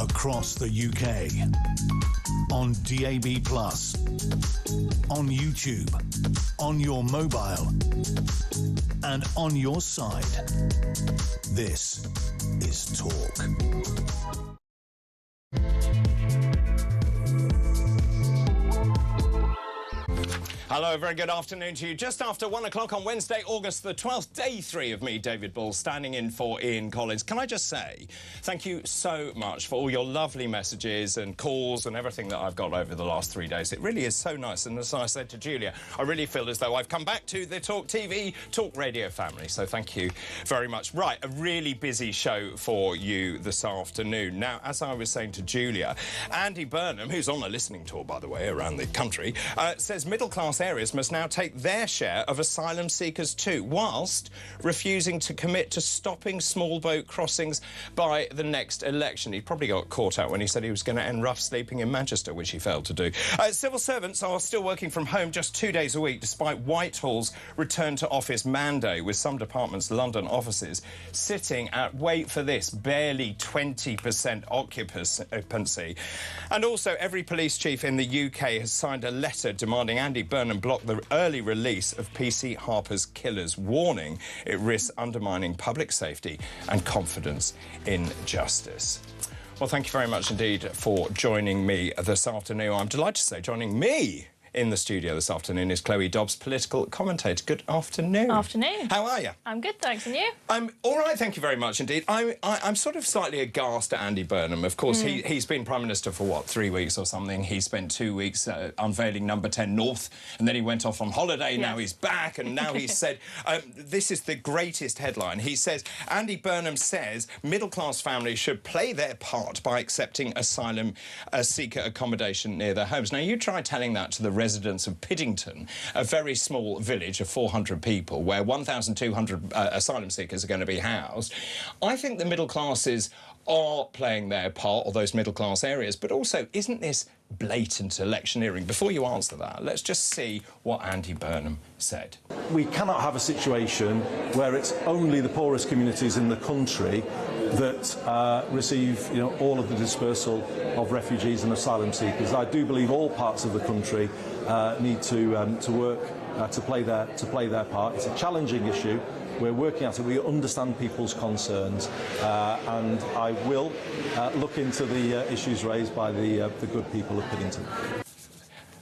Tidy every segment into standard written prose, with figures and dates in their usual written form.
across the UK, on DAB+, on YouTube, on your mobile, and on your side. This is Talk. Hello, a very good afternoon to you. Just after 1 o'clock on Wednesday, August the 12th, day 3 of me, David Bull, standing in for Ian Collins. Can I just say thank you so much for all your lovely messages and calls and everything that I've got over the last 3 days. It really is so nice. And as I said to Julia, I really feel as though I've come back to the Talk TV, Talk Radio family. So thank you very much. Right, a really busy show for you this afternoon. Now, as I was saying to Julia, Andy Burnham, who's on a listening tour, by the way, around the country, says middle-class areas must now take their share of asylum seekers too, whilst refusing to commit to stopping small boat crossings by the next election. He probably got caught out when he said he was going to end rough sleeping in Manchester, which he failed to do. Civil servants are still working from home just 2 days a week, despite Whitehall's return to office mandate, with some departments' London offices sitting at, wait for this, barely 20% occupancy. And also, every police chief in the UK has signed a letter demanding Andy Burnham block the early release of PC Harper's Killers, warning it risks undermining public safety and confidence in justice. Well, thank you very much indeed for joining me this afternoon. I'm delighted to say joining me in the studio this afternoon is Chloe Dobbs, political commentator. Good afternoon. Afternoon. How are you? I'm good, thanks. And you? I'm all right, thank you very much indeed. I'm sort of slightly aghast at Andy Burnham. Of course, he's been Prime Minister for, what, 3 weeks or something. He spent 2 weeks unveiling Number 10 North, and then he went off on holiday. Yes. Now he's back, and now he's said, this is the greatest headline. He says, Andy Burnham says middle-class families should play their part by accepting asylum seeker accommodation near their homes. Now, you try telling that to the residents of Piddington, a very small village of 400 people where 1,200 asylum seekers are going to be housed. I think the middle classes are playing their part, or those middle-class areas, but also, isn't this blatant electioneering? Before you answer that, let's just see what Andy Burnham said. We cannot have a situation where it's only the poorest communities in the country that receive, all of the dispersal of refugees and asylum seekers. I do believe all parts of the country need to work to play their part. It's a challenging issue. We're working at it. We understand people's concerns, and I will look into the issues raised by the good people of Piddington.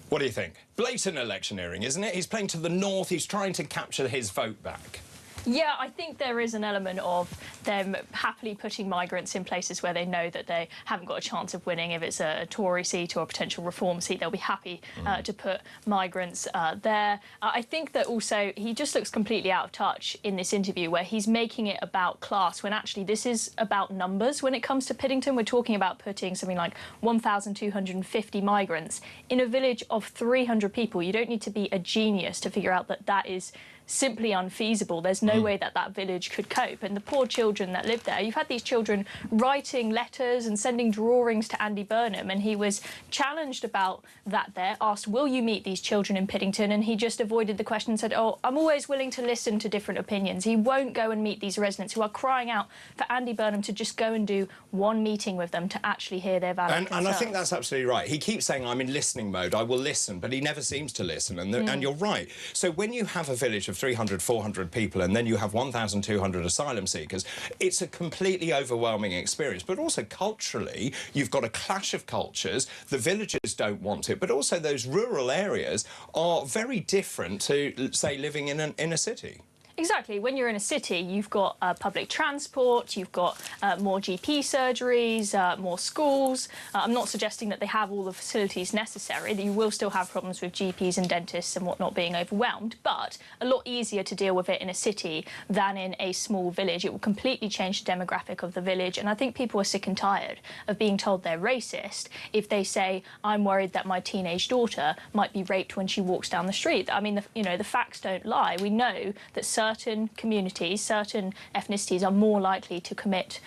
What do you think? Blatant electioneering, isn't it? He's playing to the north. He's trying to capture his vote back. Yeah, I think there is an element of them happily putting migrants in places where they know that they haven't got a chance of winning. If it's a Tory seat or a potential Reform seat, they'll be happy to put migrants there. I think that also he just looks completely out of touch in this interview, where he's making it about class when actually this is about numbers. When it comes to Piddington, we're talking about putting something like 1,250 migrants in a village of 300 people. You don't need to be a genius to figure out that that is simply unfeasible. There's no way that that village could cope. And the poor children that live there, you've had these children writing letters and sending drawings to Andy Burnham, and he was challenged about that there, asked, will you meet these children in Piddington? And he just avoided the question and said, oh, I'm always willing to listen to different opinions. He won't go and meet these residents who are crying out for Andy Burnham to just go and do one meeting with them to actually hear their valid concerns. And I think that's absolutely right. He keeps saying, I'm in listening mode, I will listen, but he never seems to listen. And you're right. So when you have a village of 300, 400 people, and then you have 1,200 asylum seekers, it's a completely overwhelming experience. But also culturally, you've got a clash of cultures. The villagers don't want it, but also those rural areas are very different to, say, living in a city. Exactly. When you're in a city, you've got public transport, you've got more GP surgeries, more schools. I'm not suggesting that they have all the facilities necessary, that you will still have problems with GPs and dentists and whatnot being overwhelmed, but a lot easier to deal with it in a city than in a small village. It will completely change the demographic of the village, and I think people are sick and tired of being told they're racist if they say, I'm worried that my teenage daughter might be raped when she walks down the street. I mean, the facts don't lie. We know that certain communities, certain ethnicities are more likely to commit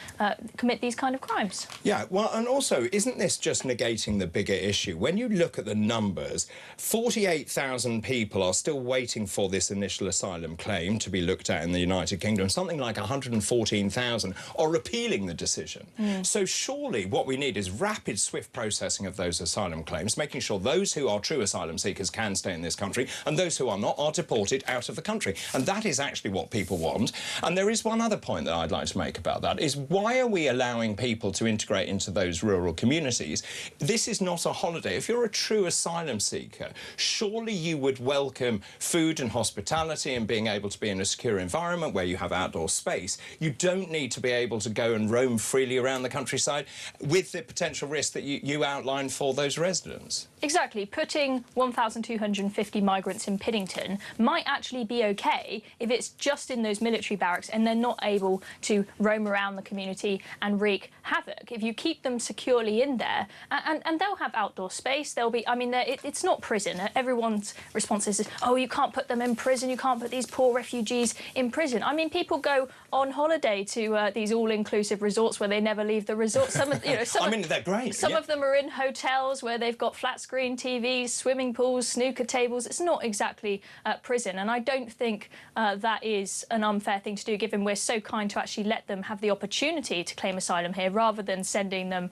these kind of crimes. Yeah, well, and also, isn't this just negating the bigger issue? When you look at the numbers, 48,000 people are still waiting for this initial asylum claim to be looked at in the United Kingdom. Something like 114,000 are appealing the decision. So surely what we need is rapid, swift processing of those asylum claims, making sure those who are true asylum seekers can stay in this country and those who are not are deported out of the country. And that is actually what people want. And there is one other point that I'd like to make about that, is why are we allowing people to integrate into those rural communities? This is not a holiday. If you're a true asylum seeker, surely you would welcome food and hospitality and being able to be in a secure environment where you have outdoor space. You don't need to be able to go and roam freely around the countryside with the potential risk that you outlined for those residents. Exactly. Putting 1,250 migrants in Piddington might actually be OK if it's just in those military barracks and they're not able to roam around the community and wreak havoc. If you keep them securely in there, and they'll have outdoor space, they'll be... I mean, it's not prison. Everyone's response is, oh, you can't put them in prison, you can't put these poor refugees in prison. I mean, people go on holiday to these all-inclusive resorts where they never leave the resort. Some of, I mean, they're great. Some of them are in hotels where they've got flat-screen TVs, swimming pools, snooker tables. It's not exactly prison, and I don't think that is an unfair thing to do, given we're so kind to actually let them have the opportunity to claim asylum here, rather than sending them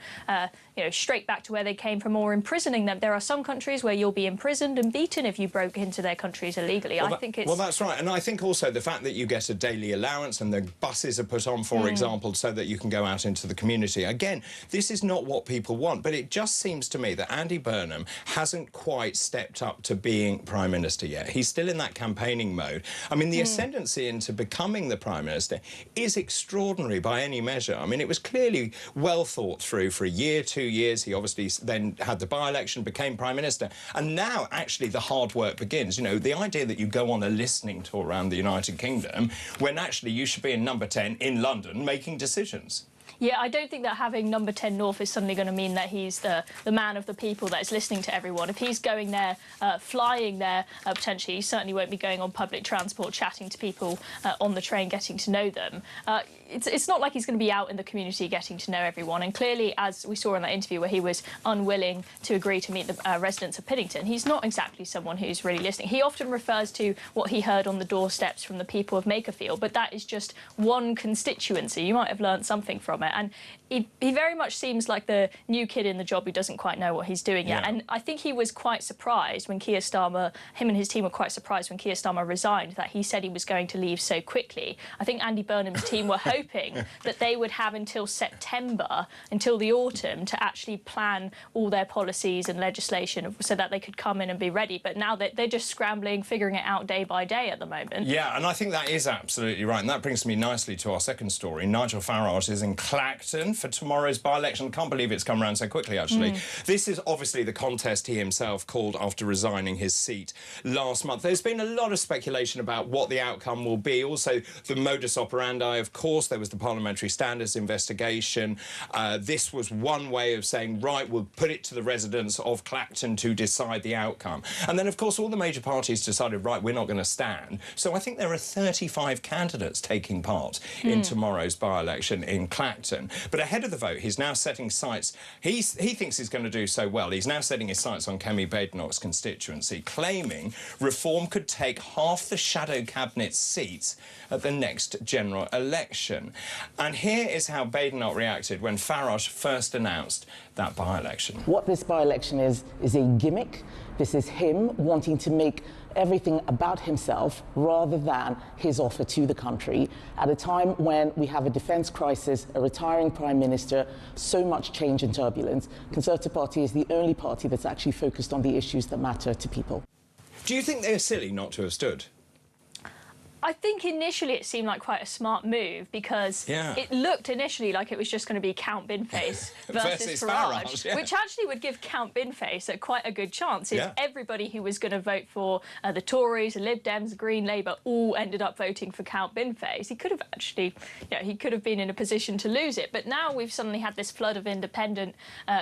straight back to where they came from or imprisoning them. There are some countries where you'll be imprisoned and beaten if you broke into their countries illegally. Well, well, that's right. And I think also the fact that you get a daily allowance and the buses are put on, for example, so that you can go out into the community. Again, this is not what people want, but it just seems to me that Andy Burnham hasn't quite stepped up to being Prime Minister yet. He's still in that campaigning mode. I mean, the ascendancy into becoming the Prime Minister is extraordinary by any measure. I mean, it was clearly well thought through for a year, 2 years. He obviously then had the by-election, became Prime Minister, and now actually the hard work begins. You know, the idea that you go on a listening tour around the United Kingdom when actually you should be in number 10 in London making decisions. Yeah, I don't think that having number 10 North is suddenly going to mean that he's the man of the people that is listening to everyone. If he's going there, flying there, potentially, he certainly won't be going on public transport, chatting to people on the train, getting to know them. It's not like he's going to be out in the community getting to know everyone. And clearly, as we saw in that interview where he was unwilling to agree to meet the residents of Piddington, he's not exactly someone who's really listening. He often refers to what he heard on the doorsteps from the people of Makerfield, but that is just one constituency. You might have learned something from it. And he very much seems like the new kid in the job who doesn't quite know what he's doing yet. And I think he was quite surprised when Keir Starmer, him and his team were quite surprised when Keir Starmer resigned, that he said he was going to leave so quickly. I think Andy Burnham's team were hoping that they would have until September, until the autumn, to actually plan all their policies and legislation so that they could come in and be ready. But now they're just scrambling, figuring it out day by day at the moment. Yeah, and I think that is absolutely right. And that brings me nicely to our second story. Nigel Farage is in Clacton for tomorrow's by-election. I can't believe it's come around so quickly, actually. This is obviously the contest he himself called after resigning his seat last month. There's been a lot of speculation about what the outcome will be. Also, the modus operandi, of course. There was the Parliamentary Standards investigation. This was one way of saying, right, we'll put it to the residents of Clacton to decide the outcome. And then, of course, all the major parties decided, right, we're not going to stand. So I think there are 35 candidates taking part in tomorrow's by-election in Clacton. But ahead of the vote, he's now setting sights. He thinks he's going to do so well. He's now setting his sights on Kemi Badenoch's constituency, claiming reform could take half the shadow cabinet's seats at the next general election. And here is how Badenoch reacted when Farage first announced that by-election. What this by-election is a gimmick. This is him wanting to make everything about himself rather than his offer to the country at a time when we have a defence crisis, a retiring Prime Minister, so much change and turbulence. Conservative Party is the only party that's actually focused on the issues that matter to people. Do you think they're silly not to have stood? I think initially it seemed like quite a smart move because it looked initially like it was just going to be Count Binface versus Farage, which actually would give Count Binface quite a good chance if everybody who was going to vote for the Tories, the Lib Dems, the Green, Labour all ended up voting for Count Binface. He could have actually, he could have been in a position to lose it. But now we've suddenly had this flood of independent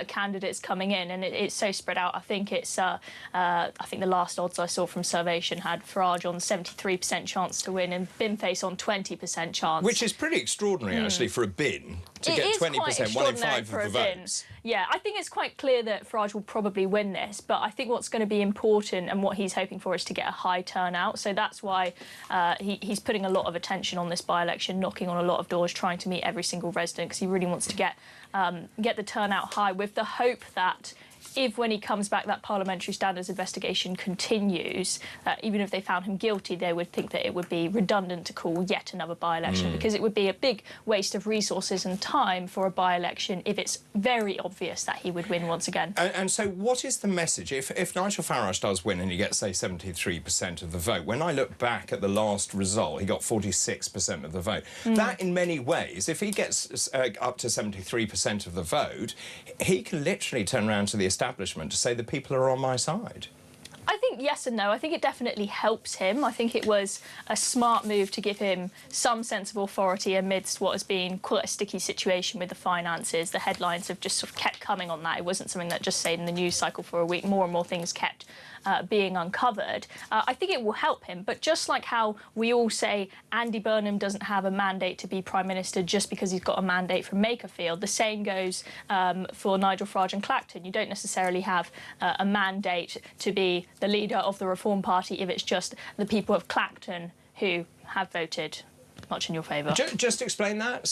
candidates coming in, and it's so spread out. I think it's, I think the last odds I saw from Survation had Farage on 73% chance to win and bin face on 20% chance. Which is pretty extraordinary, actually, for a bin to get 20%, 1 in 5 of the votes. Yeah, I think it's quite clear that Farage will probably win this, but I think what's going to be important and what he's hoping for is to get a high turnout. So that's why he's putting a lot of attention on this by-election, knocking on a lot of doors, trying to meet every single resident, because he really wants to get the turnout high, with the hope that if, when he comes back, that parliamentary standards investigation continues, even if they found him guilty, they would think that it would be redundant to call yet another by-election, because it would be a big waste of resources and time for a by-election if it's very obvious that he would win once again. And so what is the message? If Nigel Farage does win and he gets, say, 73% of the vote, when I look back at the last result, he got 46% of the vote. That, in many ways, if he gets up to 73% of the vote, he can literally turn around to the establishment to say the people are on my side. I think yes and no. I think it definitely helps him. I think it was a smart move to give him some sense of authority amidst what has been quite a sticky situation with the finances. The headlines have just sort of kept coming on that. It wasn't something that just stayed in the news cycle for a week. More and more things kept being uncovered. I think it will help him, but just like how we all say Andy Burnham doesn't have a mandate to be Prime Minister just because he's got a mandate from Makerfield, the same goes for Nigel Farage and Clacton. You don't necessarily have a mandate to be the leader of the Reform Party if it's just the people of Clacton who have voted much in your favour. Just explain that.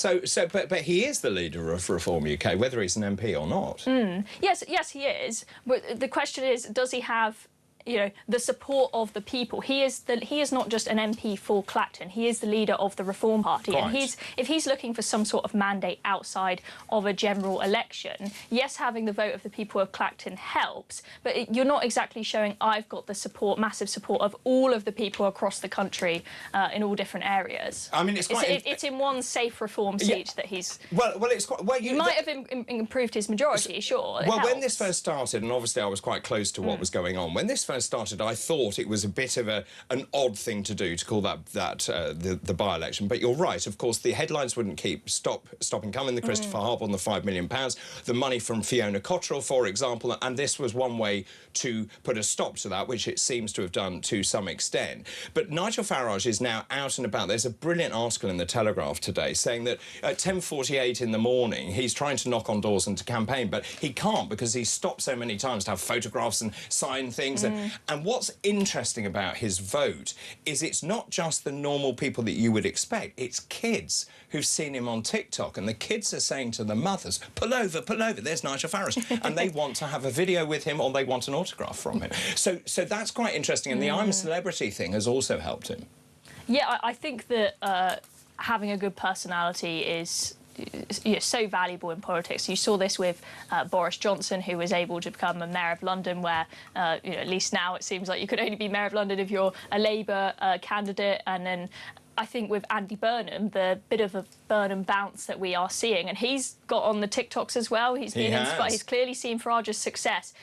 But he is the leader of Reform UK, whether he's an MP or not. Yes, he is. But the question is, does he have, you know, the support of the people? He is not just an MP for Clacton. He is the leader of the Reform Party, Right. and if he's looking for some sort of mandate outside of a general election, yes, having the vote of the people of Clacton helps, but you're not exactly showing I've got the support, massive support of all of the people across the country in all different areas. I mean, it's in one safe Reform seat that he's. Well, it's quite. Well, he might have improved his majority, sure. Well, when this first started, and obviously I was quite close to what was going on, when this first started, I thought it was a bit of an odd thing to do, to call that the by-election. But you're right, of course, the headlines wouldn't stopping coming. The Christopher Harp on the £5 million, the money from Fiona Cottrell, for example, and this was one way to put a stop to that, which it seems to have done to some extent. But Nigel Farage is now out and about. There's a brilliant article in the Telegraph today saying that at 10:48 in the morning, he's trying to knock on doors and to campaign, but he can't because he's stopped so many times to have photographs and sign things. And what's interesting about his vote is it's not just the normal people that you would expect. It's kids who've seen him on TikTok, and the kids are saying to the mothers, pull over, there's Nigel Farage. And they want to have a video with him or they want an autograph from him. So that's quite interesting. And the I'm a Celebrity thing has also helped him. Yeah, I think that having a good personality is so valuable in politics. You saw this with Boris Johnson, who was able to become a mayor of London, where at least now it seems like you could only be mayor of London if you're a Labour candidate. And then I think with Andy Burnham, the bit of a Burnham bounce that we are seeing, and he's got on the TikToks as well. He's been inspired. He's clearly seen Farage's success.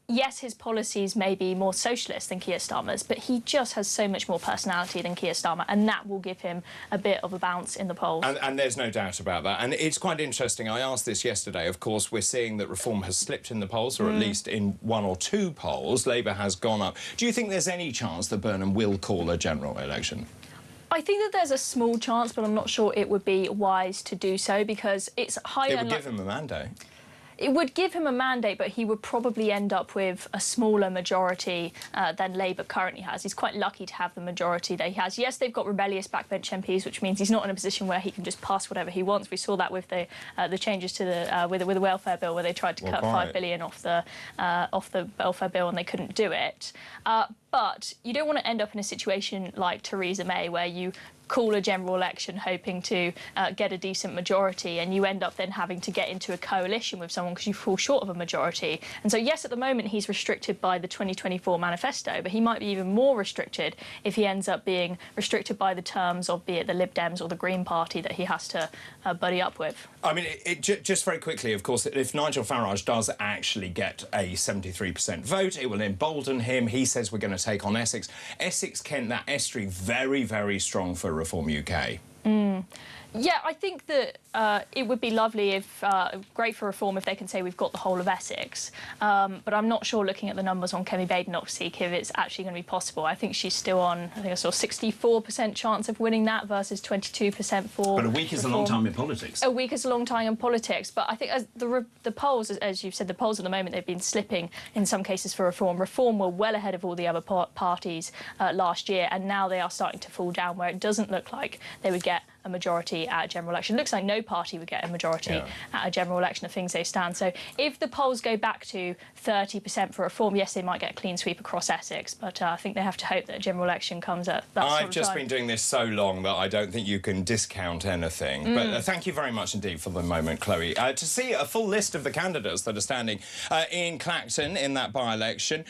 Yes, his policies may be more socialist than Keir Starmer's, but he just has so much more personality than Keir Starmer, and that will give him a bit of a bounce in the polls. And there's no doubt about that. And it's quite interesting. I asked this yesterday. Of course, we're seeing that Reform has slipped in the polls, or at least in 1 or 2 polls. Labour has gone up. Do you think there's any chance that Burnham will call a general election? I think that there's a small chance, but I'm not sure it would be wise to do so, because it's highly unlikely. It would give him a mandate. It would give him a mandate, but he would probably end up with a smaller majority than Labour currently has. He's quite lucky to have the majority that he has. Yes, they've got rebellious backbench MPs, which means he's not in a position where he can just pass whatever he wants. We saw that with the changes to the with the welfare bill, where they tried to cut £5 billion off the welfare bill and they couldn't do it. But you don't want to end up in a situation like Theresa May, where you call a general election hoping to get a decent majority, and you end up then having to get into a coalition with someone because you fall short of a majority. And so, yes, at the moment he's restricted by the 2024 manifesto, but he might be even more restricted if he ends up being restricted by the terms of, be it the Lib Dems or the Green Party, that he has to buddy up with. I mean, just very quickly, of course, if Nigel Farage does actually get a 73% vote, it will embolden him. He says we're going to take on Essex. Essex, Kent, that estuary, very, very strong for Reform UK. Yeah, I think that it would be lovely if, great for reform if they can say we've got the whole of Essex. But I'm not sure, looking at the numbers on Kemi Badenoch-Seek, if it's actually going to be possible. I think she's still on, I think I saw 64% chance of winning that versus 22% for But a week is a long time in politics. A week is a long time in politics. But I think as the polls, as you've said, the polls at the moment, they've been slipping in some cases for reform. Reform were well ahead of all the other parties last year, and now they are starting to fall down, where it doesn't look like they would get a majority at a general election. It looks like no party would get a majority at a general election if things they stand. So if the polls go back to 30% for reform, yes, they might get a clean sweep across Essex, but I think they have to hope that a general election comes at that sort of time. I've just been doing this so long that I don't think you can discount anything. But thank you very much indeed for the moment, Chloe. To see a full list of the candidates that are standing in Clacton in that by-election,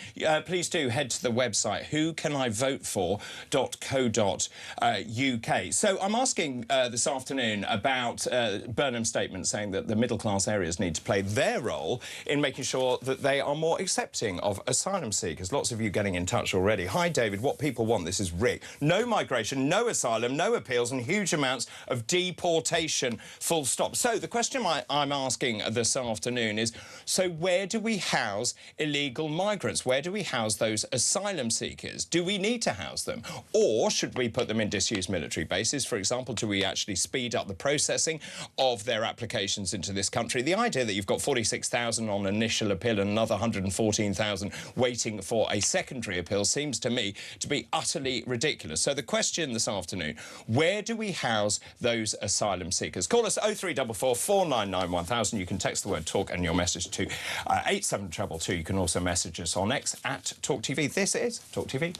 please do head to the website whocanivote.co.uk. So I'm asking this afternoon about Burnham's statement saying that the middle-class areas need to play their role in making sure that they are more accepting of asylum seekers. Lots of you getting in touch already. Hi, David. What people want, this is Rick. No migration, no asylum, no appeals and huge amounts of deportation, full stop. So the question I'm asking this afternoon is, so where do we house illegal migrants? Where do we house those asylum seekers? Do we need to house them? Or should we put them in disused military bases, for example? Do we actually speed up the processing of their applications into this country? The idea that you've got 46,000 on initial appeal and another 114,000 waiting for a secondary appeal seems to me to be utterly ridiculous. So the question this afternoon, where do we house those asylum seekers? Call us 0344 499 1000. You can text the word talk and your message to 87222. You can also message us on X at talkTV. This is talkTV.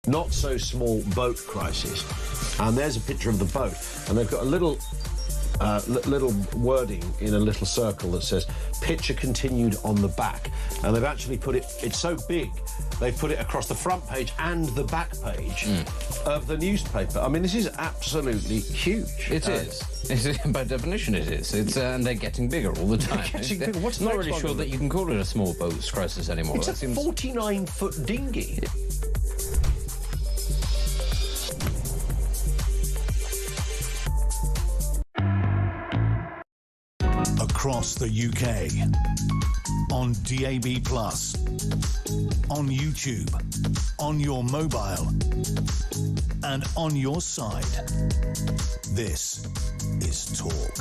Not so small boat crisis, and there's a picture of the boat, and they've got a little wording in a little circle that says picture continued on the back, and they've actually put it, it's so big they've put it across the front page and the back page of the newspaper. I mean, this is absolutely huge. It is. By definition it is. It's and they're getting bigger all the time. They're getting bigger. What's not really sure that you can call it a small boats crisis anymore. It's a 49-foot dinghy. Across the UK, on DAB+, on YouTube, on your mobile, and on your side. This is Talk.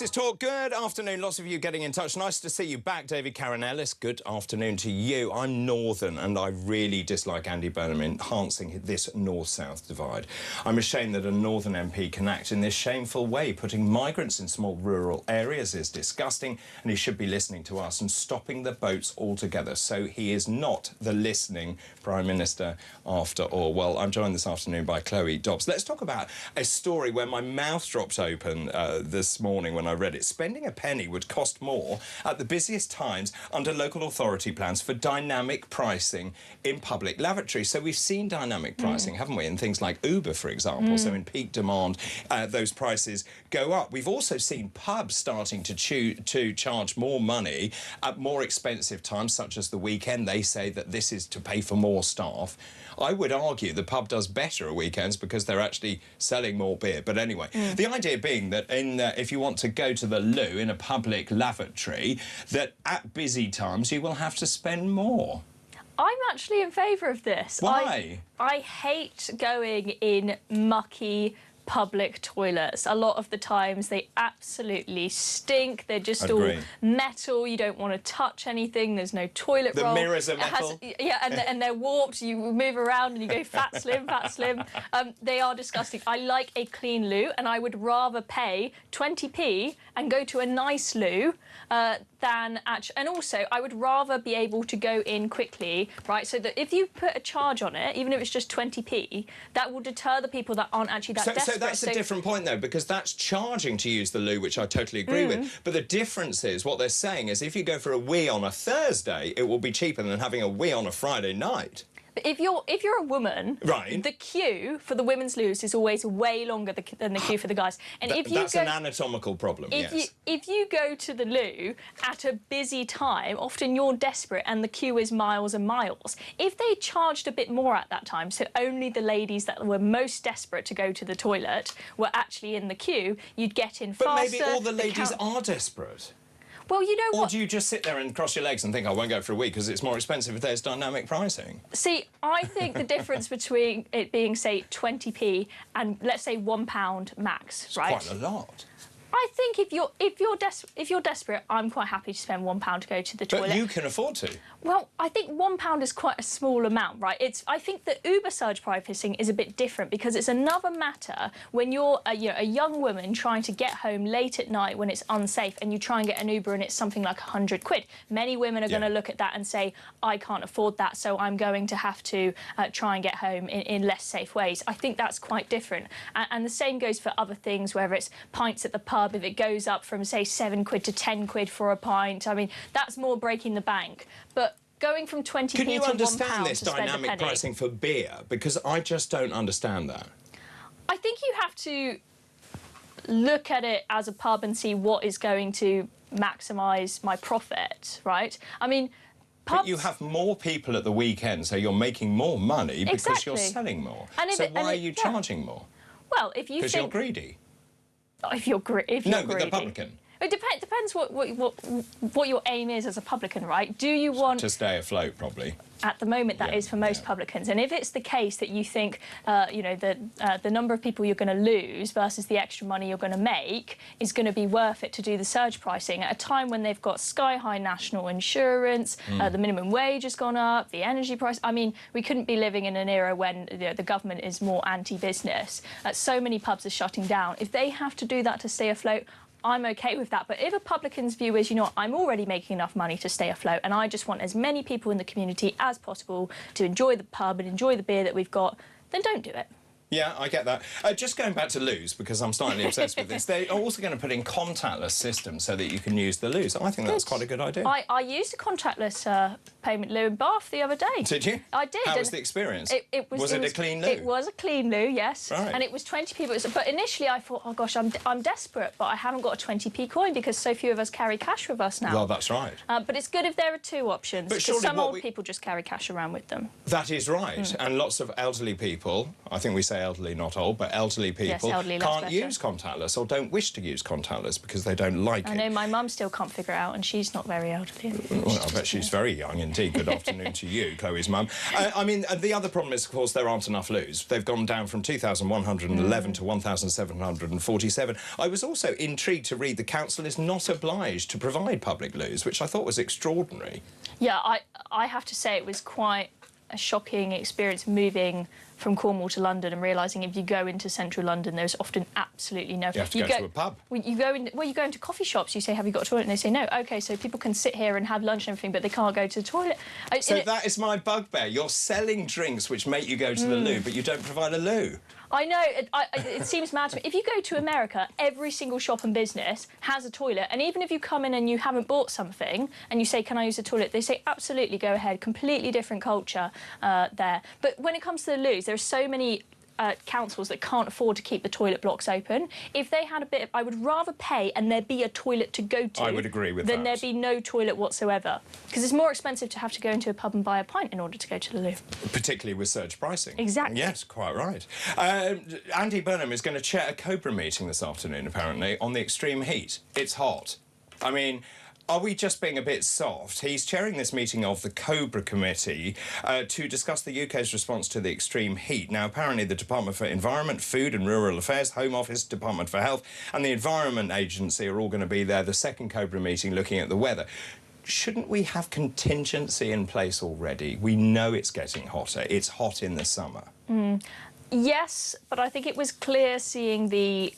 This is Talk. Good afternoon. Lots of you getting in touch. Nice to see you back, David Ellis. Good afternoon to you. I'm Northern, and I really dislike Andy Burnham enhancing this north-south divide. I'm ashamed that a Northern MP can act in this shameful way. Putting migrants in small rural areas is disgusting, and he should be listening to us and stopping the boats altogether. So he is not the listening Prime Minister after all. Well, I'm joined this afternoon by Chloe Dobbs. Let's talk about a story where my mouth dropped open this morning when I read it. Spending a penny would cost more at the busiest times under local authority plans for dynamic pricing in public lavatories. So we've seen dynamic pricing, haven't we, in things like Uber, for example. So in peak demand, those prices go up. We've also seen pubs starting to charge more money at more expensive times, such as the weekend. They say that this is to pay for more staff. I would argue the pub does better at weekends because they're actually selling more beer. But anyway, the idea being that if you want to go to the loo in a public lavatory, that at busy times you will have to spend more. I'm actually in favour of this. Why? I hate going in mucky public toilets. A lot of the times they absolutely stink. They're just all metal. You don't want to touch anything. There's no toilet roll. The mirrors are metal. And they're warped. You move around and you go fat, slim, fat, slim. They are disgusting. I like a clean loo, and I would rather pay 20p and go to a nice loo than actually. And also, I would rather be able to go in quickly, right? So that if you put a charge on it, even if it's just 20p, that will deter the people that aren't actually that desperate. So that's a different point, though, because that's charging to use the loo, which I totally agree with. But the difference is, what they're saying is, if you go for a wee on a Thursday, it will be cheaper than having a wee on a Friday night. But if you're a woman, right, the queue for the women's loos is always way longer than the queue for the guys. And if you that's an anatomical problem. If you go to the loo at a busy time, often you're desperate and the queue is miles and miles. If they charged a bit more at that time, so only the ladies that were most desperate to go to the toilet were actually in the queue, you'd get in faster. But maybe all the ladies are desperate. Well, you know what? Or do you just sit there and cross your legs and think, I won't go for a week because it's more expensive if there's dynamic pricing? See, I think the difference between it being, say, 20p and, let's say, £1 max, right? It's quite a lot. I think if you're desperate, I'm quite happy to spend £1 to go to the toilet. But you can afford to. Well, I think £1 is quite a small amount, right? I think the Uber surge pricing is a bit different because it's another matter when you're a young woman trying to get home late at night when it's unsafe and you try and get an Uber and it's something like £100. Many women are going to look at that and say, I can't afford that, so I'm going to have to try and get home in less safe ways. I think that's quite different. And the same goes for other things, whether it's pints at the pub. If it goes up from, say, £7 to £10 for a pint, I mean, that's more breaking the bank. But going from 20p to £1 to spend a penny... Can you understand this dynamic pricing for beer? Because I just don't understand that. I think you have to look at it as a pub and see what is going to maximise my profit, right? I mean... But you have more people at the weekend, so you're making more money because you're selling more. So why are you charging more? Well, if you think... Because you're greedy. If you're greedy. No, but the publican. It depends what your aim is as a publican, right? Do you want... To stay afloat, probably. At the moment, that is for most publicans. And if it's the case that you think, the number of people you're going to lose versus the extra money you're going to make is going to be worth it to do the surge pricing at a time when they've got sky-high national insurance, the minimum wage has gone up, the energy price... I mean, we couldn't be living in an era when the government is more anti-business. So many pubs are shutting down. If they have to do that to stay afloat, I'm OK with that. But if a publican's view is, you know what, I'm already making enough money to stay afloat and I just want as many people in the community as possible to enjoy the pub and enjoy the beer that we've got, then don't do it. Yeah, I get that. Just going back to loos, because I'm slightly obsessed with this, they're also going to put in contactless systems so that you can use the loos. I think that's quite a good idea. I used a contactless payment loo in Bath the other day. Did you? I did. How was the experience? Was it a clean loo? It was a clean loo, yes. Right. And it was 20p. But initially I thought, oh, gosh, I'm desperate, but I haven't got a 20p coin because so few of us carry cash with us now. Well, that's right. But it's good if there are two options, because some old people just carry cash around with them. That is right. And lots of elderly people, I think we say say elderly, not old, but elderly people elderly, can't better. use contactless or don't wish to use contactless because they don't like it. I know my mum still can't figure it out, and she's not very elderly. Well, I bet she's very young indeed. Good afternoon to you, Chloe's mum. I mean, the other problem is, of course, there aren't enough loos. They've gone down from 2,111 to 1,747. I was also intrigued to read the council is not obliged to provide public loos, which I thought was extraordinary. Yeah, I have to say it was quite a shocking experience moving from Cornwall to London and realising if you go into central London, there's often absolutely no... You have to go to a pub. You go into coffee shops, you say, have you got a toilet? And they say, no. OK, so people can sit here and have lunch and everything, but they can't go to the toilet. So that is my bugbear. You're selling drinks which make you go to the loo, but you don't provide a loo. I know, it seems mad to me. If you go to America, every single shop and business has a toilet, and even if you come in and you haven't bought something and you say, can I use the toilet, they say, absolutely, go ahead. Completely different culture there. But when it comes to the loos, there are so many councils that can't afford to keep the toilet blocks open. If they had a bit of... I would rather pay and there be a toilet to go to... I would agree with than that. there be no toilet whatsoever. Because it's more expensive to have to go into a pub and buy a pint in order to go to the loo. Particularly with surge pricing. Exactly. Yes, quite right. Andy Burnham is going to chair a COBRA meeting this afternoon, apparently, on the extreme heat. It's hot. I mean... Are we just being a bit soft? He's chairing this meeting of the COBRA Committee to discuss the UK's response to the extreme heat. Now, apparently the Department for Environment, Food and Rural Affairs, Home Office, Department for Health and the Environment Agency are all going to be there, the second COBRA meeting looking at the weather. Shouldn't we have contingency in place already? We know it's getting hotter. It's hot in the summer. Yes, but I think it was clear seeing the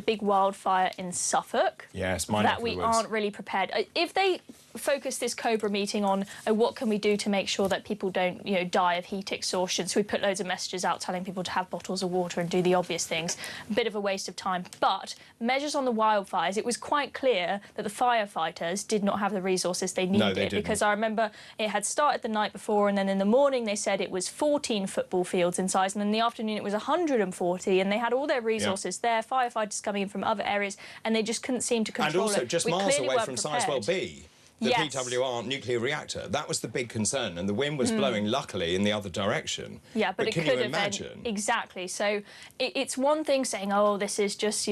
big wildfire in Suffolk that we aren't really prepared. If they focus this COBRA meeting on what can we do to make sure that people don't, die of heat exhaustion, so we put loads of messages out telling people to have bottles of water and do the obvious things, a bit of a waste of time. But measures on the wildfires, it was quite clear that the firefighters did not have the resources they needed. No, they didn't. Because I remember it had started the night before, and then in the morning they said it was 14 football fields in size, and in the afternoon it was 140, and they had all their resources there, firefighters coming in from other areas, and they just couldn't seem to control it. And also just miles away from Sizewell B. The Yes. PWR nuclear reactor. That was the big concern, and the wind was blowing, luckily, in the other direction. Yeah, but it can could you have imagine? Exactly. So it's one thing saying, oh, this is just,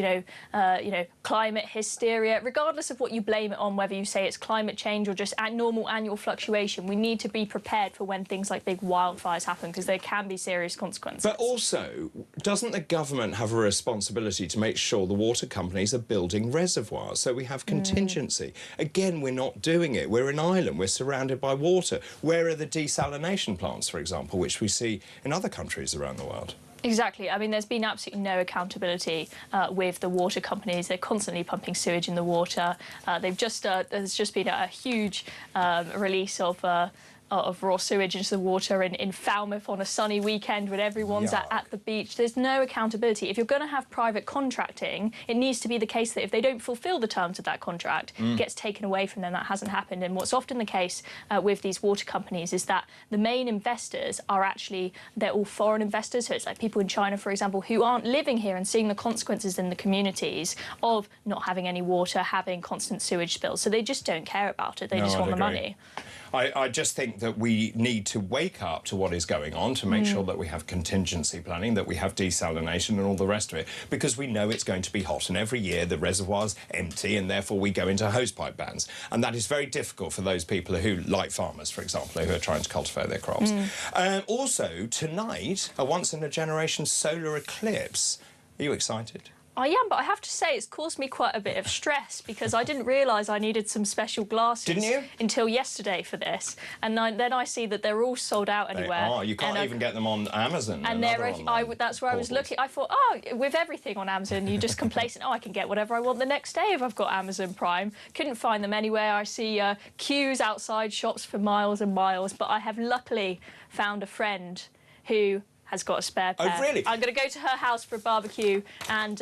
climate hysteria. Regardless of what you blame it on, whether you say it's climate change or just normal annual fluctuation, we need to be prepared for when things like big wildfires happen, because there can be serious consequences. But also, doesn't the government have a responsibility to make sure the water companies are building reservoirs so we have contingency? Again, we're not doing it. We're an island. We're surrounded by water. Where are the desalination plants, for example, which we see in other countries around the world? Exactly. I mean, there's been absolutely no accountability with the water companies. They're constantly pumping sewage in the water. There's just been a huge release of raw sewage into the water in Falmouth on a sunny weekend when everyone's at the beach. There's no accountability. If you're going to have private contracting, it needs to be the case that if they don't fulfil the terms of that contract, it gets taken away from them. That hasn't happened. And what's often the case with these water companies is that the main investors are actually, they're all foreign investors. So it's like people in China, for example, who aren't living here and seeing the consequences in the communities of not having any water, having constant sewage spills. So they just don't care about it. They just want the money. I just think that we need to wake up to what is going on to make sure that we have contingency planning, that we have desalination and all the rest of it, because we know it's going to be hot, and every year the reservoirs empty and therefore we go into hosepipe bans. And that is very difficult for those people who, like farmers, for example, who are trying to cultivate their crops. Also, tonight, a once-in-a-generation solar eclipse. Are you excited? I am, but I have to say it's caused me quite a bit of stress because I didn't realise I needed some special glasses Didn't you? Until yesterday for this. And then I see that they're all sold out anywhere. They are. You can't even get them on Amazon. And that's where I was looking. I thought, with everything on Amazon, you just complacent. I can get whatever I want the next day if I've got Amazon Prime. Couldn't find them anywhere. I see queues outside shops for miles and miles, but I have luckily found a friend who has got a spare pair. Oh, really? I'm going to go to her house for a barbecue and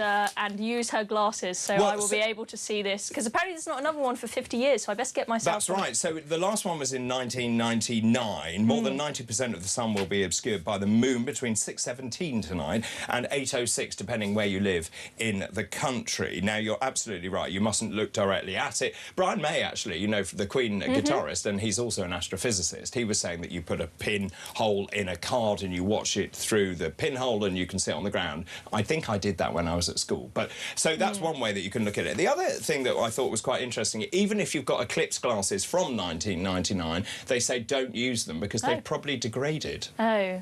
use her glasses, so I will be able to see this. Because apparently there's not another one for 50 years, so I best get myself... That's right. So the last one was in 1999. More than 90% of the sun will be obscured by the moon between 6:17 tonight and 8:06, depending where you live in the country. Now, you're absolutely right. You mustn't look directly at it. Brian May, actually, the Queen guitarist, and he's also an astrophysicist, he was saying that you put a pinhole in a card and you watch it through the pinhole and you can see it on the ground. I think I did that when I was at school. But so that's one way that you can look at it. The other thing that I thought was quite interesting, even if you've got eclipse glasses from 1999, they say don't use them because they've probably degraded. Oh.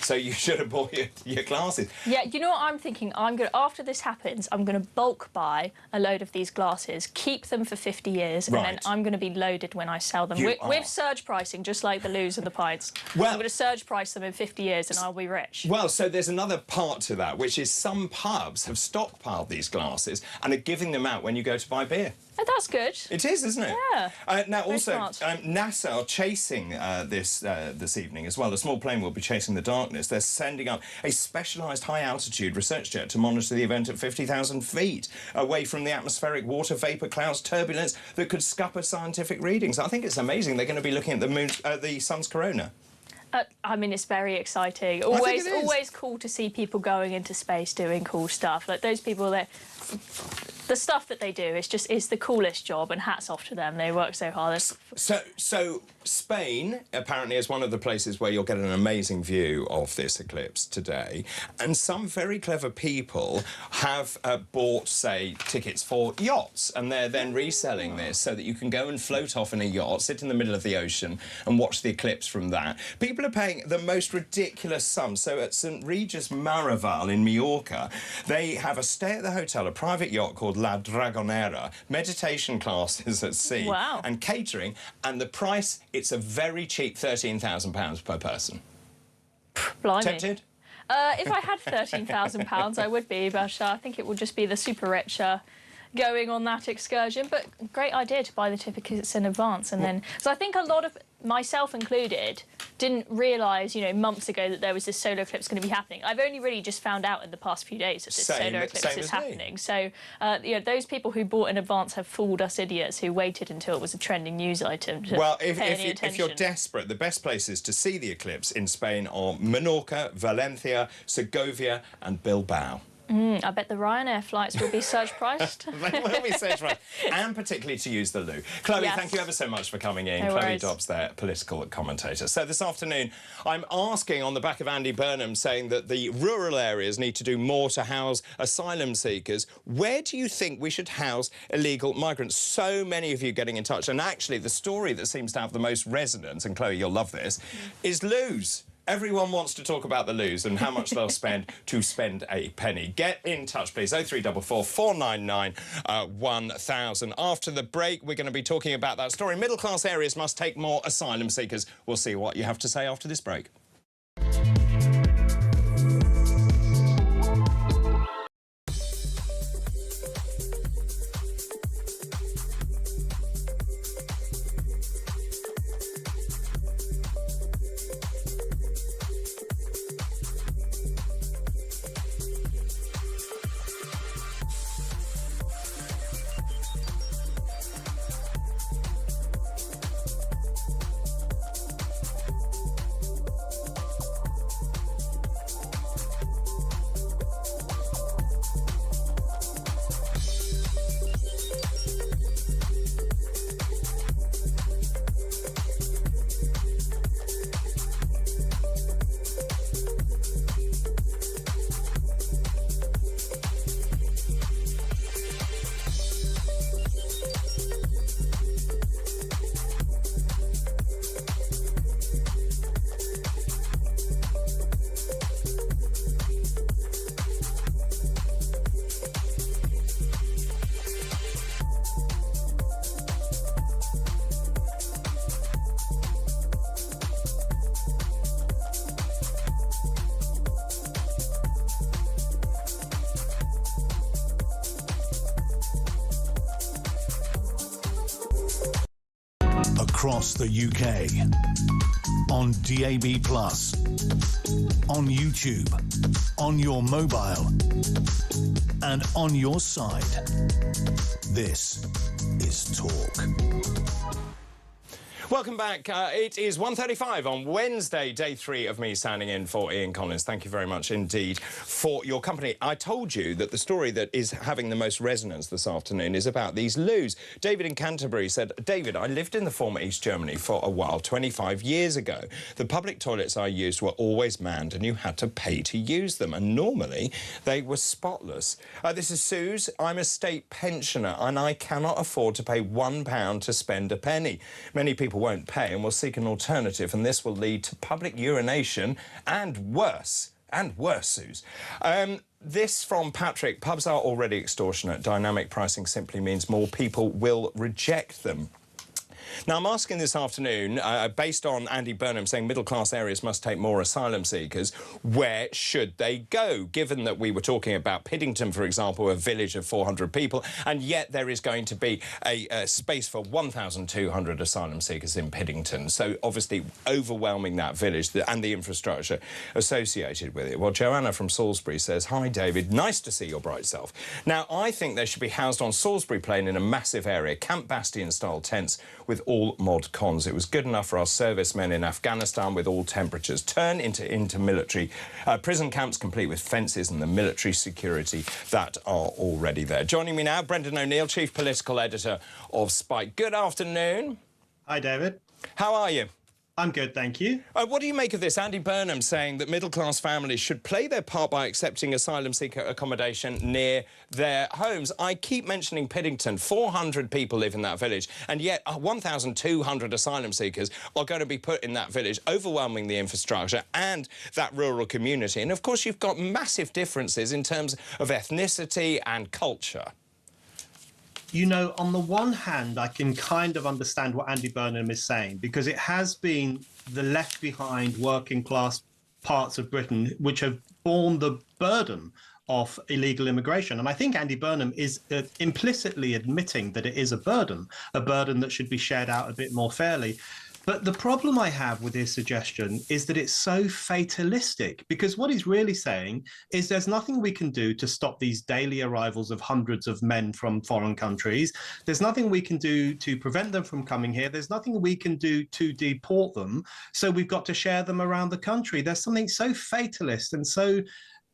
So you should have bought your glasses. Yeah, you know what I'm thinking? After this happens, I'm going to bulk buy a load of these glasses, keep them for 50 years, and then I'm going to be loaded when I sell them. With surge pricing, just like the loos and the pints. Well, I'm going to surge price them in 50 years and I'll be rich. Well, so there's another part to that, which is some pubs have stockpiled these glasses and are giving them out when you go to buy beer. Oh, that's good. It is, isn't it? Yeah. Now, Very also, smart. NASA are chasing this evening as well. A small plane will be chasing the darkness. They're sending up a specialised high-altitude research jet to monitor the event at 50,000 feet, away from the atmospheric water vapour clouds turbulence that could scupper scientific readings. I think it's amazing. They're going to be looking at the sun's corona. I mean, it's very exciting. Always cool to see people going into space doing cool stuff. Like those people that... The stuff that they do is the coolest job, and hats off to them. They work so hard. So Spain apparently is one of the places where you'll get an amazing view of this eclipse today, and some very clever people have bought, say, tickets for yachts, and they're then reselling this so that you can go and float off in a yacht, sit in the middle of the ocean and watch the eclipse from that. People are paying the most ridiculous sums. So at St Regis Maraval in Mallorca, they have a stay at the hotel, a private yacht called La Dragonera, meditation classes at sea, and catering, and the price, it's a very cheap £13,000 per person. Blimey. Tempted? If I had £13,000, I would be, but I think it would just be the super rich going on that excursion. But great idea to buy the tickets in advance, and then... So I think a lot of, myself included, didn't realise, you know, months ago that there was this solar eclipse going to be happening. I've only really just found out in the past few days that this solar eclipse is happening. So, you know, those people who bought in advance have fooled us idiots who waited until it was a trending news item to if you're desperate, the best places to see the eclipse in Spain are Menorca, Valencia, Segovia and Bilbao. I bet the Ryanair flights will be surge priced. They will be surge priced, and particularly to use the loo. Chloe, thank you ever so much for coming in. Chloe Dobbs there, political commentator. So this afternoon, I'm asking on the back of Andy Burnham saying that the rural areas need to do more to house asylum seekers. Where do you think we should house illegal migrants? So many of you getting in touch, and actually the story that seems to have the most resonance, and Chloe, you'll love this, is loos. Everyone wants to talk about the loos and how much they'll spend to spend a penny. Get in touch, please. 0344 499 1000. After the break, we're going to be talking about that story. Middle-class areas must take more asylum seekers. We'll see what you have to say after this break. Across the UK, on DAB+, on YouTube, on your mobile, and on your side. This is Talk. Welcome back. It is 1:35 on Wednesday, day 3 of me standing in for Ian Collins. Thank you very much indeed for your company. I told you that the story that is having the most resonance this afternoon is about these loos. David in Canterbury said, David, I lived in the former East Germany for a while, 25 years ago. The public toilets I used were always manned and you had to pay to use them, and normally they were spotless. This is Suze. I'm a state pensioner and I cannot afford to pay £1 to spend a penny. Many people won't pay and will seek an alternative, and this will lead to public urination and worse, Suze. This from Patrick. Pubs are already extortionate. Dynamic pricing simply means more people will reject them. Now, I'm asking this afternoon, based on Andy Burnham saying middle-class areas must take more asylum seekers, where should they go? Given that we were talking about Piddington, for example, a village of 400 people, and yet there is going to be a space for 1,200 asylum seekers in Piddington. So, obviously, overwhelming that village and the infrastructure associated with it. Well, Joanna from Salisbury says, hi, David, nice to see your bright self. Now, I think they should be housed on Salisbury Plain in a massive area, Camp Bastion-style tents with all mod cons. It was good enough for our servicemen in Afghanistan with all temperatures. Turn into military prison camps complete with fences and the military security that are already there. Joining me now, Brendan O'Neill, Chief Political Editor of Spike. Good afternoon. Hi, David. How are you? I'm good, thank you. What do you make of this? Andy Burnham saying that middle-class families should play their part by accepting asylum seeker accommodation near their homes. I keep mentioning Piddington. 400 people live in that village, and yet 1,200 asylum seekers are going to be put in that village, overwhelming the infrastructure and that rural community. And, of course, you've got massive differences in terms of ethnicity and culture. You know, on the one hand, I can kind of understand what Andy Burnham is saying, because it has been the left-behind working-class parts of Britain which have borne the burden of illegal immigration. And I think Andy Burnham is implicitly admitting that it is a burden that should be shared out a bit more fairly. But the problem I have with his suggestion is that it's so fatalistic, because what he's really saying is there's nothing we can do to stop these daily arrivals of hundreds of men from foreign countries. There's nothing we can do to prevent them from coming here. There's nothing we can do to deport them. So we've got to share them around the country. There's something so fatalist and so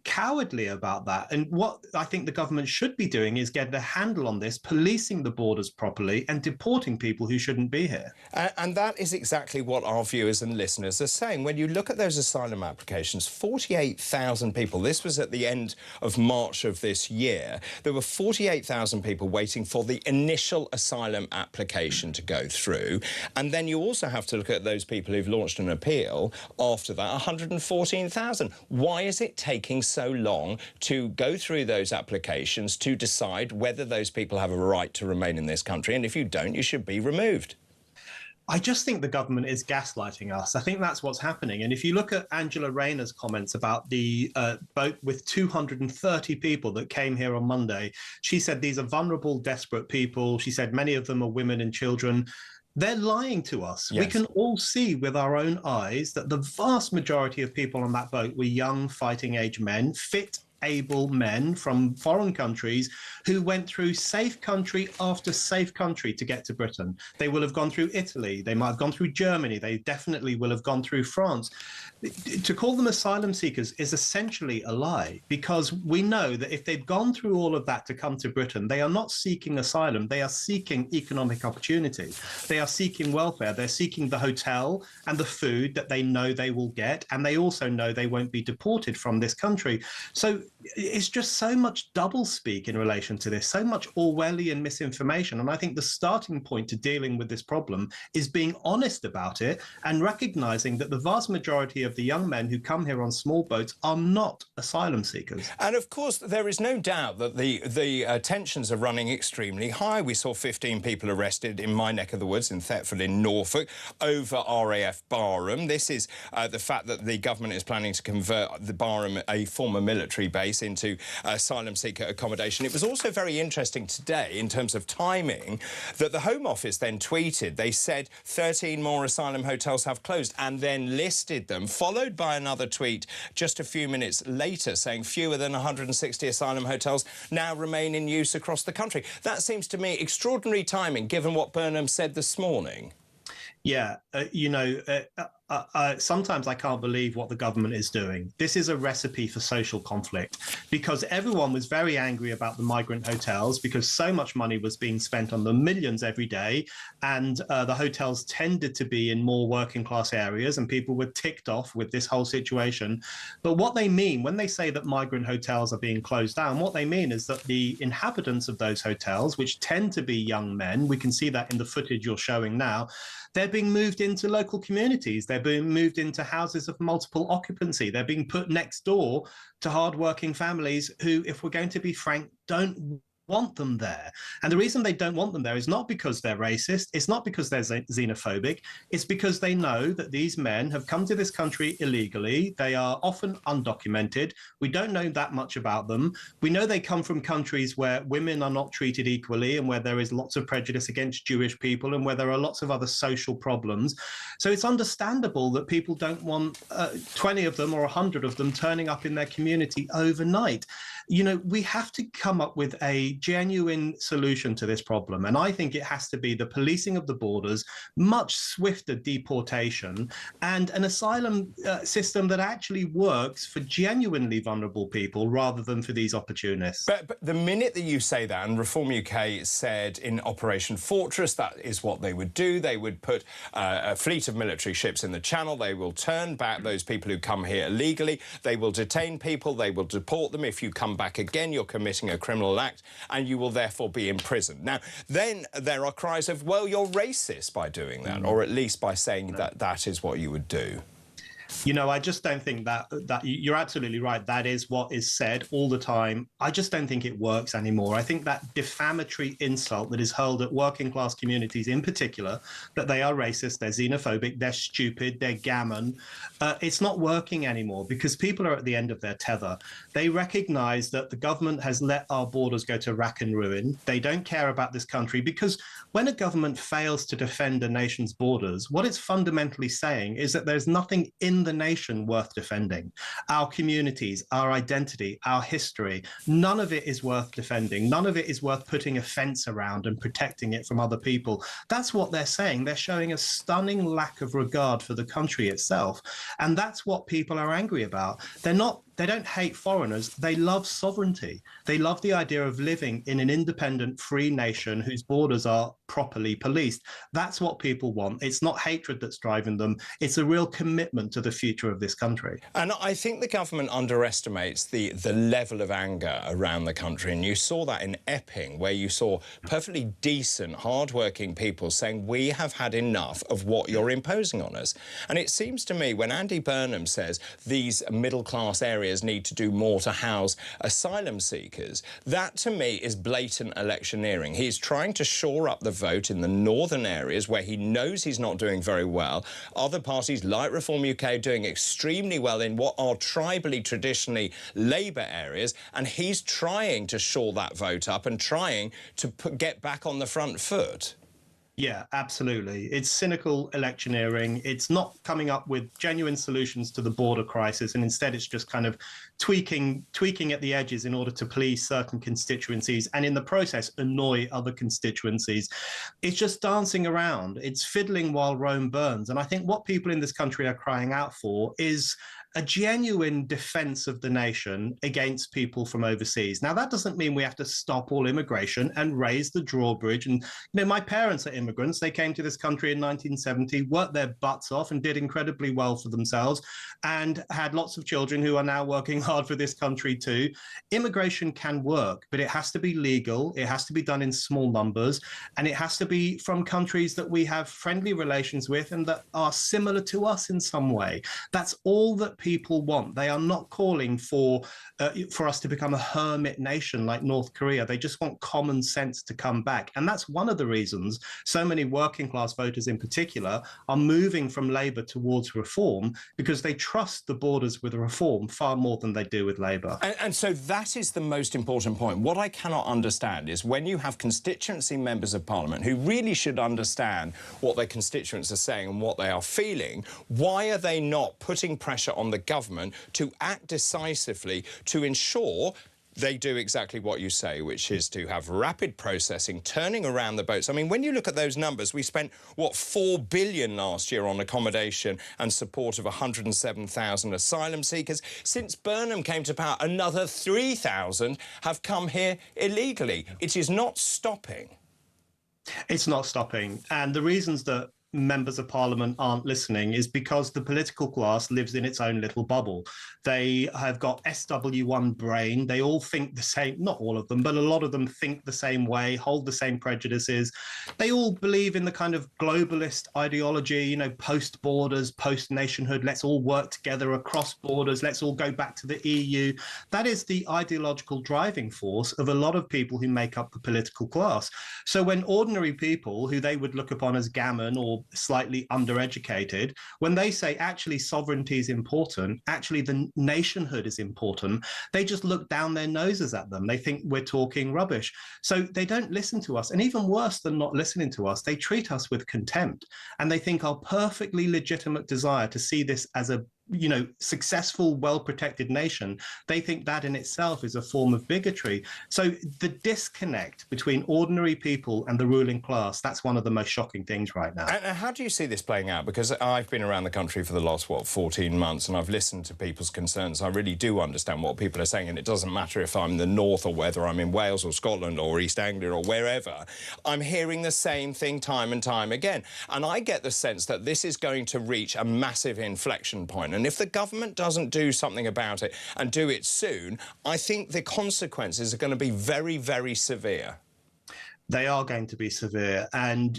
cowardly about that. And what I think the government should be doing is getting a handle on this, policing the borders properly and deporting people who shouldn't be here. And that is exactly what our viewers and listeners are saying. When you look at those asylum applications, 48,000 people, this was at the end of March of this year, there were 48,000 people waiting for the initial asylum application to go through. And then you also have to look at those people who've launched an appeal after that, 114,000. Why is it taking so long to go through those applications to decide whether those people have a right to remain in this country? And if you don't, you should be removed. I just think the government is gaslighting us. I think that's what's happening. And if you look at Angela Rayner's comments about the boat with 230 people that came here on Monday, she said these are vulnerable, desperate people. She said many of them are women and children. They're lying to us. Yes. We can all see with our own eyes that the vast majority of people on that boat were young, fighting-age men, fit, able men from foreign countries who went through safe country after safe country to get to Britain. They will have gone through Italy. They might have gone through Germany. They definitely will have gone through France. To call them asylum seekers is essentially a lie, because we know that if they've gone through all of that to come to Britain, they are not seeking asylum. They are seeking economic opportunity. They are seeking welfare. They're seeking the hotel and the food that they know they will get, and they also know they won't be deported from this country. So it's just so much doublespeak in relation to this, so much Orwellian misinformation. And I think the starting point to dealing with this problem is being honest about it and recognizing that the vast majority of the young men who come here on small boats are not asylum seekers. And of course, there is no doubt that the tensions are running extremely high. We saw 15 people arrested in my neck of the woods in Thetford in Norfolk over RAF Barham. This is the fact that the government is planning to convert the Barham, a former military base, into asylum seeker accommodation. It was also very interesting today, in terms of timing, that the Home Office then tweeted. They said 13 more asylum hotels have closed and then listed them, followed by another tweet just a few minutes later saying fewer than 160 asylum hotels now remain in use across the country. That seems to me extraordinary timing, given what Burnham said this morning. Yeah, sometimes I can't believe what the government is doing. This is a recipe for social conflict because everyone was very angry about the migrant hotels because so much money was being spent on them, millions every day. And the hotels tended to be in more working class areas and people were ticked off with this whole situation. But what they mean when they say that migrant hotels are being closed down, what they mean is that the inhabitants of those hotels, which tend to be young men, we can see that in the footage you're showing now, they're being moved into local communities. They're being moved into houses of multiple occupancy. They're being put next door to hardworking families who, if we're going to be frank, don't want them there. And the reason they don't want them there is not because they're racist. It's not because they're xenophobic. It's because they know that these men have come to this country illegally. They are often undocumented. We don't know that much about them. We know they come from countries where women are not treated equally and where there is lots of prejudice against Jewish people and where there are lots of other social problems. So it's understandable that people don't want 20 of them or 100 of them turning up in their community overnight. You know, we have to come up with a genuine solution to this problem. And I think it has to be the policing of the borders, much swifter deportation, and an asylum system that actually works for genuinely vulnerable people rather than for these opportunists. But the minute that you say that, and Reform UK said in Operation Fortress that is what they would do, they would put a fleet of military ships in the Channel, they will turn back those people who come here illegally, they will detain people, they will deport them. If you come back again, you're committing a criminal act and you will therefore be imprisoned. Now, then there are cries of, well, you're racist by doing that, or at least by saying that that is what you would do. You know, I just don't think that you're absolutely right. That is what is said all the time. I just don't think it works anymore. I think that defamatory insult that is hurled at working class communities in particular, that they are racist, they're xenophobic, they're stupid, they're gammon, it's not working anymore because people are at the end of their tether. They recognize that the government has let our borders go to rack and ruin. They don't care about this country because when a government fails to defend a nation's borders, what it's fundamentally saying is that there's nothing in the nation worth defending. Our communities, our identity, our history, none of it is worth defending. None of it is worth putting a fence around and protecting it from other people. That's what they're saying. They're showing a stunning lack of regard for the country itself. And that's what people are angry about. They don't hate foreigners. They love sovereignty. They love the idea of living in an independent, free nation whose borders are properly policed. That's what people want. It's not hatred that's driving them. It's a real commitment to the future of this country. And I think the government underestimates the level of anger around the country. And you saw that in Epping, where you saw perfectly decent, hard-working people saying, we have had enough of what you're imposing on us. And it seems to me when Andy Burnham says these middle-class areas need to do more to house asylum seekers, that to me is blatant electioneering. He's trying to shore up the vote in the northern areas where he knows he's not doing very well. Other parties like Reform UK doing extremely well in what are tribally, traditionally Labour areas, and he's trying to shore that vote up and trying to get back on the front foot. Yeah, absolutely. It's cynical electioneering. It's not coming up with genuine solutions to the border crisis, and instead it's just kind of tweaking at the edges in order to please certain constituencies and in the process annoy other constituencies. It's just dancing around. It's fiddling while Rome burns. And I think what people in this country are crying out for is a genuine defense of the nation against people from overseas. Now, that doesn't mean we have to stop all immigration and raise the drawbridge. And, you know, my parents are immigrants. They came to this country in 1970, worked their butts off and did incredibly well for themselves and had lots of children who are now working hard for this country too. Immigration can work, but it has to be legal. It has to be done in small numbers, and it has to be from countries that we have friendly relations with and that are similar to us in some way. That's all that people want. They are not calling for us to become a hermit nation like North Korea. They just want common sense to come back. And that's one of the reasons so many working class voters in particular are moving from Labour towards Reform, because they trust the borders with Reform far more than they do with Labour. And so that is the most important point. What I cannot understand is when you have constituency members of Parliament who really should understand what their constituents are saying and what they are feeling, why are they not putting pressure on the government to act decisively to ensure they do exactly what you say, which is to have rapid processing, turning around the boats. I mean, when you look at those numbers, we spent, what, $4 billion last year on accommodation and support of 107,000 asylum seekers. Since Burnham came to power, another 3,000 have come here illegally. It is not stopping. It's not stopping. And the reasons that members of parliament aren't listening is because the political class lives in its own little bubble. They have got SW1 brain. They all think the same, not all of them, but a lot of them think the same way, hold the same prejudices. They all believe in the kind of globalist ideology, you know, post borders, post nationhood, let's all work together across borders, let's all go back to the EU. That is the ideological driving force of a lot of people who make up the political class. So when ordinary people, who they would look upon as gammon or slightly undereducated, when they say actually sovereignty is important, actually the nationhood is important, they just look down their noses at them. They think we're talking rubbish. So they don't listen to us. And even worse than not listening to us, they treat us with contempt. And they think our perfectly legitimate desire to see this as a successful, well-protected nation, they think that in itself is a form of bigotry. So the disconnect between ordinary people and the ruling class, that's one of the most shocking things right now. And how do you see this playing out? Because I've been around the country for the last, 14 months, and I've listened to people's concerns. I really do understand what people are saying, and it doesn't matter if I'm in the north or whether I'm in Wales or Scotland or East Anglia or wherever. I'm hearing the same thing time and time again. And I get the sense that this is going to reach a massive inflection point. And if the government doesn't do something about it and do it soon, I think the consequences are going to be very, very severe. They are going to be severe. And,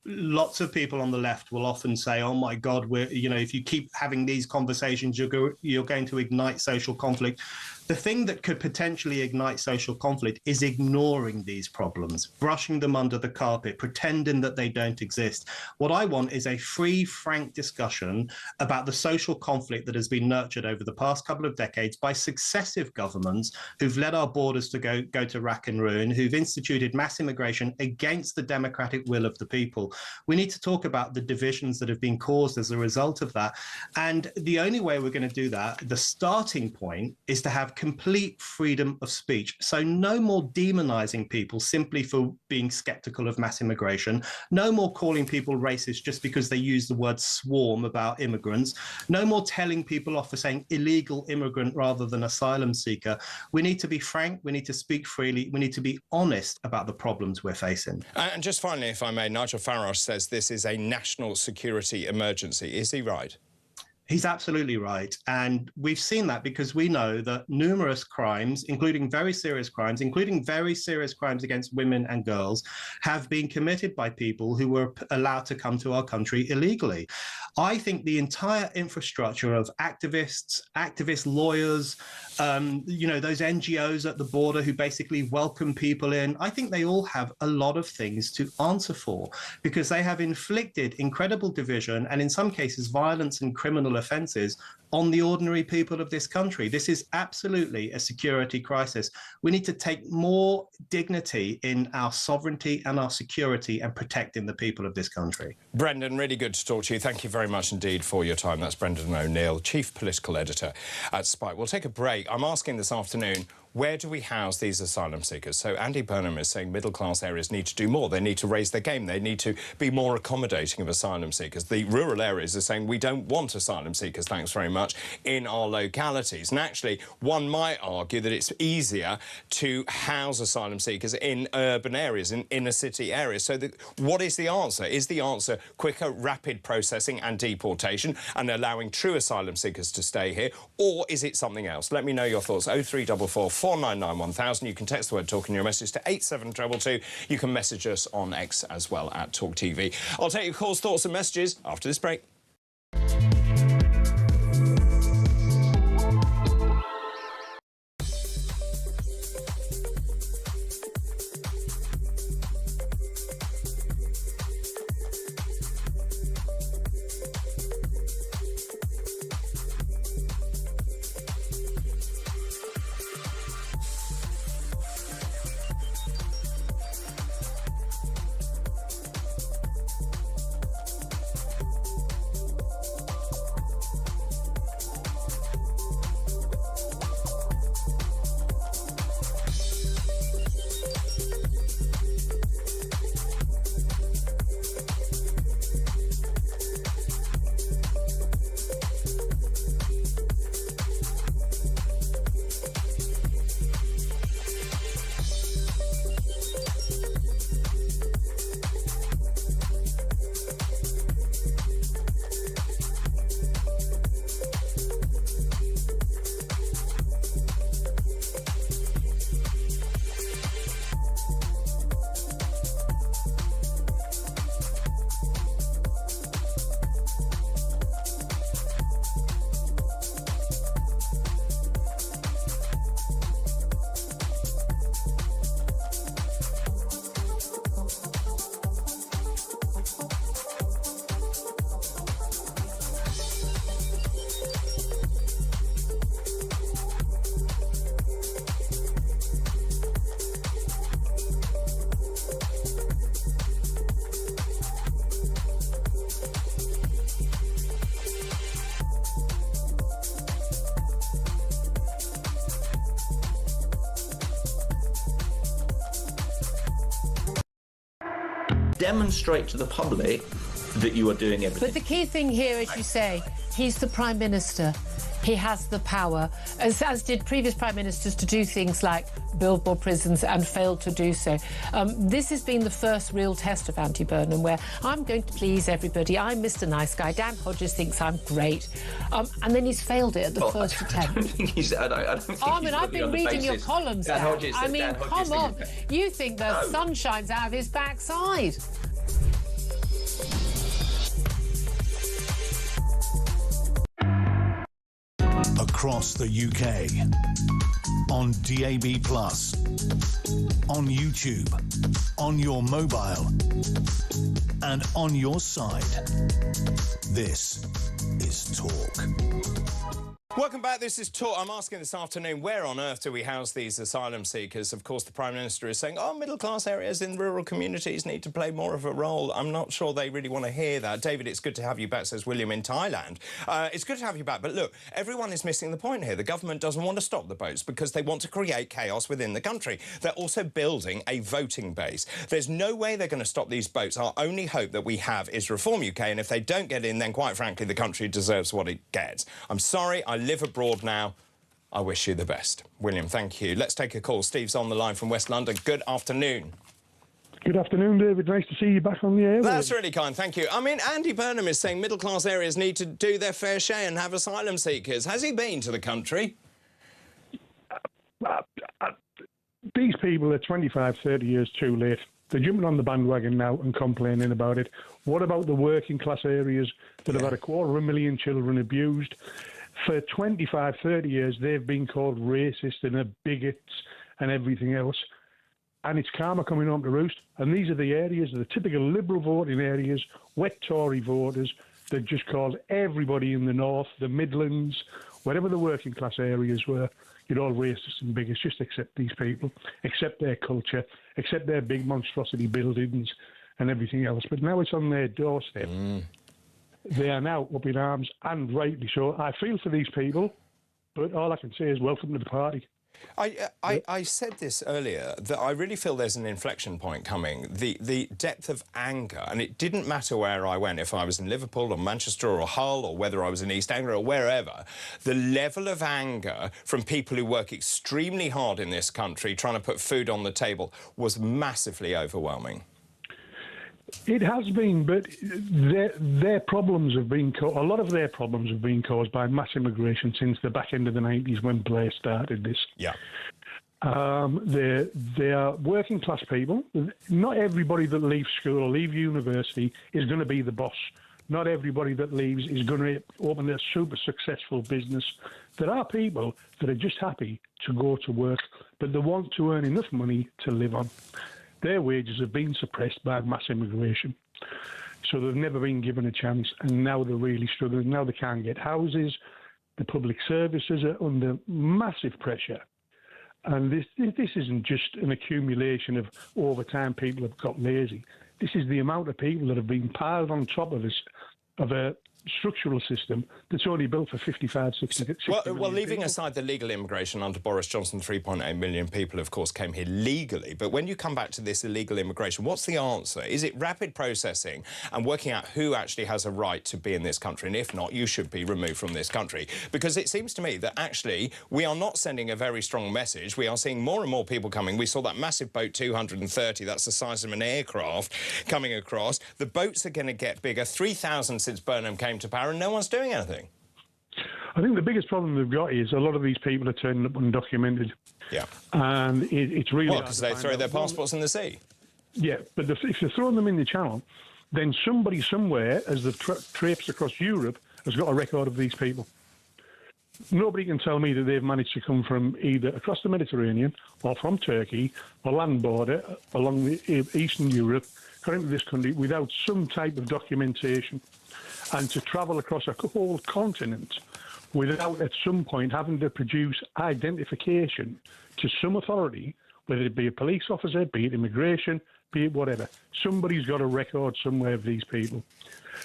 lots of people on the left will often say, oh, my God, if you keep having these conversations, you're going to ignite social conflict. The thing that could potentially ignite social conflict is ignoring these problems, brushing them under the carpet, pretending that they don't exist. What I want is a free, frank discussion about the social conflict that has been nurtured over the past couple of decades by successive governments who've led our borders to go to rack and ruin, who've instituted mass immigration against the democratic will of the people. We need to talk about the divisions that have been caused as a result of that. And the only way we're going to do that, the starting point, is to have complete freedom of speech. So no more demonizing people simply for being skeptical of mass immigration. No more calling people racist just because they use the word swarm about immigrants. No more telling people off for saying illegal immigrant rather than asylum seeker. We need to be frank. We need to speak freely. We need to be honest about the problems we're facing. And just finally, if I may, Nigel Farage says this is a national security emergency. Is he right? He's absolutely right. And we've seen that because we know that numerous crimes, including very serious crimes against women and girls, have been committed by people who were allowed to come to our country illegally. I think the entire infrastructure of activist lawyers, those NGOs at the border who basically welcome people in, I think they all have a lot of things to answer for because they have inflicted incredible division and in some cases violence and criminal offences on the ordinary people of this country. This is absolutely a security crisis. We need to take more dignity in our sovereignty and our security and protecting the people of this country. Brendan, really good to talk to you. Thank you very much indeed for your time. That's Brendan O'Neill, Chief Political Editor at Spike. We'll take a break. I'm asking this afternoon, where do we house these asylum seekers? So Andy Burnham is saying middle-class areas need to do more. They need to raise their game. They need to be more accommodating of asylum seekers. The rural areas are saying we don't want asylum seekers, thanks very much, in our localities. And actually, one might argue that it's easier to house asylum seekers in urban areas, in inner city areas. So what is the answer? Is the answer quicker, rapid processing and deportation and allowing true asylum seekers to stay here? Or is it something else? Let me know your thoughts. 0344 499 1000. You can text the word talk in your message to 87222. You can message us on X as well at talkTV. I'll take your calls, thoughts and messages after this break. demonstrate to the public that you are doing everything. But the key thing here, as you say, he's the Prime Minister. He has the power, as did previous Prime Ministers, to do things like build more prisons and failed to do so. This has been the first real test of anti-Burnham, where I'm going to please everybody, I'm Mr Nice Guy, Dan Hodges thinks I'm great, and then he's failed it at the first attempt. I don't think he's... I don't think I mean, I've been reading your columns, Dan. Hodges, I mean, come on. You think the sun shines out of his backside. Across the UK, on DAB+, on YouTube, on your mobile, and on your side. This is Talk. Welcome back. This is Talk. I'm asking this afternoon, where on earth do we house these asylum seekers? Of course, the Prime Minister is saying, oh, middle-class areas in rural communities need to play more of a role. I'm not sure they really want to hear that. David, it's good to have you back, says William in Thailand. It's good to have you back, but look, everyone is missing the point here. The government doesn't want to stop the boats because they want to create chaos within the country. They're also building a voting base. There's no way they're going to stop these boats. Our only hope that we have is Reform UK, and if they don't get in, then quite frankly, the country deserves what it gets. I'm sorry, I live abroad now. I wish you the best. William, thank you. Let's take a call. Steve's on the line from West London. Good afternoon. Good afternoon, David. Nice to see you back on the air. That's really kind, thank you. I mean, Andy Burnham is saying middle-class areas need to do their fair share and have asylum seekers. Has he been to the country? These people are 25, 30 years too late. They're jumping on the bandwagon now and complaining about it. What about the working-class areas that have had 250,000 children abused? For 25, 30 years, they've been called racist and bigots and everything else. And it's karma coming home to roost. And these are the areas, the typical Liberal voting areas, wet Tory voters that just called everybody in the north, the Midlands, whatever the working class areas were, you're all racist and bigots. Just accept these people, accept their culture, accept their big monstrosity buildings and everything else. But now it's on their doorstep. They are now up in arms, and rightly so. I feel for these people, but all I can say is welcome to the party. I said this earlier, that I really feel there's an inflection point coming. The depth of anger, and it didn't matter where I went, if I was in Liverpool or Manchester or Hull or whether I was in East Anglia or wherever, the level of anger from people who work extremely hard in this country trying to put food on the table was massively overwhelming. It has been, but their problems have been a lot of their problems have been caused by mass immigration since the back end of the 90s when Blair started this. Yeah. They are working class people. Not everybody that leaves school or leaves university is going to be the boss. Not everybody that leaves is going to open a super successful business. There are people that are just happy to go to work, but they want to earn enough money to live on. Their wages have been suppressed by mass immigration. So they've never been given a chance, and now they're really struggling. Now they can't get houses. The public services are under massive pressure. And this isn't just an accumulation of over time people have got lazy. This is the amount of people that have been piled on top of a structural system that's only built for 55, 60 well, leaving aside the legal immigration under Boris Johnson, 3.8 million people, of course, came here legally. But when you come back to this illegal immigration, what's the answer? Is it rapid processing and working out who actually has a right to be in this country? And if not, you should be removed from this country. Because it seems to me that actually we are not sending a very strong message. We are seeing more and more people coming. We saw that massive boat, 230, that's the size of an aircraft, coming across. The boats are going to get bigger, 3,000 since Burnham came to power, and no one's doing anything. I think the biggest problem they've got is a lot of these people are turning up undocumented. Yeah. And it's really... Well, because they throw their passports in the sea. Yeah, but if they're throwing them in the channel, then somebody somewhere, as they've traipsed across Europe, has got a record of these people. Nobody can tell me that they've managed to come from either across the Mediterranean or from Turkey or land border along the Eastern Europe, got into this country without some type of documentation. And to travel across a whole continent without at some point having to produce identification to some authority, whether it be a police officer, be it immigration, be it whatever. Somebody's got a record somewhere of these people.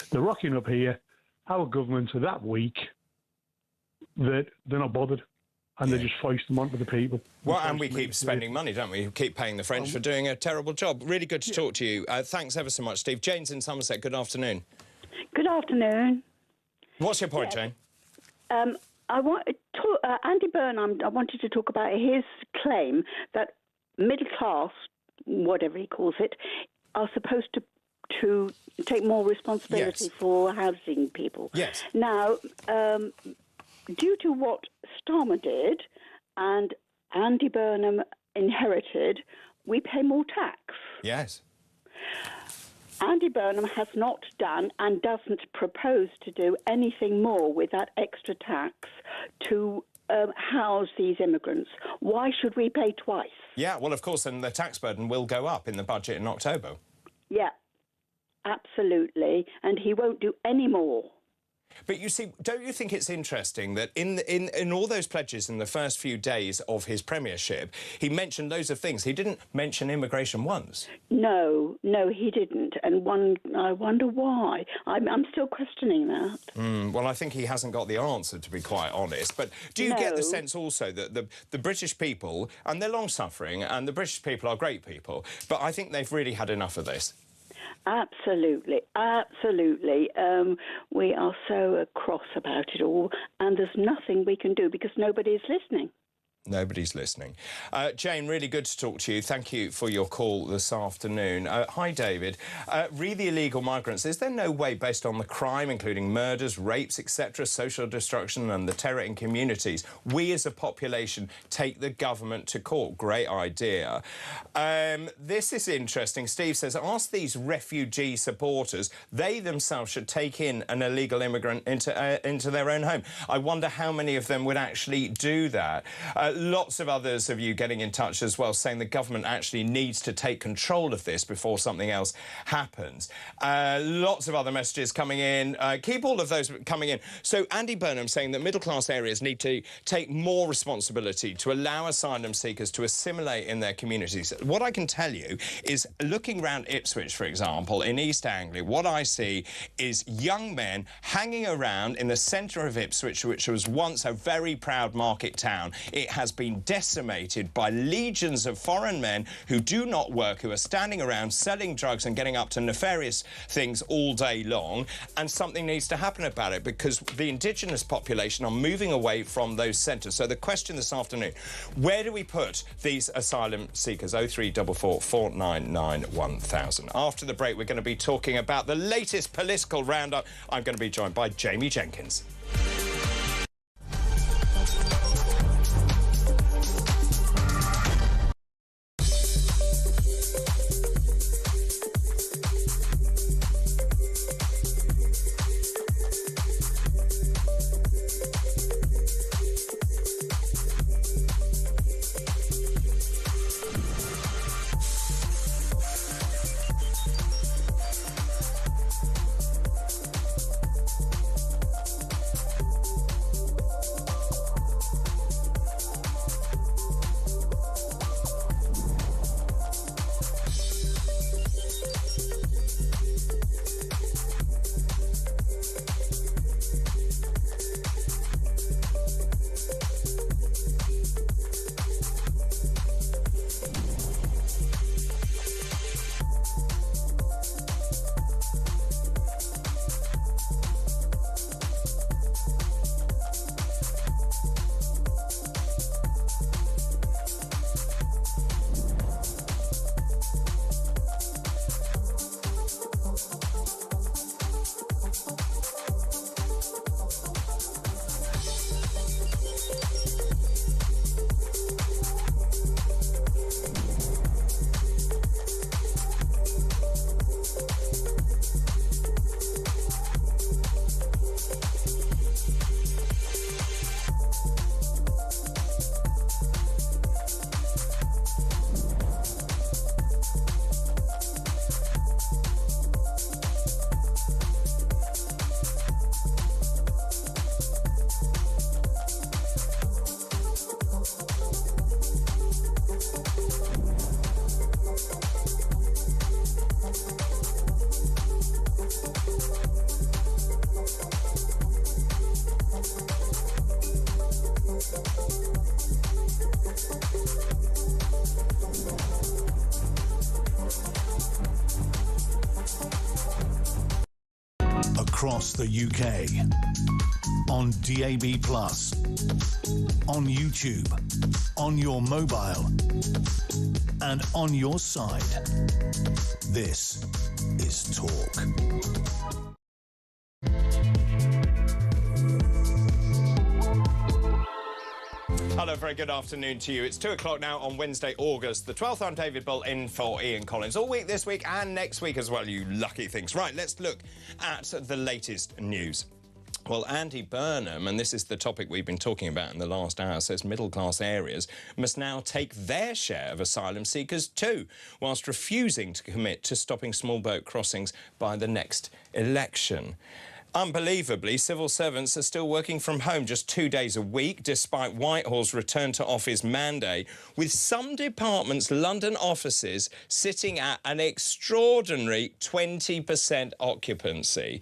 They're rocking up here. Our governments are that weak that they're not bothered. and they just foist them onto the people. Well, and we keep spending money, don't we? We keep paying the French for doing a terrible job. Really good to talk to you. Thanks ever so much, Steve. Jane's in Somerset. Good afternoon. Good afternoon. What's your point, Jane? I want Andy Burnham. I wanted to talk about his claim that middle class, whatever he calls it, are supposed to take more responsibility for housing people. Yes. Now, due to what Starmer did and Andy Burnham inherited, we pay more tax. Yes. Andy Burnham has not done and doesn't propose to do anything more with that extra tax to house these immigrants. Why should we pay twice? Yeah, well, of course, and the tax burden will go up in the budget in October. Yeah, absolutely. And he won't do any more. But you see, don't you think it's interesting that in all those pledges in the first few days of his premiership, he mentioned loads of things. He didn't mention immigration once. No, he didn't. And I wonder why. I'm still questioning that. Well, I think he hasn't got the answer, to be quite honest. But do you get the sense also that the British people, and they're long-suffering, and the British people are great people, but I think they've really had enough of this? Absolutely. We are so cross about it all, and there's nothing we can do because nobody's listening. Nobody's listening. Jane, really good to talk to you. Thank you for your call this afternoon. Hi, David. Re the illegal migrants. Is there no way, based on the crime, including murders, rapes, etc., social destruction and the terror in communities, we as a population take the government to court? Great idea. This is interesting. Steve says, ask these refugee supporters. They themselves should take in an illegal immigrant into their own home. I wonder how many of them would actually do that. Lots of others of you getting in touch as well, saying the government actually needs to take control of this before something else happens. Lots of other messages coming in. Keep all of those coming in. So Andy Burnham saying that middle-class areas need to take more responsibility to allow asylum seekers to assimilate in their communities. What I can tell you is, looking around Ipswich, for example, in East Anglia, what I see is young men hanging around in the centre of Ipswich, which was once a very proud market town. It has been decimated by legions of foreign men who do not work, who are standing around selling drugs and getting up to nefarious things all day long, and something needs to happen about it because the indigenous population are moving away from those centres. So the question this afternoon, where do we put these asylum seekers? 0344 499 1000. After the break, we're going to be talking about the latest political roundup. I'm going to be joined by Jamie Jenkins. across the UK. On DAB+, on YouTube, on your mobile, and on your side. This is Talk. Hello, very good afternoon to you. It's 2 o'clock now on Wednesday, August the 12th. I'm David Bull in for Ian Collins. All week this week and next week as well, you lucky things. Right, let's look at the latest news. Well, Andy Burnham, and this is the topic we've been talking about in the last hour, says middle-class areas must now take their share of asylum seekers too, whilst refusing to commit to stopping small boat crossings by the next election. Unbelievably, civil servants are still working from home just 2 days a week, despite Whitehall's return to office mandate, with some departments' London offices sitting at an extraordinary 20% occupancy.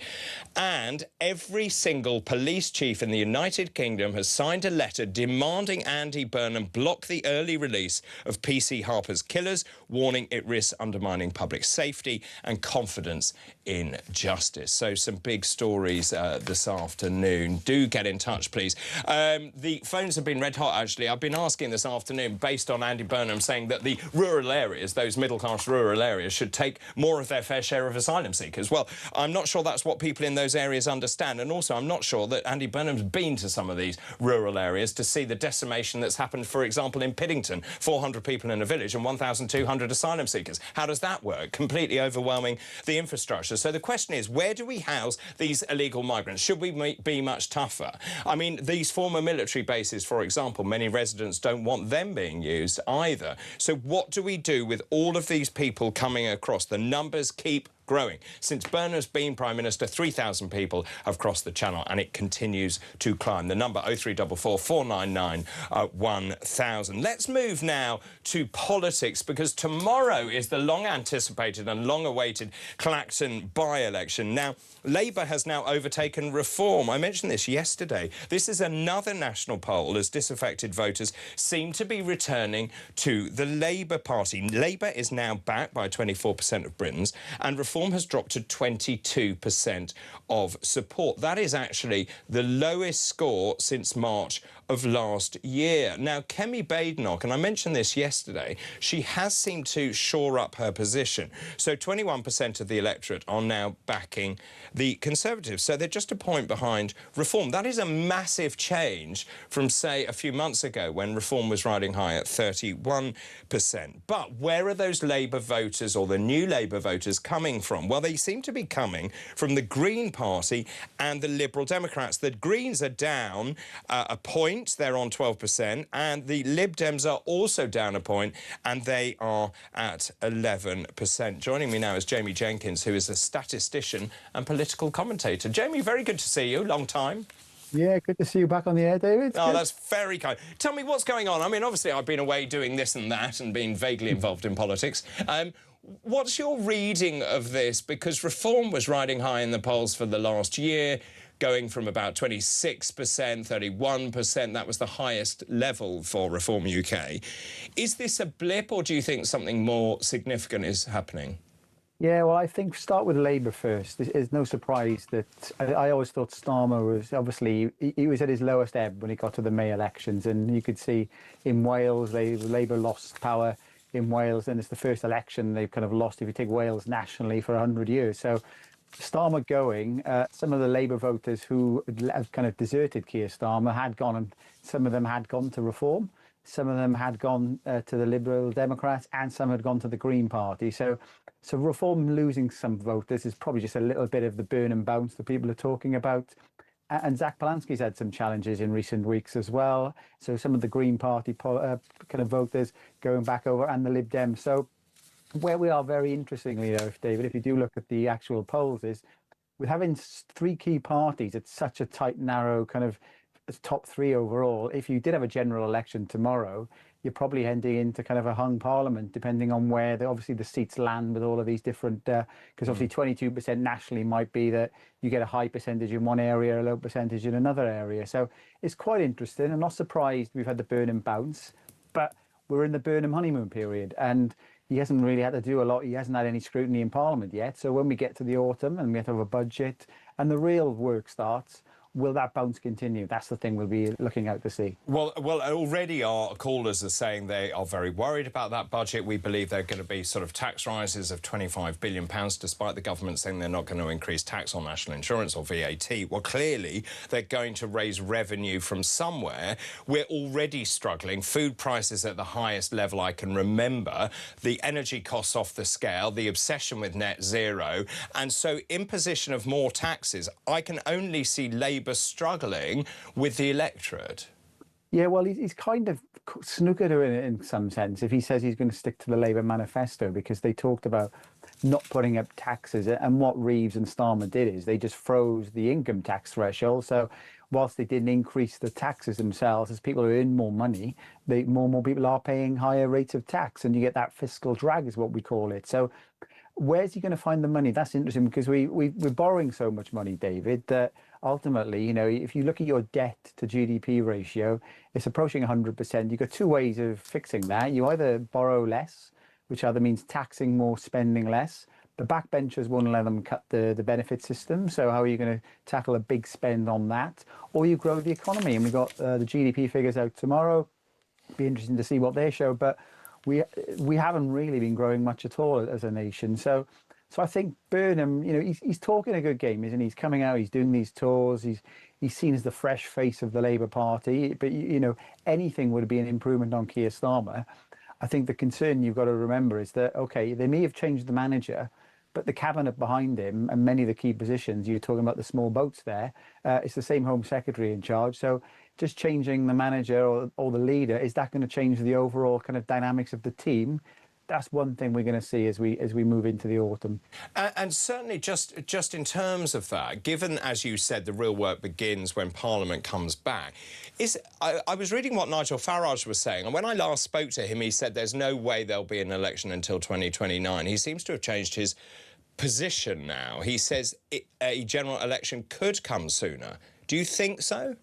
And every single police chief in the United Kingdom has signed a letter demanding Andy Burnham block the early release of PC Harper's killers, warning it risks undermining public safety and confidence in justice. So some big stories this afternoon. Do get in touch, please. The phones have been red hot, actually. I've been asking this afternoon, based on Andy Burnham saying that the rural areas, those middle-class rural areas, should take more of their fair share of asylum seekers. Well, I'm not sure that's what people in those areas understand, and also I'm not sure that Andy Burnham's been to some of these rural areas to see the decimation that's happened, for example, in Piddington. 400 people in a village and 1,200 asylum seekers. How does that work? Completely overwhelming the infrastructure. So the question is, where do we house these illegal migrants? Should we be much tougher? I mean, these former military bases, for example, many residents don't want them being used either. So what do we do with all of these people coming across? The numbers keep growing. Since Burnham's been Prime Minister, 3,000 people have crossed the Channel, and it continues to climb. The number 0344 499 1000. Let's move now to politics, because tomorrow is the long-anticipated and long-awaited Clacton by-election. Now, Labour has now overtaken Reform. I mentioned this yesterday. This is another national poll as disaffected voters seem to be returning to the Labour Party. Labour is now backed by 24% of Britons, and Reform has dropped to 22% of support. That is actually the lowest score since March of last year. Now, Kemi Badenoch, and I mentioned this yesterday, she has seemed to shore up her position. So 21% of the electorate are now backing the Conservatives. So they're just a point behind Reform. That is a massive change from, say, a few months ago when Reform was riding high at 31%. But where are those Labour voters, or the new Labour voters, coming from? Well, they seem to be coming from the Green Party and the Liberal Democrats. The Greens are down a point. They're on 12%, and the Lib Dems are also down a point, and they are at 11%. Joining me now is Jamie Jenkins, who is a statistician and political commentator. Jamie, very good to see you. Long time. Yeah, good to see you back on the air, David. Oh, that's very kind. Tell me what's going on. I mean, obviously, I've been away doing this and that and been vaguely involved in politics. What's your reading of this? Because Reform was riding high in the polls for the last year, going from about 26%, 31%. That was the highest level for Reform UK. Is this a blip, or do you think something more significant is happening? Yeah, well, I think start with Labour first. It's no surprise that I always thought Starmer was, obviously, he was at his lowest ebb when he got to the May elections, and you could see in Wales, Labour lost power in Wales, and it's the first election they've kind of lost, if you take Wales nationally, for 100 years. So Starmer going, some of the Labour voters who have kind of deserted Keir Starmer had gone, and some of them had gone to Reform, some of them had gone to the Liberal Democrats, and some had gone to the Green Party. So Reform losing some voters is probably just a little bit of the Burnham bounce that people are talking about. And Zach Polanski's had some challenges in recent weeks as well. So some of the Green Party kind of voters going back over, and the Lib Dems. So where we are, very interestingly, though, David, if you do look at the actual polls, is with having three key parties, it's such a tight, narrow kind of top three overall. If you did have a general election tomorrow, you're probably heading into kind of a hung parliament, depending on where obviously the seats land with all of these different, because obviously 22% nationally might be that you get a high percentage in one area, a low percentage in another area. So it's quite interesting. I'm not surprised we've had the Burnham bounce, but we're in the Burnham honeymoon period. And he hasn't really had to do a lot. He hasn't had any scrutiny in Parliament yet. So when we get to the autumn and we have to have a budget and the real work starts, will that bounce continue? That's the thing we'll be looking out to see. Well, already our callers are saying they are very worried about that budget. We believe there are going to be sort of tax rises of £25 billion, despite the government saying they're not going to increase tax on national insurance or VAT. Well, clearly, they're going to raise revenue from somewhere. We're already struggling. Food prices at the highest level I can remember. The energy costs off the scale, the obsession with net zero. And so, imposition of more taxes, I can only see Labour struggling with the electorate. Yeah, well, he's kind of snookered her in some sense if he says he's going to stick to the Labour manifesto, because they talked about not putting up taxes. And what Reeves and Starmer did is they just froze the income tax threshold. So whilst they didn't increase the taxes themselves, as people earn more money, more and more people are paying higher rates of tax, and you get that fiscal drag is what we call it. So where's he going to find the money? That's interesting, because we're borrowing so much money, David, that ultimately, you know, if you look at your debt to GDP ratio, it's approaching 100%. You've got two ways of fixing that. You either borrow less, which either means taxing more, spending less. The backbenchers won't let them cut the benefit system. So how are you going to tackle a big spend on that? Or you grow the economy. And we've got the GDP figures out tomorrow. Be interesting to see what they show. But we haven't really been growing much at all as a nation. So I think Burnham, you know, he's talking a good game, isn't he? He's coming out, he's doing these tours, he's seen as the fresh face of the Labour Party. But, you know, anything would be an improvement on Keir Starmer. I think the concern you've got to remember is that, OK, they may have changed the manager, but the cabinet behind him and many of the key positions, you're talking about the small boats there, it's the same Home Secretary in charge. So just changing the manager or the leader, is that going to change the overall kind of dynamics of the team? That's one thing we're going to see as we move into the autumn. And certainly just in terms of that, given, as you said, the real work begins when Parliament comes back, I was reading what Nigel Farage was saying, and when I last spoke to him, he said there's no way there'll be an election until 2029. He seems to have changed his position now. He says a general election could come sooner. Do you think so?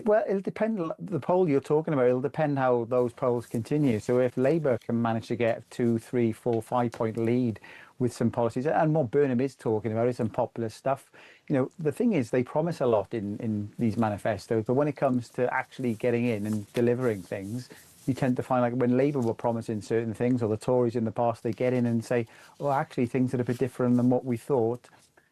Well, it'll depend. The poll you're talking about, it'll depend how those polls continue. So if Labour can manage to get a 2, 3, 4, 5 point lead with some policies, and what Burnham is talking about is some popular stuff. You know, the thing is, they promise a lot in these manifestos, but when it comes to actually getting in and delivering things, you tend to find, like, when Labour were promising certain things, or the Tories in the past, they get in and say, oh, actually, things are a bit different than what we thought.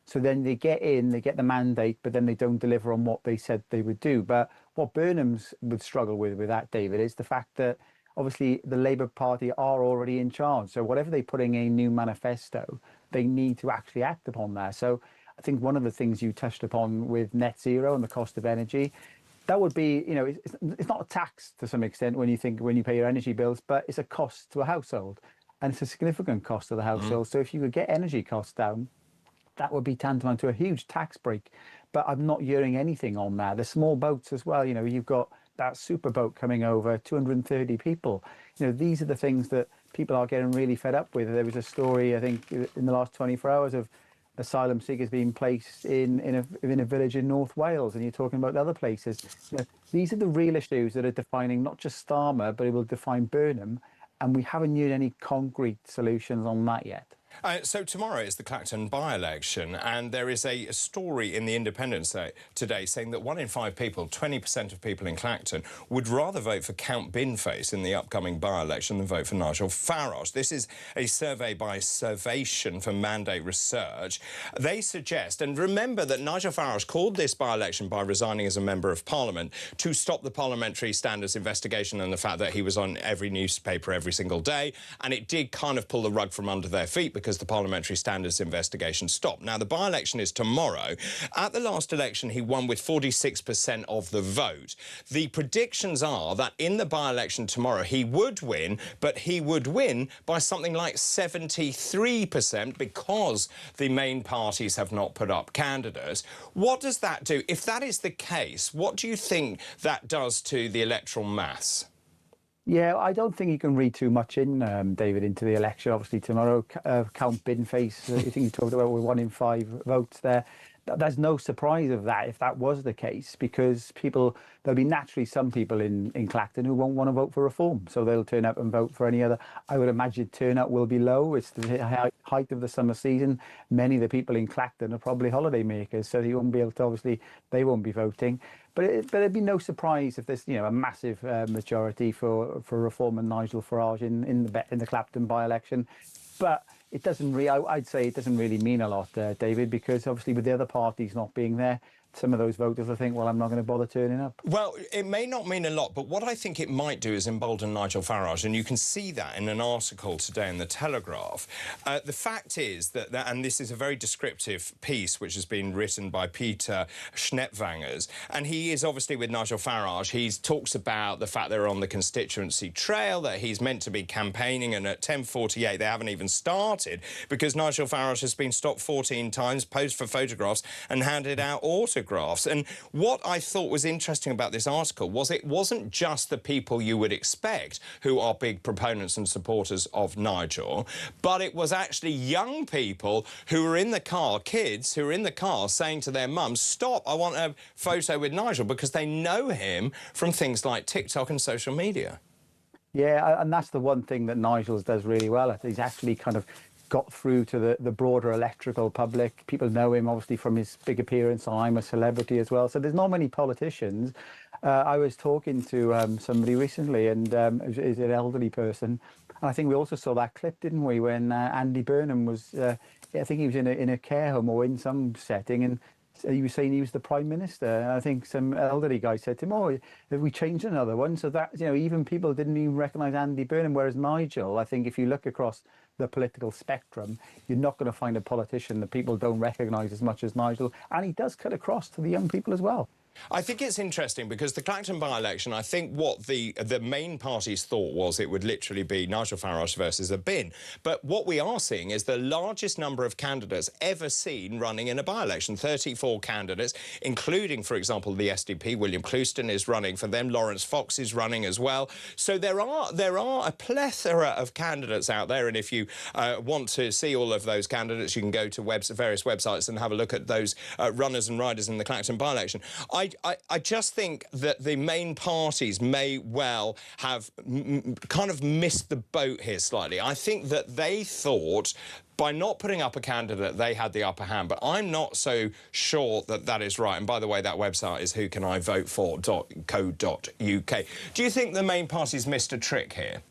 So then they get in, they get the mandate, but then they don't deliver on what they said they would do. But what Burnham's would struggle with that, David, is the fact that obviously the Labour Party are already in charge. So whatever they put in a new manifesto, they need to actually act upon that. So I think one of the things you touched upon with net zero and the cost of energy, that would be, you know, it's not a tax to some extent when you pay your energy bills, but it's a cost to a household, and it's a significant cost to the household. So if you could get energy costs down, that would be tantamount to a huge tax break. But I'm not hearing anything on that. The small boats as well, you know, you've got that super boat coming over, 230 people. You know, these are the things that people are getting really fed up with. There was a story, I think, in the last 24 hours of asylum seekers being placed in a village in North Wales, and you're talking about other places. You know, these are the real issues that are defining not just Starmer, but it will define Burnham, and we haven't heard any concrete solutions on that yet. So tomorrow is the Clacton by-election, and there is a story in the Independent today saying that 1 in 5 people, 20% of people in Clacton, would rather vote for Count Binface in the upcoming by-election than vote for Nigel Farage. This is a survey by Survation for Mandate Research. They suggest, and remember that Nigel Farage called this by-election by resigning as a Member of Parliament to stop the parliamentary standards investigation and the fact that he was on every newspaper every single day, and it did kind of pull the rug from under their feet because the parliamentary standards investigation stopped. Now, the by-election is tomorrow. At the last election, he won with 46% of the vote. The predictions are that in the by-election tomorrow, he would win, but he would win by something like 73% because the main parties have not put up candidates. What does that do? If that is the case, what do you think that does to the electoral maths? Yeah, I don't think you can read too much in, David, into the election. Obviously, tomorrow, Count Binface, I think you talked about with 1 in 5 votes there. there's no surprise of that if that was the case, because there'll be naturally some people in Clacton who won't want to vote for reform, so they'll turn up and vote for any other. I would imagine turnout will be low. It's the height of the summer season. Many of the people in Clacton are probably holiday makers, so they won't be able to, obviously, they won't be voting. But it'd be no surprise if there's a massive majority for reform and Nigel Farage in the Clacton by-election. But it doesn't really, I'd say it doesn't really mean a lot, David, because obviously with the other parties not being there, some of those voters will think, well, I'm not going to bother turning up. Well, it may not mean a lot, but what I think it might do is embolden Nigel Farage, and you can see that in an article today in The Telegraph. The fact is that, and this is a very descriptive piece which has been written by Peter Schneppwangers, and he is obviously with Nigel Farage. He talks about the fact they're on the constituency trail, that he's meant to be campaigning, and at 10:48 they haven't even started because Nigel Farage has been stopped 14 times, posed for photographs and handed out autographs. And what I thought was interesting about this article was it wasn't just the people you would expect who are big proponents and supporters of Nigel, but it was actually young people who were in the car, kids who were in the car saying to their mums, stop, I want a photo with Nigel, because they know him from things like TikTok and social media. Yeah, and that's the one thing that Nigel does really well. He's actually kind of got through to the broader electoral public. People know him, obviously, from his big appearance on I'm a Celebrity as well. So there's not many politicians. I was talking to somebody recently, and it was an elderly person. And I think we also saw that clip, didn't we, when Andy Burnham was, I think he was in a care home or in some setting, and he was saying he was the Prime Minister. And I think some elderly guy said to him, oh, have we changed another one? So that, even people didn't even recognise Andy Burnham, whereas Nigel, I think if you look across the political spectrum, you're not going to find a politician that people don't recognise as much as Nigel. And he does cut across to the young people as well. I think it's interesting because the Clacton by-election, I think what the main parties thought was it would literally be Nigel Farage versus a bin. But what we are seeing is the largest number of candidates ever seen running in a by-election. 34 candidates, including, for example, the SDP. William Clouston is running for them. Lawrence Fox is running as well. So there are a plethora of candidates out there. And if you want to see all of those candidates, you can go to various websites and have a look at those runners and riders in the Clacton by-election. I just think that the main parties may well have kind of missed the boat here slightly. I think that they thought by not putting up a candidate, they had the upper hand, but I'm not so sure that that is right. And by the way, that website is whocanivotefor.co.uk. Do you think the main parties missed a trick here?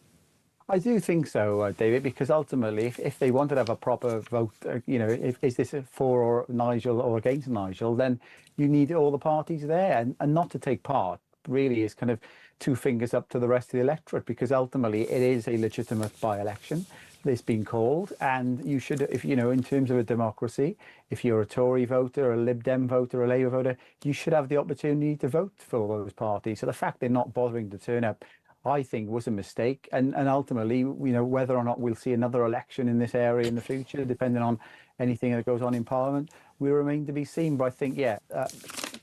I do think so, David, because ultimately, if they wanted to have a proper vote, is this for Nigel or against Nigel, then you need all the parties there. And not to take part really is kind of two fingers up to the rest of the electorate, because ultimately it is a legitimate by-election that's been called. And you should, in terms of a democracy, if you're a Tory voter, a Lib Dem voter, a Labour voter, you should have the opportunity to vote for those parties. So the fact they're not bothering to turn up, I think, was a mistake, and ultimately, whether or not we'll see another election in this area in the future, depending on anything that goes on in Parliament, will remain to be seen. But I think,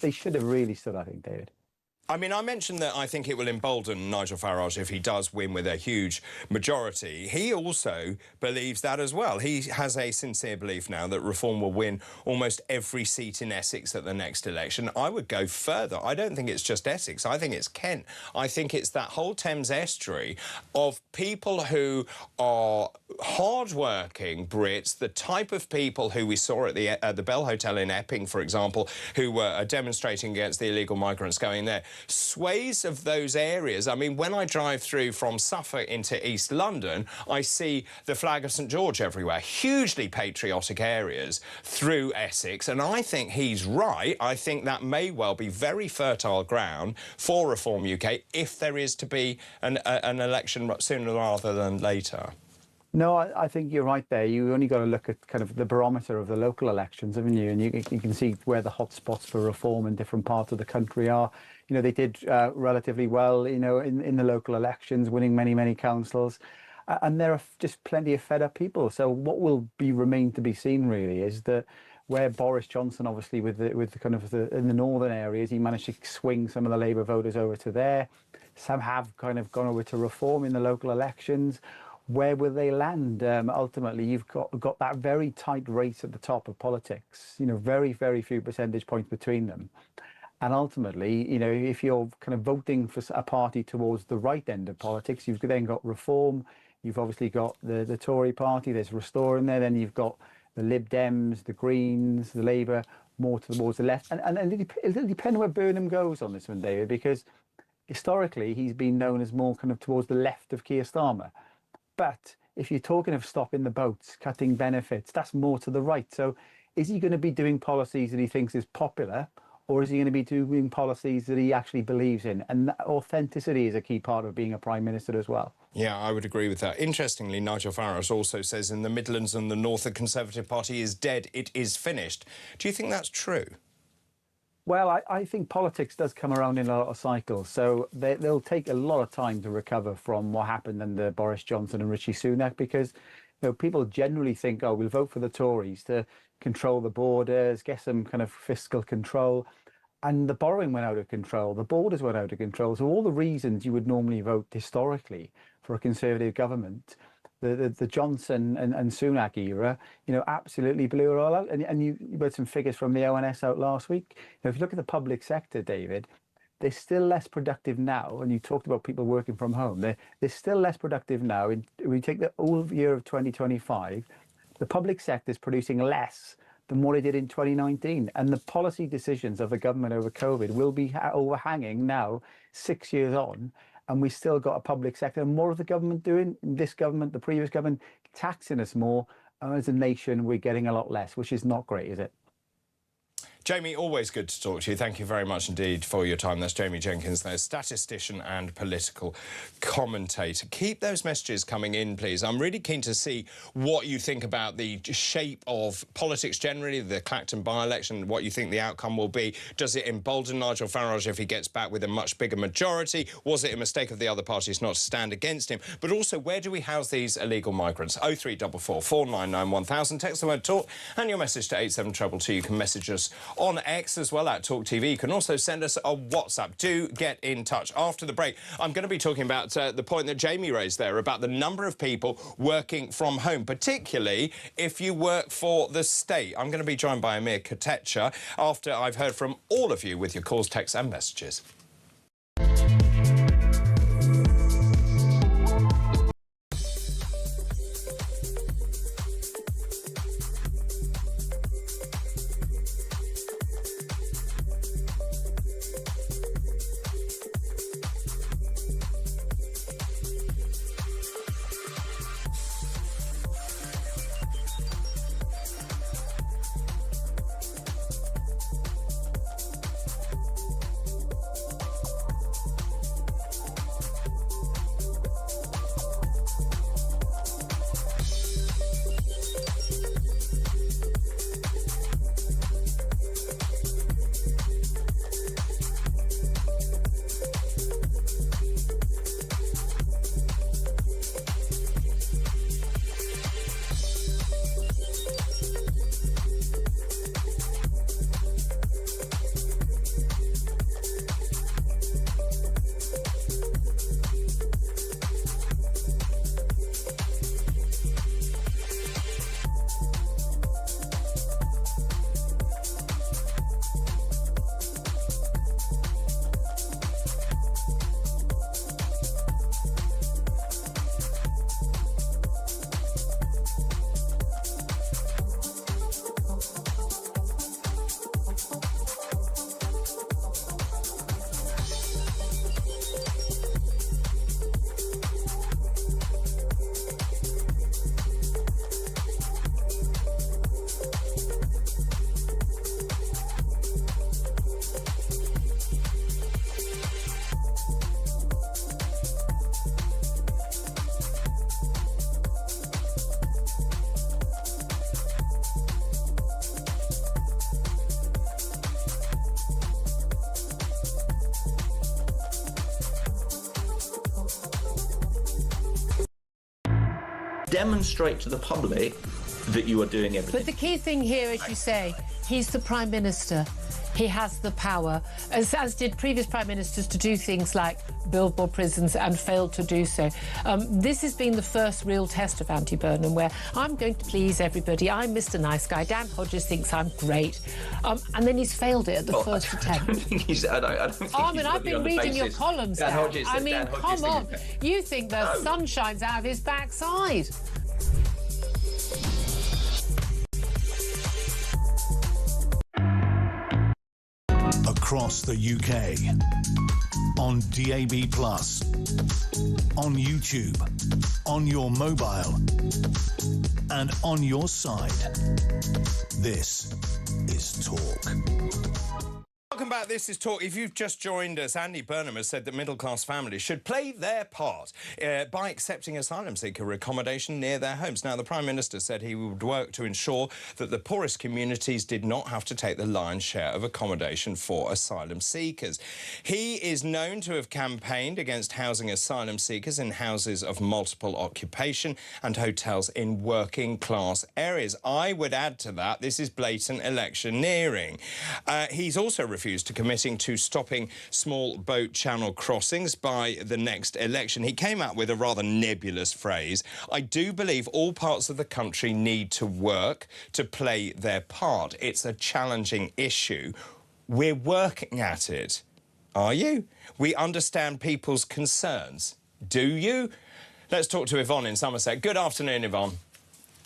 they should have really stood, I think, David. I mean, I mentioned that I think it will embolden Nigel Farage if he does win with a huge majority. He also believes that as well. He has a sincere belief now that Reform will win almost every seat in Essex at the next election. I would go further. I don't think it's just Essex. I think it's Kent. I think it's that whole Thames estuary of people who are hard-working Brits, the type of people who we saw at the Bell Hotel in Epping, for example, who were demonstrating against the illegal migrants going there. Sways of those areas. I mean, when I drive through from Suffolk into East London, I see the flag of St George everywhere. Hugely patriotic areas through Essex, and I think he's right. I think that may well be very fertile ground for Reform UK if there is to be an election sooner rather than later. No, I think you're right there. You only got to look at kind of the barometer of the local elections, haven't you? And you can see where the hot spots for reform in different parts of the country are. They did relatively well, in the local elections, winning many, many councils. And there are just plenty of fed-up people. So what will remain to be seen, really, is that where Boris Johnson, obviously, with the kind of in the northern areas, he managed to swing some of the Labour voters over to there. Some have kind of gone over to Reform in the local elections. where will they land? Ultimately, you've got that very tight race at the top of politics. Very, very few percentage points between them. And ultimately, if you're kind of voting for a party towards the right end of politics, you've then got Reform. You've obviously got the Tory party. There's Restore in there. Then you've got the Lib Dems, the Greens, the Labour, more towards the left. And it'll depend where Burnham goes on this one, David, because historically he's been known as more kind of towards the left of Keir Starmer. But if you're talking of stopping the boats, cutting benefits, that's more to the right. So is he going to be doing policies that he thinks is popular, or is he going to be doing policies that he actually believes in? And that authenticity is a key part of being a Prime Minister as well. Yeah, I would agree with that. Interestingly, Nigel Farage also says in the Midlands and the North, the Conservative Party is dead, it is finished. Do you think that's true? Well, I think politics does come around in a lot of cycles, so they'll take a lot of time to recover from what happened under Boris Johnson and Rishi Sunak, because people generally think, oh, we'll vote for the Tories to control the borders, get some kind of fiscal control, and the borrowing went out of control, the borders went out of control, so all the reasons you would normally vote historically for a Conservative government, the Johnson and Sunak era, absolutely blew it all out. And you had some figures from the ONS out last week. If you look at the public sector, David, they're still less productive now. And you talked about people working from home. They're still less productive now. When you take the whole year of 2025, the public sector is producing less than what it did in 2019. And the policy decisions of the government over COVID will be overhanging now, 6 years on. And we still got a public sector. And what are the government doing? This government, the previous government, taxing us more. And as a nation, we're getting a lot less, which is not great, is it? Jamie, always good to talk to you. Thank you very much indeed for your time. That's Jamie Jenkins there, statistician and political commentator. Keep those messages coming in, please. I'm really keen to see what you think about the shape of politics generally, the Clacton by-election, what you think the outcome will be. Does it embolden Nigel Farage if he gets back with a much bigger majority? Was it a mistake of the other parties not to stand against him? But also, where do we house these illegal migrants? 0344 499 1000. Text the word TALK and your message to 87222. You can message us on X as well at talkTV. You can also send us a WhatsApp. Do get in touch. After the break, I'm going to be talking about the point that Jamie raised there about the number of people working from home, particularly if you work for the state. I'm going to be joined by Amir Katecha after I've heard from all of you with your calls, texts and messages. Demonstrate to the public that you are doing everything. But the key thing here, as you say, he's the Prime Minister. he has the power, as did previous prime ministers, to do things like build more prisons and failed to do so. This has been the first real test of Burnham, where I'm going to please everybody. I'm Mr. Nice Guy. Dan Hodges thinks I'm great. And then he's failed it at the first attempt. I don't think he's. I don't think I mean, I've been reading your columns, Dan. Hodges, I mean, come on. You think the sun shines out of his backside. Across the UK, on DAB+, on YouTube, on your mobile, and on your side. This is Talk. Welcome back. This is Talk. If you've just joined us, Andy Burnham has said that middle-class families should play their part by accepting asylum seeker accommodation near their homes. Now, the Prime Minister said he would work to ensure that the poorest communities did not have to take the lion's share of accommodation for asylum seekers. He is known to have campaigned against housing asylum seekers in houses of multiple occupation and hotels in working-class areas. I would add to that, this is blatant electioneering. He's also refused to committing to stopping small boat channel crossings by the next election. He came out with a rather nebulous phrase. I do believe all parts of the country need to work to play their part. It's a challenging issue. We're working at it. Are you? We understand people's concerns. Do you? Let's talk to Yvonne in Somerset. Good afternoon, Yvonne.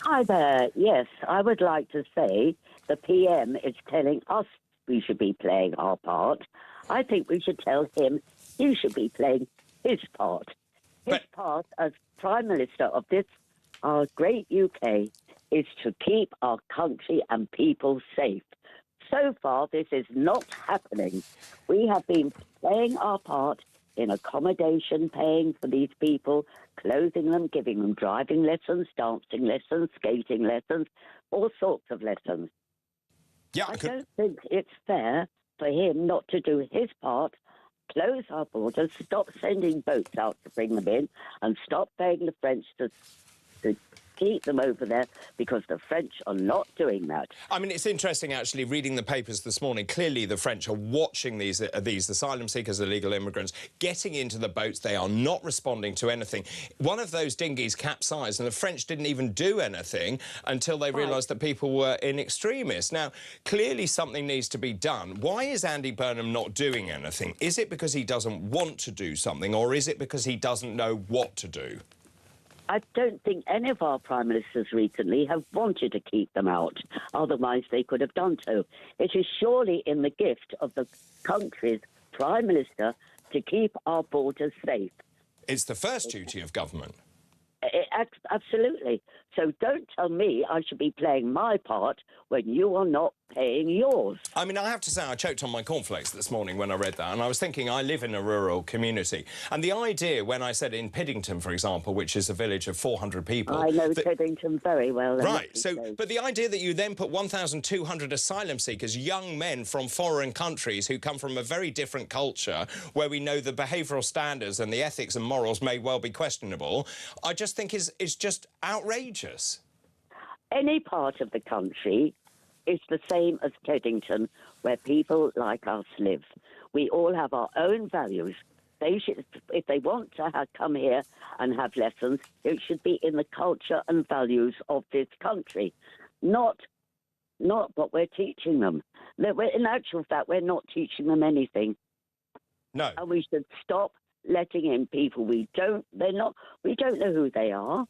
Hi there. Yes, I would like to say the PM is telling us we should be playing our part. I think we should tell him he should be playing his part. His part as Prime Minister of this, our great UK, is to keep our country and people safe. So far, this is not happening. We have been playing our part in accommodation, paying for these people, clothing them, giving them driving lessons, dancing lessons, skating lessons, all sorts of lessons. Yeah, I don't think it's fair for him not to do his part, close our borders, stop sending boats out to bring them in, and stop paying the French to keep them over there, because the French are not doing that. I mean, it's interesting, actually, reading the papers this morning. Clearly, the French are watching these asylum seekers, illegal immigrants, getting into the boats. They are not responding to anything. One of those dinghies capsized, and the French didn't even do anything until they realised that people were in extremis. Now, clearly something needs to be done. Why is Andy Burnham not doing anything? Is it because he doesn't want to do something, or is it because he doesn't know what to do? I don't think any of our prime ministers recently have wanted to keep them out. Otherwise, they could have done so. It is surely in the gift of the country's prime minister to keep our borders safe. It's the first duty of government. Absolutely. So don't tell me I should be playing my part when you are not paying yours. I mean, I have to say, I choked on my cornflakes this morning when I read that, and I was thinking I live in a rural community. And the idea, when I said in Piddington, for example, which is a village of 400 people... I know Piddington very well. Right, but the idea that you then put 1,200 asylum seekers, young men from foreign countries who come from a very different culture, where we know the behavioural standards and the ethics and morals may well be questionable, I just think is just outrageous. Any part of the country is the same as Piddington, where people like us live. We all have our own values. They should, if they want to come here and have lessons, it should be in the culture and values of this country, not what we're teaching them. In actual fact, we're not teaching them anything. No. And we should stop letting in people we don't know who they are,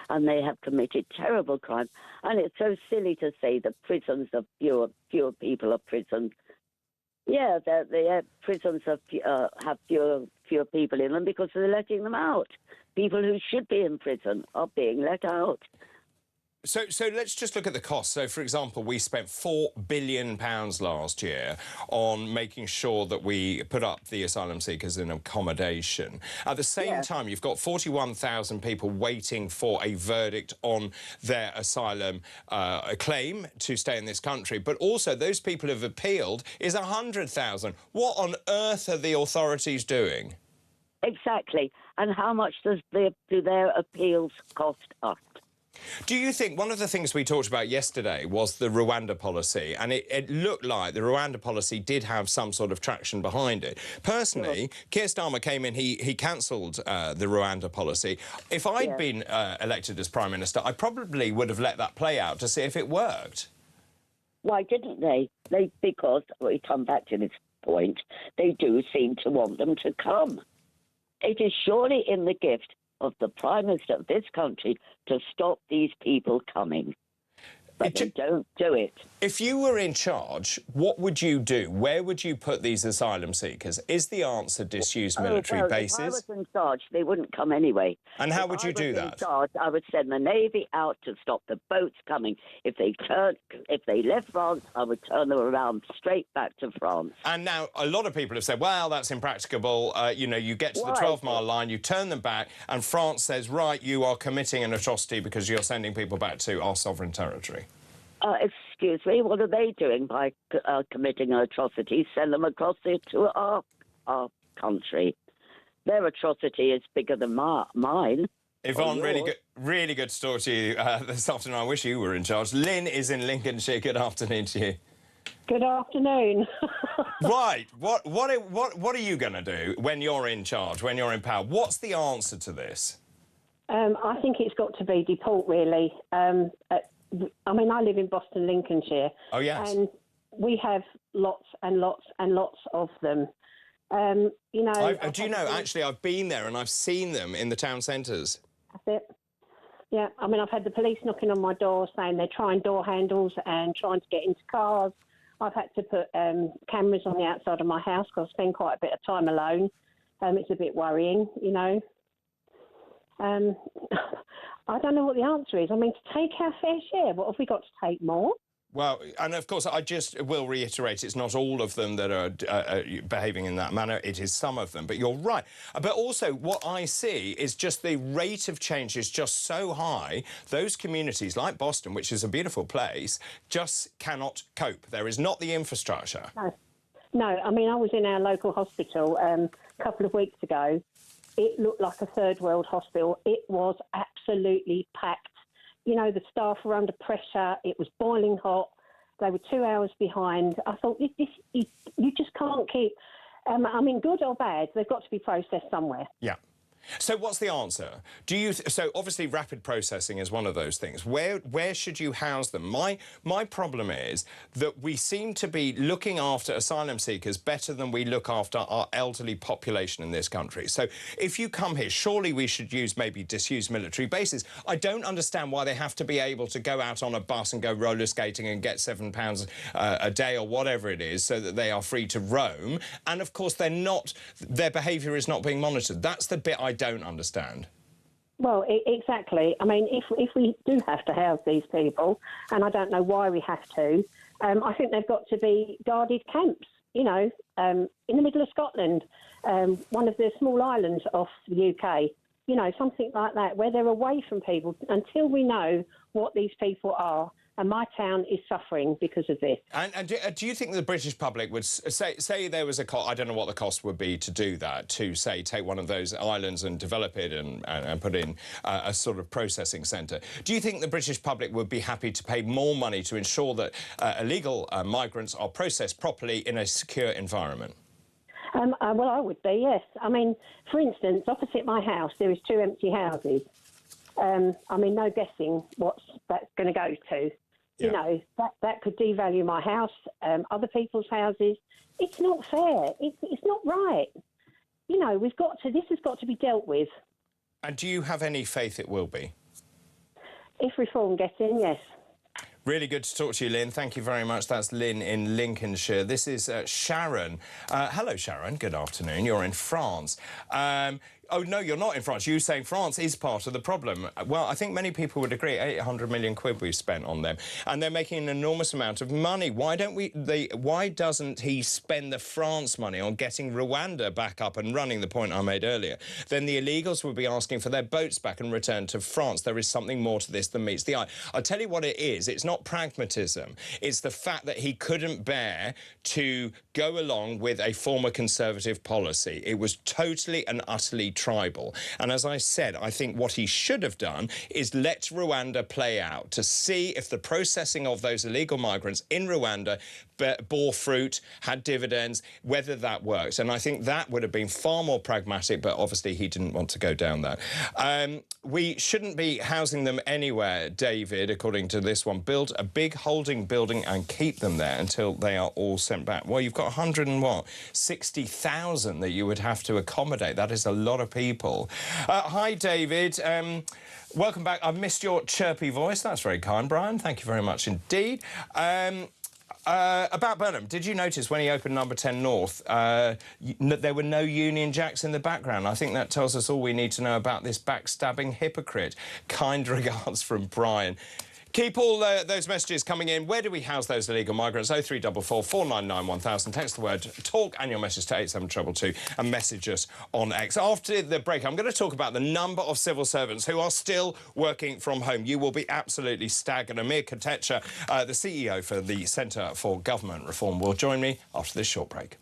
and they have committed terrible crimes. And it's so silly to say that prisons are fewer people are prisons. Yeah, prisons have fewer people in them because they're letting them out. People who should be in prison are being let out. So let's just look at the cost. So, for example, we spent £4 billion last year on making sure that we put up the asylum seekers in accommodation. At the same time, you've got 41,000 people waiting for a verdict on their asylum claim to stay in this country. But also, those people who have appealed is 100,000. What on earth are the authorities doing? Exactly. And how much do their appeals cost us? Do you think one of the things we talked about yesterday was the Rwanda policy, and it looked like the Rwanda policy did have some sort of traction behind it? Personally, Keir Starmer came in, he cancelled the Rwanda policy. If I'd been elected as Prime Minister, I probably would have let that play out to see if it worked. Why didn't they? Because, we come back to this point, they do seem to want them to come. It is surely in the gift of the Prime Minister of this country to stop these people coming. But they don't do it. If you were in charge, what would you do? Where would you put these asylum seekers? Is the answer disuse military bases? If I was in charge, they wouldn't come anyway. And how would you do that? In charge, I would send the Navy out to stop the boats coming. If they left France, I would turn them around straight back to France. And now a lot of people have said, well, that's impracticable. You know, you get to the 12-mile line, you turn them back, and France says, right, you are committing an atrocity because you're sending people back to our sovereign territory. Excuse me, what are they doing by committing an atrocity? Send them across there to our country. Their atrocity is bigger than mine. Yvonne, really good to talk to you this afternoon. I wish you were in charge. Lynn is in Lincolnshire. Good afternoon to you. Good afternoon. Right. What are you going to do when you're in charge, when you're in power? What's the answer to this? I think it's got to be deport, really. I mean, I live in Boston, Lincolnshire. Oh, yes. And we have lots and lots and lots of them. You know... do you know, actually, I've been there and I've seen them in the town centres. That's it. Yeah, I mean, I've had the police knocking on my door saying they're trying door handles and trying to get into cars. I've had to put cameras on the outside of my house because I spend quite a bit of time alone. It's a bit worrying, you know. I don't know what the answer is. I mean, to take our fair share, what have we got to take more? Well, and of course, I just will reiterate, it's not all of them that are behaving in that manner. It is some of them. But you're right. But also, what I see is just the rate of change is just so high. Those communities, like Boston, which is a beautiful place, just cannot cope. There is not the infrastructure. No, I mean, I was in our local hospital a couple of weeks ago. It looked like a third world hospital. It was absolutely packed. You know, the staff were under pressure. It was boiling hot. They were 2 hours behind. I thought, you just can't keep... I mean, good or bad, they've got to be processed somewhere. Yeah. So what's the answer? So obviously rapid processing is one of those things. Where should you house them? My problem is that we seem to be looking after asylum seekers better than we look after our elderly population in this country. So if you come here, surely we should maybe disuse military bases. I don't understand why they have to be able to go out on a bus and go roller skating and get £7 a day or whatever it is so that they are free to roam. And of course their behaviour is not being monitored. That's the bit I don't understand. Well, exactly. I mean, if we do have to house these people, and I don't know why we have to, I think they've got to be guarded camps, you know, in the middle of Scotland, one of the small islands off the UK, you know, something like that, where they're away from people until we know what these people are. And my town is suffering because of this. And do you think the British public would say there was a cost? I don't know what the cost would be to do that, to say take one of those islands and develop it and put in a sort of processing centre. Do you think the British public would be happy to pay more money to ensure that illegal migrants are processed properly in a secure environment? Well, I would be, yes. I mean, for instance, opposite my house there is 2 empty houses. I mean, no guessing what that's going to go to. Yeah. You know, that could devalue my house, other people's houses. It's not fair. It's not right. You know, this has got to be dealt with. And do you have any faith it will be? If reform gets in, yes. Really good to talk to you, Lynn. Thank you very much. That's Lynn in Lincolnshire. This is Sharon. Hello, Sharon. Good afternoon. You're in France. Oh, no, you're not in France. You're saying France is part of the problem. Well, I think many people would agree. 800 million quid we've spent on them. And they're making an enormous amount of money. Why doesn't he spend the France money on getting Rwanda back up and running, the point I made earlier? Then the illegals would be asking for their boats back and returned to France. There is something more to this than meets the eye. I'll tell you what it is. It's not pragmatism. It's the fact that he couldn't bear to go along with a former Conservative policy. It was totally and utterly tribal. And as I said, I think what he should have done is let Rwanda play out to see if the processing of those illegal migrants in Rwanda bore fruit, had dividends, whether that works. And I think that would have been far more pragmatic, but obviously he didn't want to go down that. We shouldn't be housing them anywhere, David, according to this one. Build a big holding building and keep them there until they are all sent back. Well, you've got 160,000 that you would have to accommodate. That is a lot of people. Hi, David. Welcome back. I've missed your chirpy voice. That's very kind, Brian. Thank you very much indeed. About Burnham, did you notice when he opened number 10 North, there were no Union Jacks in the background? I think that tells us all we need to know about this backstabbing hypocrite. Kind regards from Brian. Keep all those messages coming in. Where do we house those illegal migrants? 0344 499 1000. Text the word TALK and your message to 87222 and message us on X. After the break, I'm going to talk about the number of civil servants who are still working from home. You will be absolutely staggered. Amir Katecha, the CEO for the Centre for Government Reform, will join me after this short break.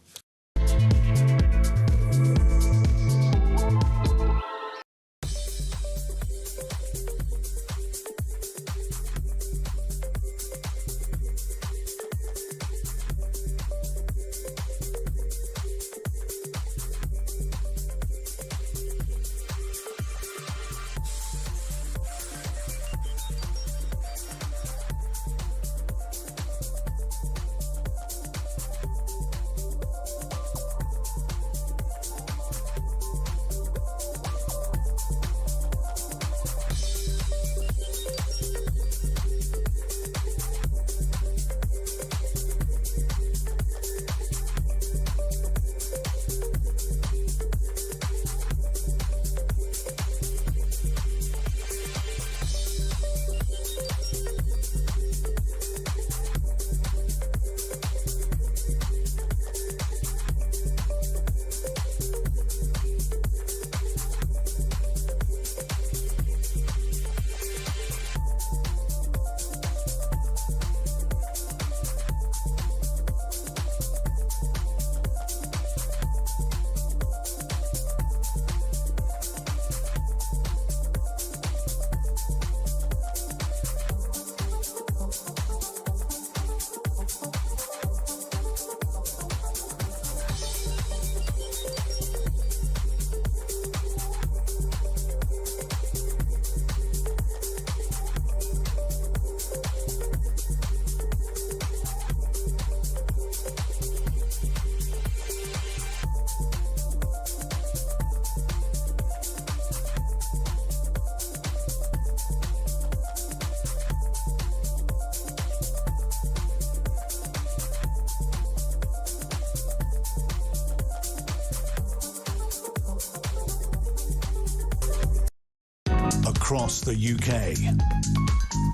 Across the UK,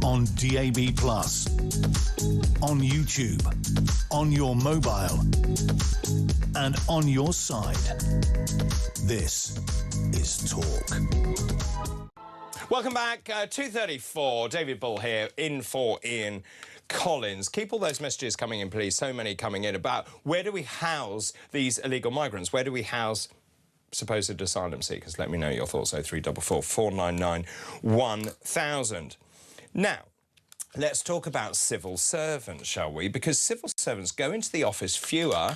on DAB+, on YouTube, on your mobile, and on your side. This is Talk. Welcome back. 2:34. David Bull here, in for Ian Collins. Keep all those messages coming in, please. So many coming in about where do we house these illegal migrants? Where do we house supposed asylum seekers? Let me know your thoughts. 0344 499 1000. Now, let's talk about civil servants, shall we? Because civil servants go into the office fewer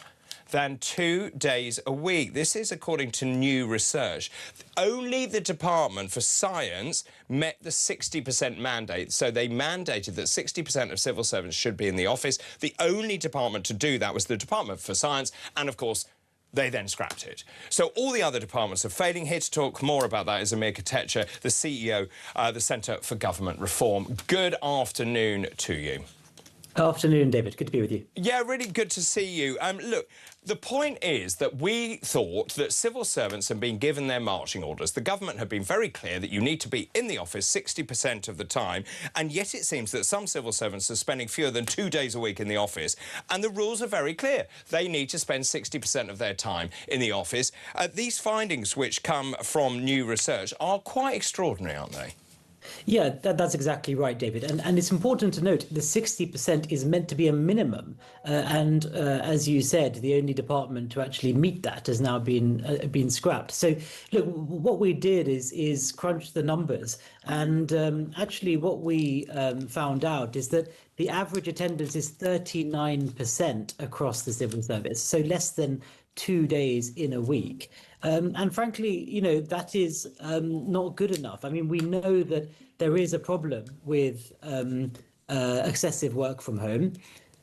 than 2 days a week. This is according to new research. Only the Department for Science met the 60% mandate. So they mandated that 60% of civil servants should be in the office. The only department to do that was the Department for Science, and of course, they then scrapped it. So all the other departments are failing. Here to talk more about that is Amir Katecha, the CEO, the Centre for Government Reform. Good afternoon to you. Afternoon, David. Good to be with you. Yeah, really good to see you. Look, the point is that we thought that civil servants had been given their marching orders. The government had been very clear that you need to be in the office 60% of the time, and yet it seems that some civil servants are spending fewer than 2 days a week in the office, and the rules are very clear. They need to spend 60% of their time in the office. These findings, which come from new research, are quite extraordinary, aren't they? Yeah, that's exactly right, David. And it's important to note the 60% is meant to be a minimum. As you said, the only department to actually meet that has now been scrapped. So, look, what we did is crunch the numbers. And actually what we found out is that the average attendance is 39% across the civil service, so less than 2 days in a week. And frankly, that is not good enough. I mean, we know that there is a problem with excessive work from home.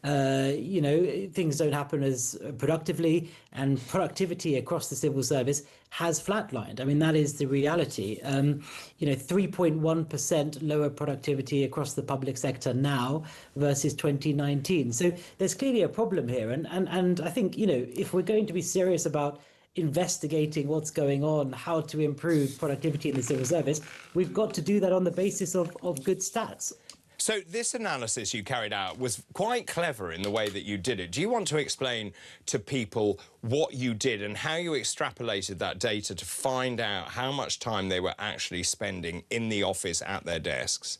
Things don't happen as productively, and productivity across the civil service has flatlined. I mean, that is the reality. 3.1% lower productivity across the public sector now versus 2019. So there's clearly a problem here. And I think, if we're going to be serious about investigating what's going on, how to improve productivity in the civil service, we've got to do that on the basis of good stats. So this analysis you carried out was quite clever in the way that you did it. Do you want to explain to people what you did and how you extrapolated that data to find out how much time they were actually spending in the office at their desks?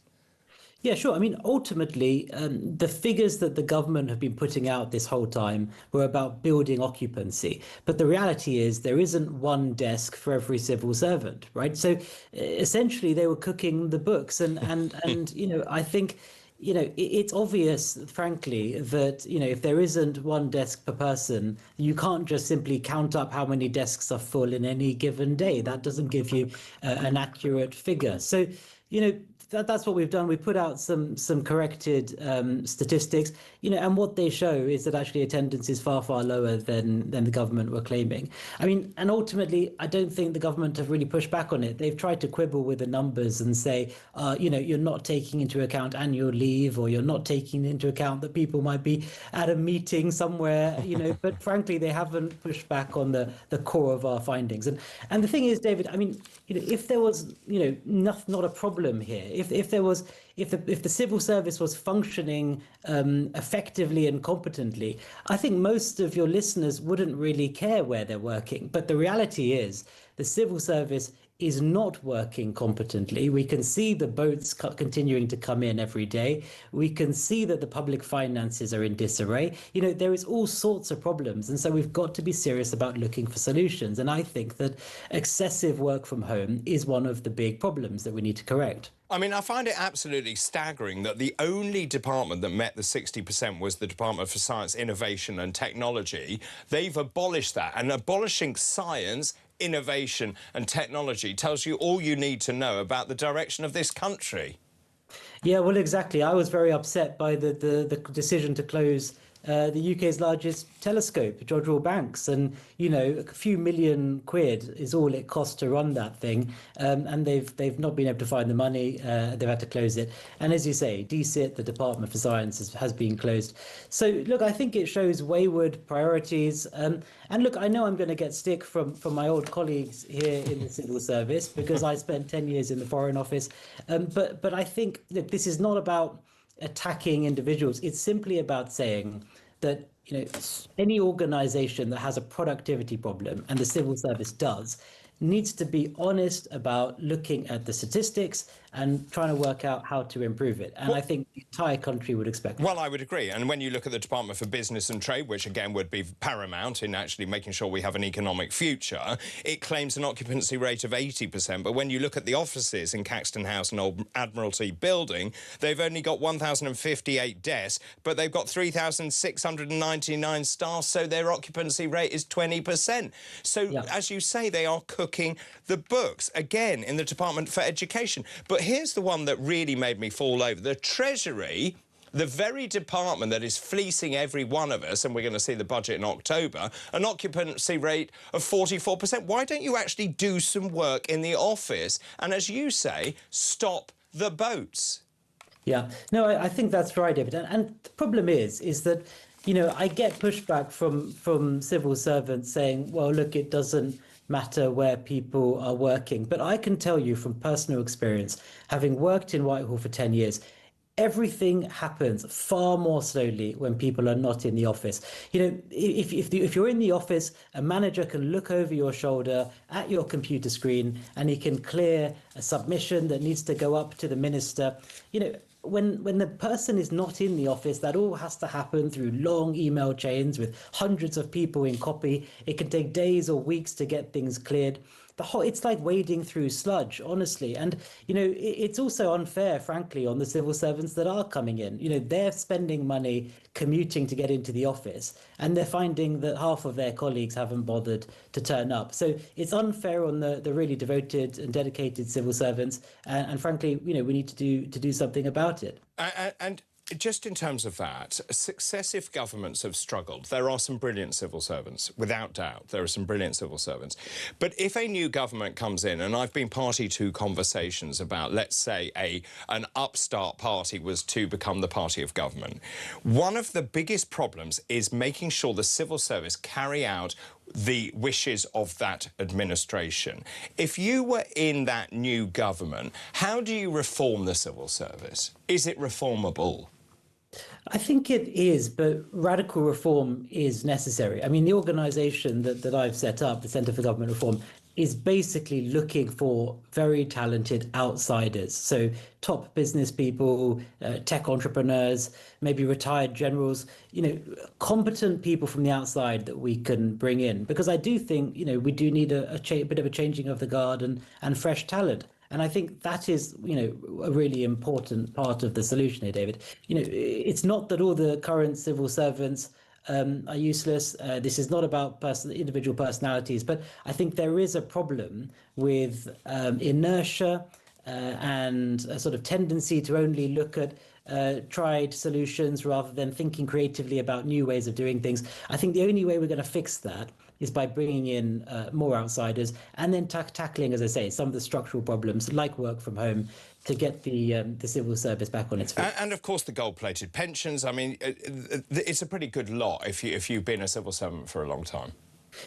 Yeah, sure. I mean, ultimately, the figures that the government have been putting out this whole time were about building occupancy. But the reality is there isn't one desk for every civil servant, right? So essentially, they were cooking the books. And I think, it's obvious, frankly, that, if there isn't one desk per person, you can't just simply count up how many desks are full in any given day. That doesn't give you an accurate figure. So, that's what we've done. We put out some corrected statistics, and what they show is that actually attendance is far, far lower than the government were claiming. I mean, and ultimately, I don't think the government have really pushed back on it. They've tried to quibble with the numbers and say, you're not taking into account annual leave, or you're not taking into account that people might be at a meeting somewhere, but frankly, they haven't pushed back on the core of our findings. And the thing is, David, I mean, if there was, not a problem here, if the civil service was functioning effectively and competently, I think most of your listeners wouldn't really care where they're working. But the reality is the civil service is not working competently. We can see the boats continuing to come in every day. We can see that the public finances are in disarray. There is all sorts of problems. And so we've got to be serious about looking for solutions. And I think that excessive work from home is one of the big problems that we need to correct. I mean, I find it absolutely staggering that the only department that met the 60% was the Department for Science, Innovation and Technology. They've abolished that. And abolishing science, innovation and technology tells you all you need to know about the direction of this country. Yeah, well, exactly. I was very upset by the decision to close the UK's largest telescope, Jodrell Banks, and a few million quid is all it costs to run that thing, and they've not been able to find the money. They've had to close it, and as you say, DSIT, the Department for Science, has been closed. So look, I think it shows wayward priorities, and look, I know I'm going to get stick from my old colleagues here in the civil service because I spent 10 years in the Foreign Office, but I think that this is not about attacking individuals. It's simply about saying that any organization that has a productivity problem, and the civil service does, needs to be honest about looking at the statistics and trying to work out how to improve it. And I think the entire country would expect that. Well, I would agree. And when you look at the Department for Business and Trade, which again would be paramount in actually making sure we have an economic future, it claims an occupancy rate of 80%. But when you look at the offices in Caxton House and Old Admiralty Building, they've only got 1,058 desks, but they've got 3,699 staff, so their occupancy rate is 20%. So, as you say, they are cooking the books, again, in the Department for Education. But here's the one that really made me fall over. The Treasury, the very department that is fleecing every one of us, and we're going to see the budget in October, an occupancy rate of 44%. Why don't you actually do some work in the office and, as you say, stop the boats? Yeah, no, I think that's right, David. And the problem is that, I get pushback from civil servants saying, well, look, it doesn't matter where people are working. But I can tell you from personal experience, having worked in Whitehall for 10 years, everything happens far more slowly when people are not in the office. You know, if you're in the office, a manager can look over your shoulder at your computer screen and he can clear a submission that needs to go up to the minister. You know, when the person is not in the office, that all has to happen through long email chains with hundreds of people in copy. It can take days or weeks to get things cleared. It's like wading through sludge, honestly. And, you know, it's also unfair, frankly, on the civil servants that are coming in. You know, they're spending money commuting to get into the office, and they're finding that half of their colleagues haven't bothered to turn up. So it's unfair on the really devoted and dedicated civil servants. And frankly, you know, we need to do something about it. And just in terms of that, successive governments have struggled. There are some brilliant civil servants, without doubt. There are some brilliant civil servants. But if a new government comes in, and I've been party to conversations about, let's say, an upstart party was to become the party of government, one of the biggest problems is making sure the civil service carry out the wishes of that administration. If you were in that new government, how do you reform the civil service? Is it reformable? I think it is, but radical reform is necessary. I mean, the organisation that I've set up, the Centre for Government Reform, is basically looking for very talented outsiders. So top business people, tech entrepreneurs, maybe retired generals, you know, competent people from the outside that we can bring in. Because I do think, you know, we do need a bit of a changing of the guard and fresh talent. And I think that is, you know, a really important part of the solution here, David. You know, it's not that all the current civil servants are useless. This is not about individual personalities, but I think there is a problem with inertia and a sort of tendency to only look at tried solutions rather than thinking creatively about new ways of doing things. I think the only way we're going to fix that is by bringing in more outsiders and then tackling, as I say, some of the structural problems like work from home to get the civil service back on its feet. And of course, the gold-plated pensions. I mean, it's a pretty good lot if you've been a civil servant for a long time.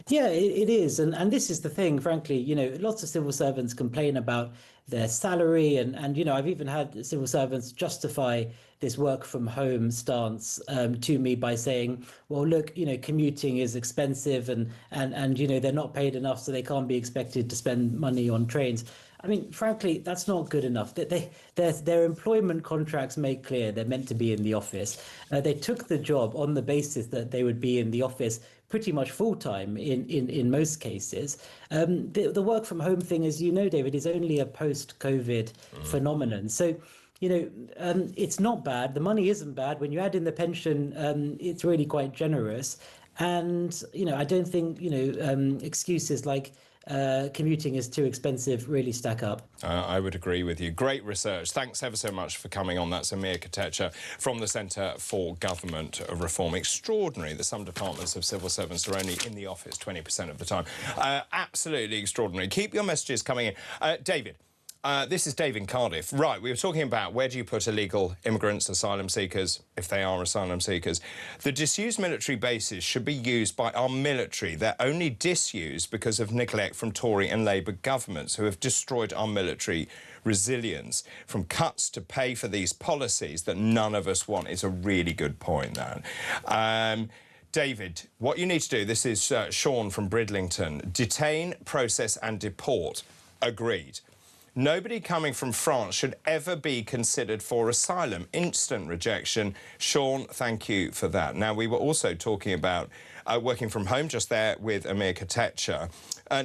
Yeah, it is. And this is the thing, frankly, you know, lots of civil servants complain about their salary. And you know, I've even had civil servants justify this work from home stance to me by saying, well, look, you know, commuting is expensive and you know, they're not paid enough, so they can't be expected to spend money on trains. I mean, frankly, that's not good enough. Their employment contracts make clear they're meant to be in the office. They took the job on the basis that they would be in the office pretty much full-time in most cases. The work from home thing, as you know, David, is only a post-COVID phenomenon. So, you know, it's not bad. The money isn't bad. When you add in the pension, it's really quite generous. And, you know, I don't think, you know, excuses like commuting is too expensive really stack up. I would agree with you. Great research. Thanks ever so much for coming on. That's Amir Katecha from the Centre for Government Reform. Extraordinary that some departments of civil servants are only in the office 20% of the time. Absolutely extraordinary. Keep your messages coming in. David. This is Dave in Cardiff. Right, we were talking about where do you put illegal immigrants, asylum seekers, if they are asylum seekers. The disused military bases should be used by our military. They're only disused because of neglect from Tory and Labour governments who have destroyed our military resilience. From cuts to pay for these policies that none of us want is a really good point, that. David, what you need to do, this is Sean from Bridlington, detain, process and deport. Agreed. Nobody coming from France should ever be considered for asylum. Instant rejection. Sean, thank you for that. Now, we were also talking about working from home just there with Amir Katecha.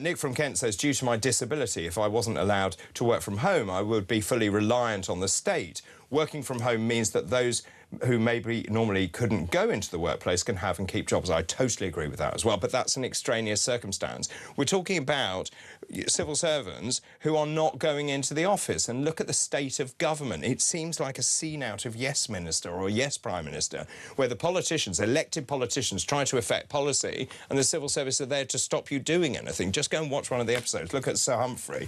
Nick from Kent says, due to my disability, if I wasn't allowed to work from home, I would be fully reliant on the state. Working from home means that those who maybe normally couldn't go into the workplace can have and keep jobs. I totally agree with that as well, but that's an extraneous circumstance. We're talking about civil servants who are not going into the office, and look at the state of government. It seems like a scene out of Yes Minister or Yes Prime Minister, where the politicians, elected politicians, try to affect policy and the civil service are there to stop you doing anything. Just go and watch one of the episodes. Look at Sir Humphrey.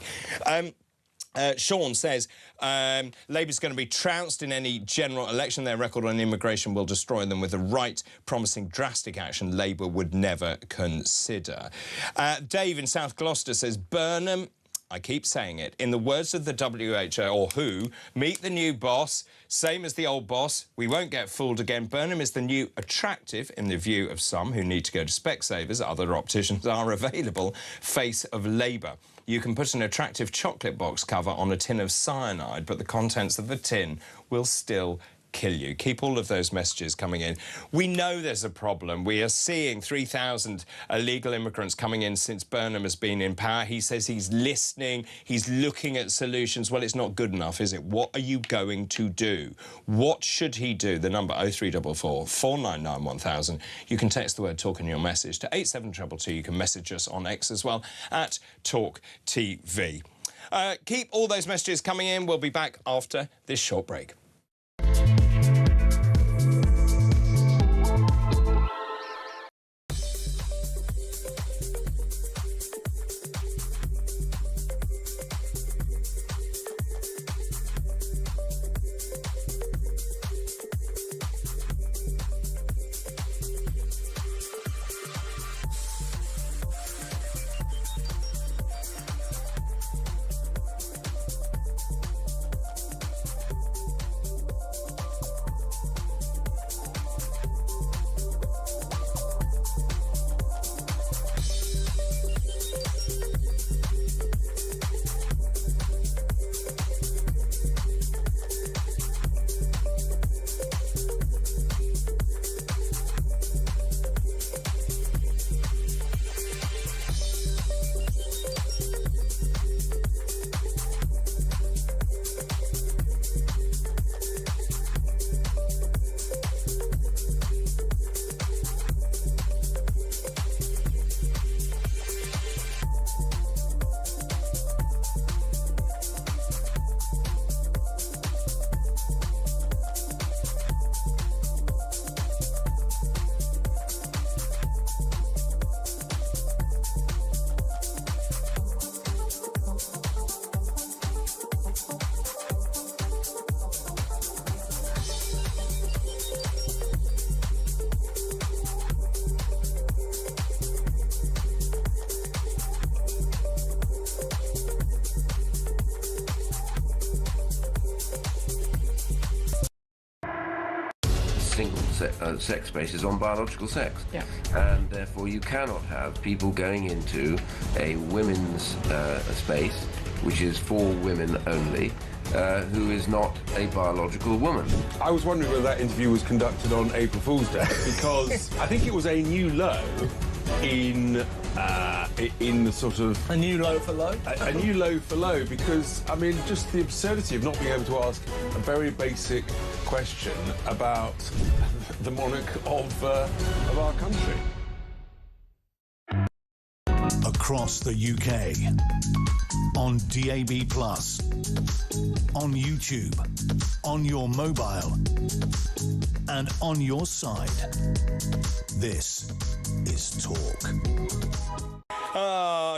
Sean says Labour's going to be trounced in any general election. Their record on immigration will destroy them. With the right promising drastic action Labour would never consider. Dave in South Gloucester says Burnham I keep saying it. In the words of the WHO, or WHO, meet the new boss, same as the old boss. We won't get fooled again. Burnham is the new attractive, in the view of some who need to go to Specsavers. Other opticians are available. Face of Labour. You can put an attractive chocolate box cover on a tin of cyanide, but the contents of the tin will still kill you. Keep all of those messages coming in. We know there's a problem. We are seeing 3,000 illegal immigrants coming in since Burnham has been in power. He says he's listening, he's looking at solutions. Well, it's not good enough, is it? What are you going to do? What should he do? The number 0344 499 1000. You can text the word talk in your message to 87222. You can message us on X as well at talkTV. Keep all those messages coming in. We'll be back after this short break. Sex basis on biological sex. Yeah. And therefore you cannot have people going into a women's space, which is for women only, who is not a biological woman. I was wondering whether that interview was conducted on April Fool's Day, because I think it was a new low in the sort of... A new low for low? A new low for low, because, I mean, just the absurdity of not being able to ask a very basic question about the monarch of our country. Across the UK, on DAB+, on YouTube, on your mobile, and on your side. This is Talk.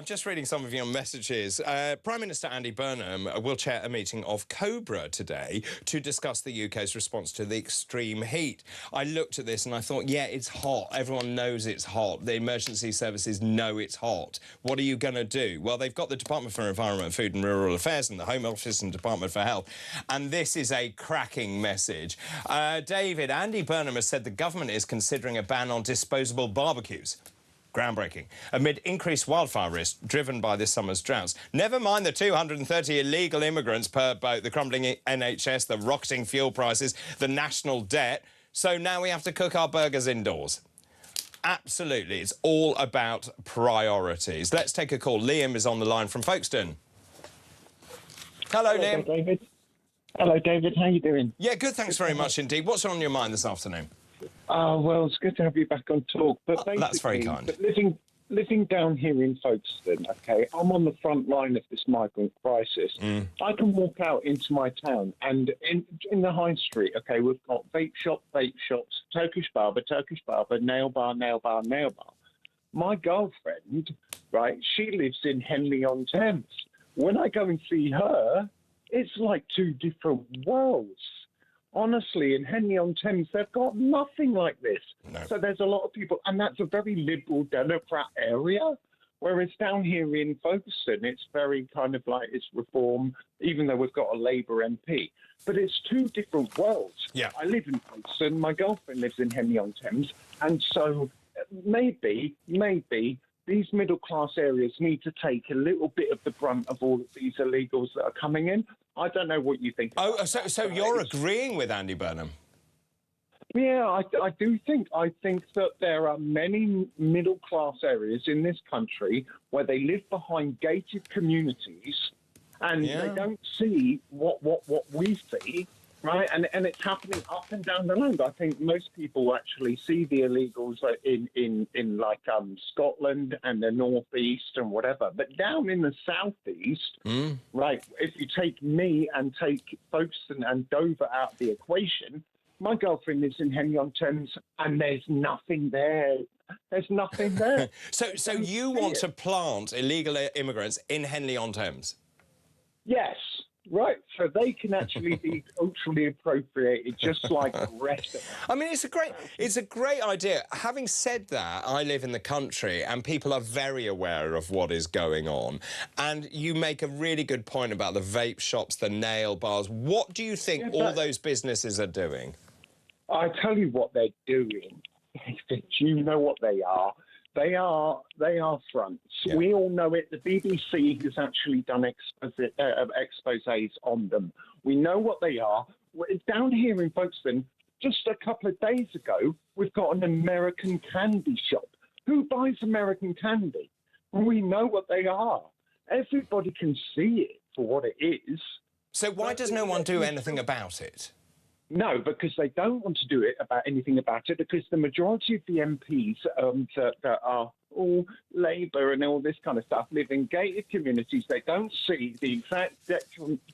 Just reading some of your messages. Prime Minister Andy Burnham will chair a meeting of COBRA today to discuss the UK's response to the extreme heat. I looked at this and I thought, yeah, it's hot. Everyone knows it's hot. The emergency services know it's hot. What are you going to do? Well, they've got the Department for Environment, Food and Rural Affairs and the Home Office and Department for Health. And this is a cracking message. David, Andy Burnham has said the government is considering a ban on disposable barbecues. Groundbreaking. Amid increased wildfire risk driven by this summer's droughts. Never mind the 230 illegal immigrants per boat, the crumbling NHS, the rocketing fuel prices, the national debt. So now we have to cook our burgers indoors. Absolutely. It's all about priorities. Let's take a call. Liam is on the line from Folkestone. Hello, Liam. David. Hello, David. How you doing? Yeah, good. Thanks very much indeed. What's on your mind this afternoon? Well, it's good to have you back on Talk. But that's very kind. But living down here in Folkestone, okay, I'm on the front line of this migrant crisis. I can walk out into my town and in the high street, okay, we've got vape shops, Turkish barber, nail bar. My girlfriend, right, she lives in Henley-on-Thames. When I go and see her, it's like two different worlds. Honestly, in Henley-on-Thames, they've got nothing like this. No. So there's a lot of people, and that's a very liberal Democrat area. Whereas down here in Folkestone, it's very kind of like it's reform, even though we've got a Labour MP. But it's two different worlds. Yeah. I live in Folkestone, my girlfriend lives in Henley-on-Thames, and so maybe these middle-class areas need to take a little bit of the brunt of all of these illegals that are coming in. I don't know what you think. Oh, so you're agreeing with Andy Burnham? Yeah, I do think. I think that there are many middle-class areas in this country where they live behind gated communities and they don't see what we see, right? And it's happening up and down the land. I think most people actually see the illegals in like Scotland and the northeast and whatever. But down in the southeast, right, if you take me and take Folkestone and Dover out of the equation, my girlfriend lives in Henley-on-Thames, and there's nothing there. There's nothing there. So you want to plant illegal immigrants in Henley-on-Thames? Yes, right. So they can actually be culturally appropriated, just like the rest of us. I mean, it's a great idea. Having said that, I live in the country, and people are very aware of what is going on. And you make a really good point about the vape shops, the nail bars. What do you think all those businesses are doing? I tell you what they're doing. Do you know what they are? They are fronts. Yeah. We all know it. The BBC has actually done exposés on them. We know what they are. Down here in Folkestone, just a couple of days ago, we've got an American candy shop. Who buys American candy? We know what they are. Everybody can see it for what it is. So why does no one do anything about it? No, because they don't want to do anything about it, because the majority of the MPs that are all Labour and all this kind of stuff live in gated communities. They don't see the exact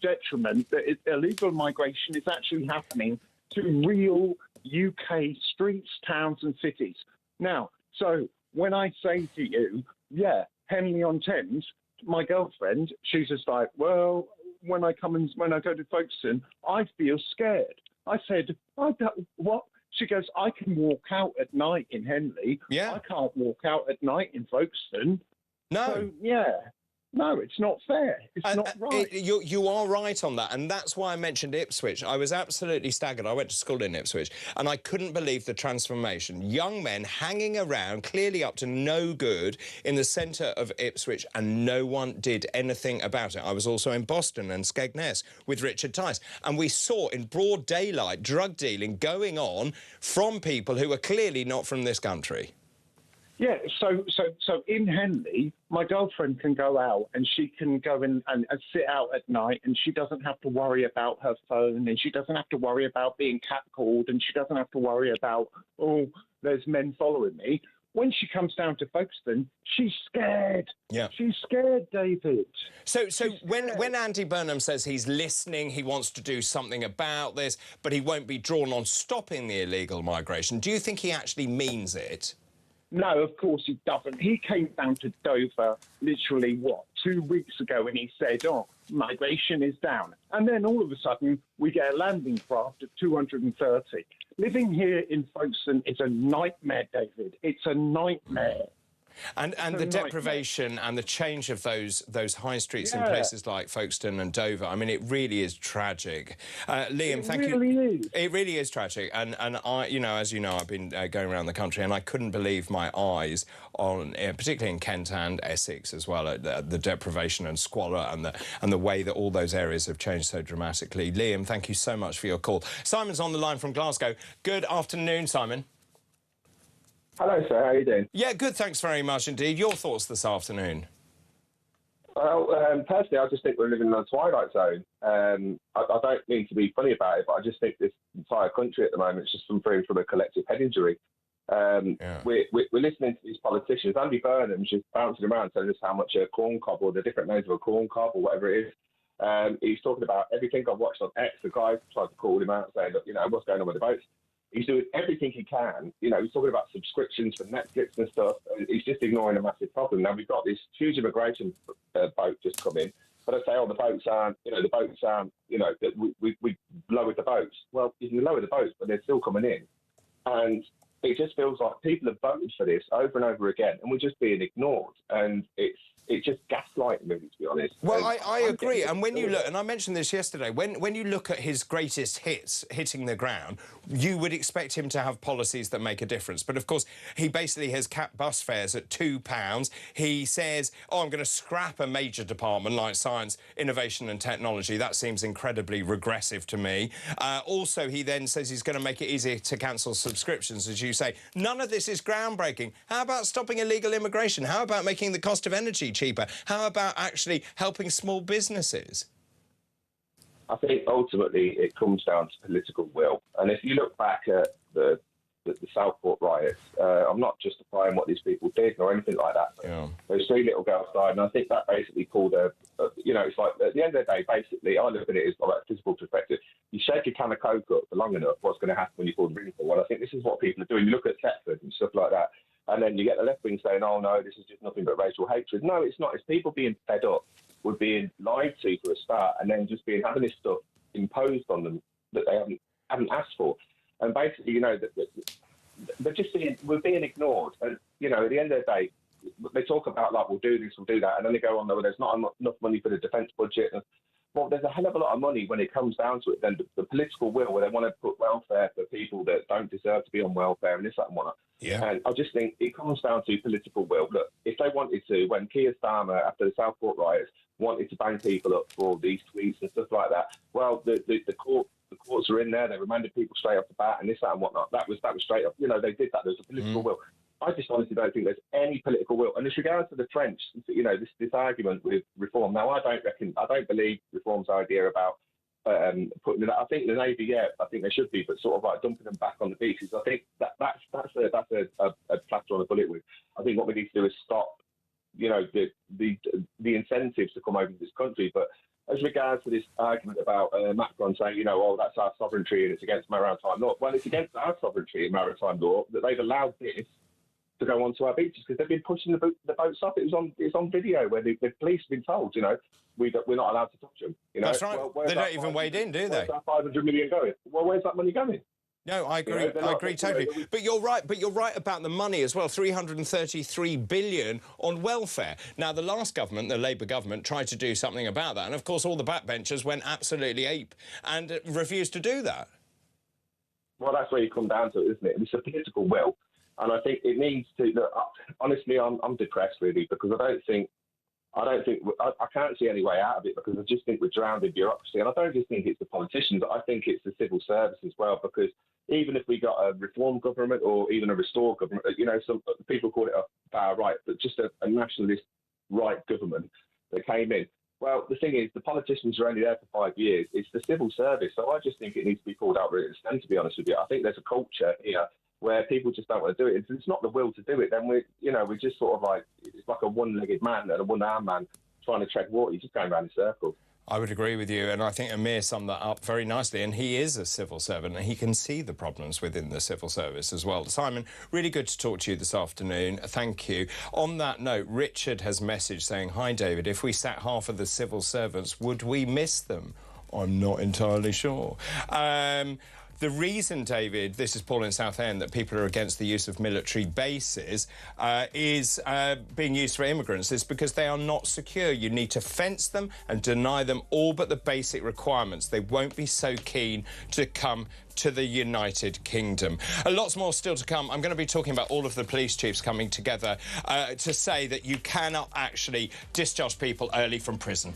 detriment that illegal migration is actually happening to real UK streets, towns and cities. Now, so when I say to you, yeah, Henley-on-Thames, my girlfriend, she's just like, well, when I go to Folkestone, I feel scared. I said, what? She goes, I can walk out at night in Henley. Yeah. I can't walk out at night in Folkestone. No. So, yeah. No, it's not fair. It's not right. You are right on that, and that's why I mentioned Ipswich. I was absolutely staggered. I went to school in Ipswich, and I couldn't believe the transformation. Young men hanging around, clearly up to no good, in the centre of Ipswich, and no one did anything about it. I was also in Boston and Skegness with Richard Tice, and we saw in broad daylight drug dealing going on from people who were clearly not from this country. Yeah, so in Henley, my girlfriend can go out and she can go in and sit out at night, and she doesn't have to worry about her phone, and she doesn't have to worry about being catcalled, and she doesn't have to worry about, oh, there's men following me. When she comes down to Folkestone, she's scared. Yeah. She's scared, David. So when Andy Burnham says he's listening, he wants to do something about this, but he won't be drawn on stopping the illegal migration, do you think he actually means it? No, of course he doesn't. He came down to Dover literally, 2 weeks ago, and he said, oh, migration is down. And then all of a sudden, we get a landing craft of 230. Living here in Folkestone is a nightmare, David. It's a nightmare. And the deprivation and the change of those high streets in places like Folkestone and Dover, I mean, it really is tragic. Liam, thank you. It really is tragic. And I, as you know, I've been going around the country, and I couldn't believe my eyes on, particularly in Kent and Essex as well, the deprivation and squalor and the way that all those areas have changed so dramatically. Liam, thank you so much for your call. Simon's on the line from Glasgow. Good afternoon, Simon. Hello, sir. How are you doing? Yeah, good. Thanks very much indeed. Your thoughts this afternoon? Well, personally, I just think we're living in a twilight zone. I don't mean to be funny about it, but I just think this entire country at the moment is just suffering from a collective head injury. We're listening to these politicians. Andy Burnham's just bouncing around telling us how much a corn cob, or the different names of a corn cob, or whatever it is. He's talking about everything I've watched on X. The guy tried to call him out, saying, look, what's going on with the boats? He's doing everything he can. He's talking about subscriptions for Netflix and stuff. He's just ignoring a massive problem. Now, we've got this huge immigration boat just come in. But I say, the boats aren't, we lowered the boats. Well, you can lower the boats, but they're still coming in. And it just feels like people have voted for this over and over again, and we're just being ignored. And it's just gaslighting, really, to be honest. Well, I agree. And when you look, and I mentioned this yesterday, when you look at his greatest hits hitting the ground, you would expect him to have policies that make a difference. But of course, he basically has capped bus fares at £2. He says, oh, I'm going to scrap a major department like science, innovation and technology. That seems incredibly regressive to me. Also, he then says he's going to make it easier to cancel subscriptions, as you say. None of this is groundbreaking. How about stopping illegal immigration? How about making the cost of energy cheaper? How about actually helping small businesses? I think ultimately it comes down to political will. And if you look back at the Southport riots, I'm not justifying what these people did or anything like that. Yeah. Those 3 little girls died, and I think that basically pulled it's like, at the end of the day, basically, I look at it as from a physical perspective. You shake a can of Coke up for long enough, what's going to happen when you pull the ring for one? I think this is what people are doing. You look at Thetford and stuff like that, and then you get the left wing saying, oh, no, this is just nothing but racial hatred. No, it's not. It's people being fed up with being lied to for a start, and then just having this stuff imposed on them that they haven't asked for. And basically, they're just we're being ignored. And, at the end of the day, they talk about, like, we'll do this, we'll do that, and then they go on, there's not enough money for the defence budget. Well, there's a hell of a lot of money when it comes down to it. Then the political will, where they want to put welfare for people that don't deserve to be on welfare and this, that and whatnot. Yeah. And I just think it comes down to political will. Look, if they wanted to, when Keir Starmer, after the Southport riots, wanted to bang people up for these tweets and stuff like that, well, the courts are in there. They remanded people straight off the bat and this, that and whatnot. That was straight up. They did that. There's a political will. I just honestly don't think there's any political will. And as regards to the trench, this argument with reform. Now, I don't believe reform's idea about putting it. I think the Navy, yeah, I think they should be, but sort of like dumping them back on the beaches. I think that's a plaster on a bullet with. I think what we need to do is stop, the incentives to come over to this country. But as regards to this argument about Macron saying, oh, that's our sovereignty and it's against maritime law. Well, it's against our sovereignty and maritime law that they've allowed this to go onto our beaches because they've been pushing the boats off. It's on video where the police have been told, we're not allowed to touch them. That's right. Well, they don't even wade in, do they? Where's that 500 million going? Well, where's that money going? No, I agree. I agree totally. But you're right. But you're right about the money as well. 333 billion on welfare. Now, the last government, the Labour government, tried to do something about that, and of course, all the backbenchers went absolutely ape and refused to do that. Well, that's where you come down to, isn't it? It's a political will, and I think it needs to. Look, honestly, I'm depressed really because I can't see any way out of it because I just think we're drowned in bureaucracy. And I don't just think it's the politicians, I think it's the civil service as well, because even if we got a reform government or even a restore government, some people call it a far right, but just a nationalist right government that came in. Well, the thing is, the politicians are only there for 5 years. It's the civil service. So I just think it needs to be pulled out really at the stand, to be honest with you. I think there's a culture here where people just don't want to do it. If it's not the will to do it, then we're just sort of like, it's like a one-legged man and a one-armed man trying to tread water. You're just going around in circles. I would agree with you, and I think Amir summed that up very nicely, and he is a civil servant, and he can see the problems within the civil service as well. Simon, really good to talk to you this afternoon. Thank you. On that note, Richard has messaged saying, hi, David, if we sacked half of the civil servants, would we miss them? I'm not entirely sure. The reason, David, this is Paul in Southend, that people are against the use of military bases is being used for immigrants is because they are not secure. You need to fence them and deny them all but the basic requirements. They won't be so keen to come to the United Kingdom. Lots more still to come. I'm going to be talking about all of the police chiefs coming together to say that you cannot actually discharge people early from prison.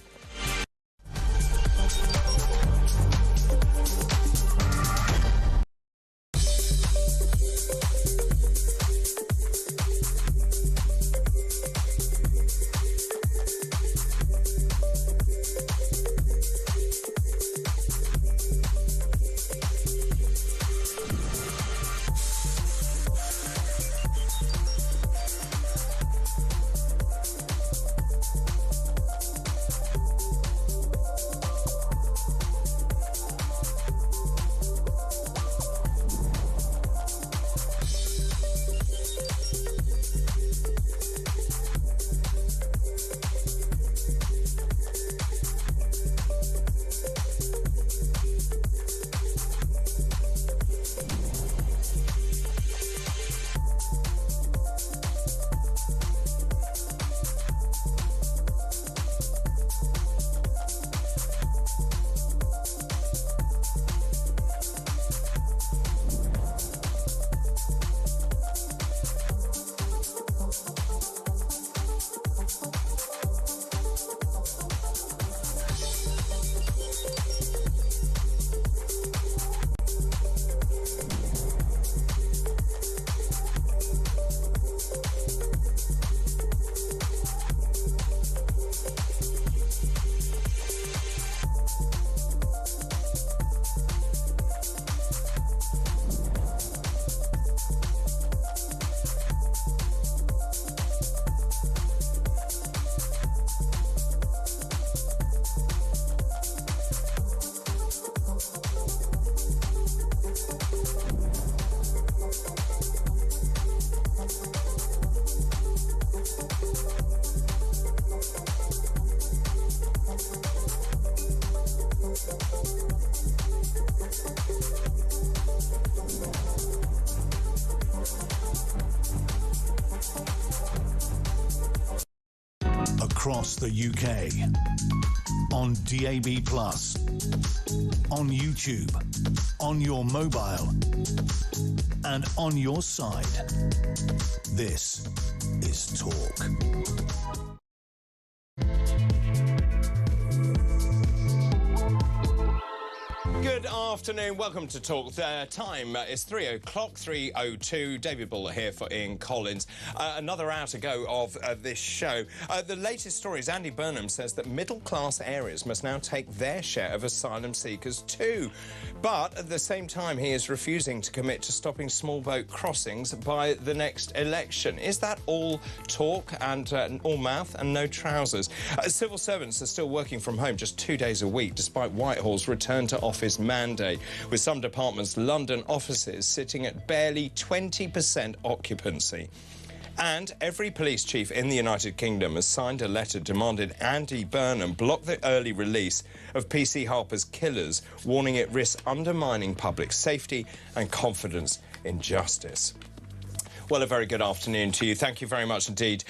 across the UK. On DAB+, on YouTube, on your mobile, and on your side. This is Talk. Good afternoon, welcome to Talk. The time is 3 o'clock, 3:02. David Bull here for Ian Collins. Another hour to go of this show. The latest story is Andy Burnham says that middle-class areas must now take their share of asylum seekers too. But at the same time, he is refusing to commit to stopping small boat crossings by the next election. Is that all talk and all mouth and no trousers? Civil servants are still working from home just 2 days a week, despite Whitehall's return to office mandate, with some departments' London offices sitting at barely 20% occupancy. And every police chief in the United Kingdom has signed a letter demanding Andy Burnham block the early release of PC Harper's killers, warning it risks undermining public safety and confidence in justice. Well, a very good afternoon to you. Thank you very much indeed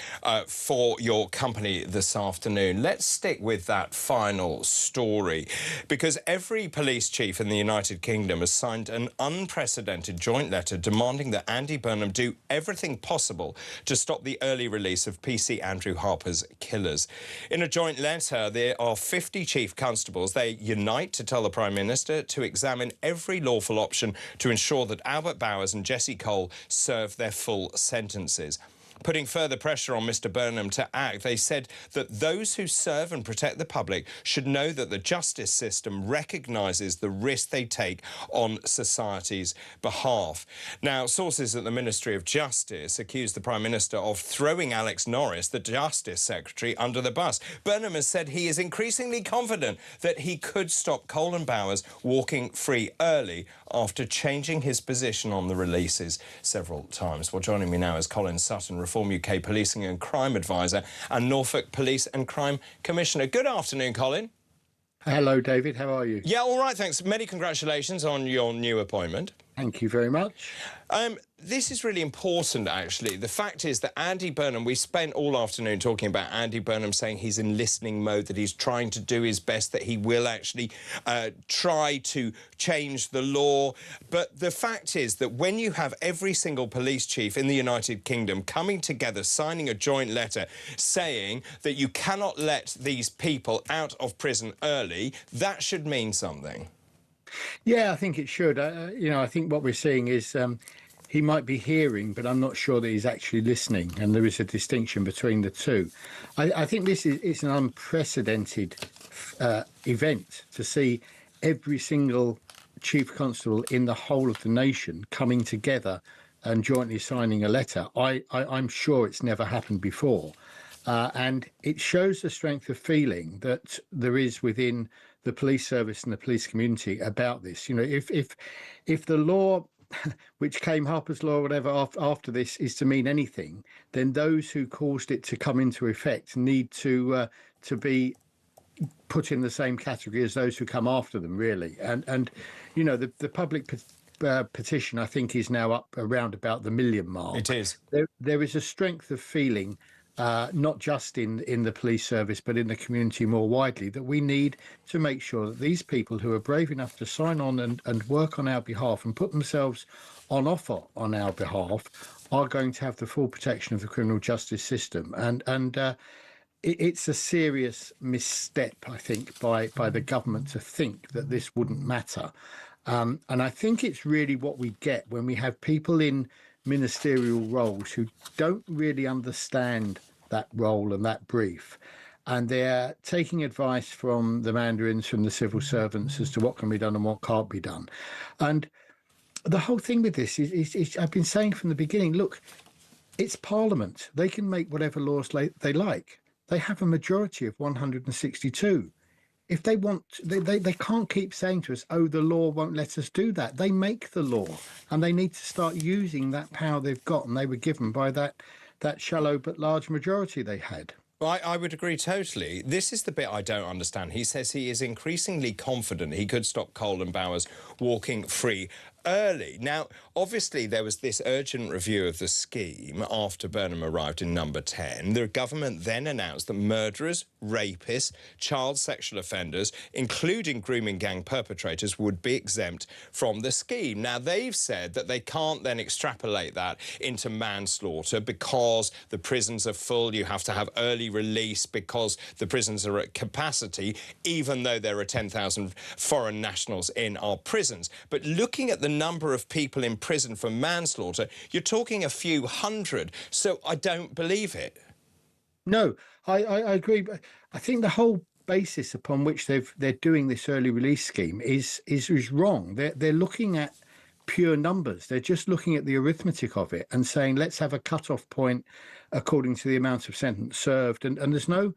for your company this afternoon. Let's stick with that final story, because every police chief in the United Kingdom has signed an unprecedented joint letter demanding that Andy Burnham do everything possible to stop the early release of PC Andrew Harper's killers. In a joint letter, there are 50 chief constables. They unite to tell the Prime Minister to examine every lawful option to ensure that Albert Bowers and Jesse Cole serve their full sentences. Putting further pressure on Mr Burnham to act, they said that those who serve and protect the public should know that the justice system recognises the risk they take on society's behalf. Now, sources at the Ministry of Justice accused the Prime Minister of throwing Alex Norris, the Justice Secretary, under the bus. Burnham has said he is increasingly confident that he could stop Cole and Bowers walking free early after changing his position on the releases several times. Well, joining me now is Colin Sutton, Reform UK Policing and Crime Advisor and Norfolk Police and Crime Commissioner. Good afternoon, Colin. Hello, David. How are you? Yeah, all right, thanks. Many congratulations on your new appointment. Thank you very much. This is really important, actually. The fact is that Andy Burnham, we spent all afternoon talking about Andy Burnham saying he's in listening mode, that he's trying to do his best, that he will actually try to change the law. But the fact is that when you have every single police chief in the United Kingdom coming together, signing a joint letter saying that you cannot let these people out of prison early, that should mean something. Yeah, I think it should. You know, I think what we're seeing is he might be hearing, but I'm not sure that he's actually listening, and there is a distinction between the two. I think this is an unprecedented event to see every single chief constable in the whole of the nation coming together and jointly signing a letter. I'm sure it's never happened before. And it shows the strength of feeling that there is within the police service and the police community about this. You know, if the law, which came Harper's Law or whatever after this, is to mean anything, then those who caused it to come into effect need to be put in the same category as those who come after them, really. And you know, the public petition, I think, is now up around about the 1 million mark. It is. There is a strength of feeling, not just in the police service, but in the community more widely, that we need to make sure that these people who are brave enough to sign on and work on our behalf and put themselves on offer on our behalf are going to have the full protection of the criminal justice system. And it's a serious misstep, I think, by the government to think that this wouldn't matter. And I think it's really what we get when we have people in ministerial roles who don't really understand that role and that brief, and they're taking advice from the mandarins, from the civil servants, as to what can be done and what can't be done. And the whole thing with this is I've been saying from the beginning, look, it's Parliament. They can make whatever laws they like. They have a majority of 162. If they want, they can't keep saying to us, oh, the law won't let us do that. They make the law, and they need to start using that power they've got, and they were given by that shallow but large majority they had. Well, I would agree totally. This is the bit I don't understand. He says he is increasingly confident he could stop Cole and Bowers walking free early. Now, obviously, there was this urgent review of the scheme after Burnham arrived in number 10. The government then announced that murderers, rapists, child sexual offenders, including grooming gang perpetrators, would be exempt from the scheme. Now, they've said that they can't then extrapolate that into manslaughter because the prisons are full. You have to have early release because the prisons are at capacity, even though there are 10,000 foreign nationals in our prisons. But looking at the number of people in prison for manslaughter, you're talking a few hundred. So I don't believe it. No, I agree. But I think the whole basis upon which they're doing this early release scheme is wrong. They're looking at pure numbers. They're just looking at the arithmetic of it and saying, let's have a cut-off point according to the amount of sentence served. And there's no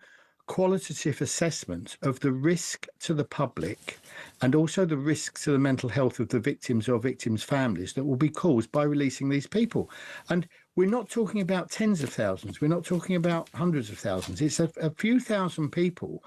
qualitative assessment of the risk to the public and also the risk to the mental health of the victims or victims' families that will be caused by releasing these people. And we're not talking about tens of thousands. We're not talking about hundreds of thousands. It's a few thousand people.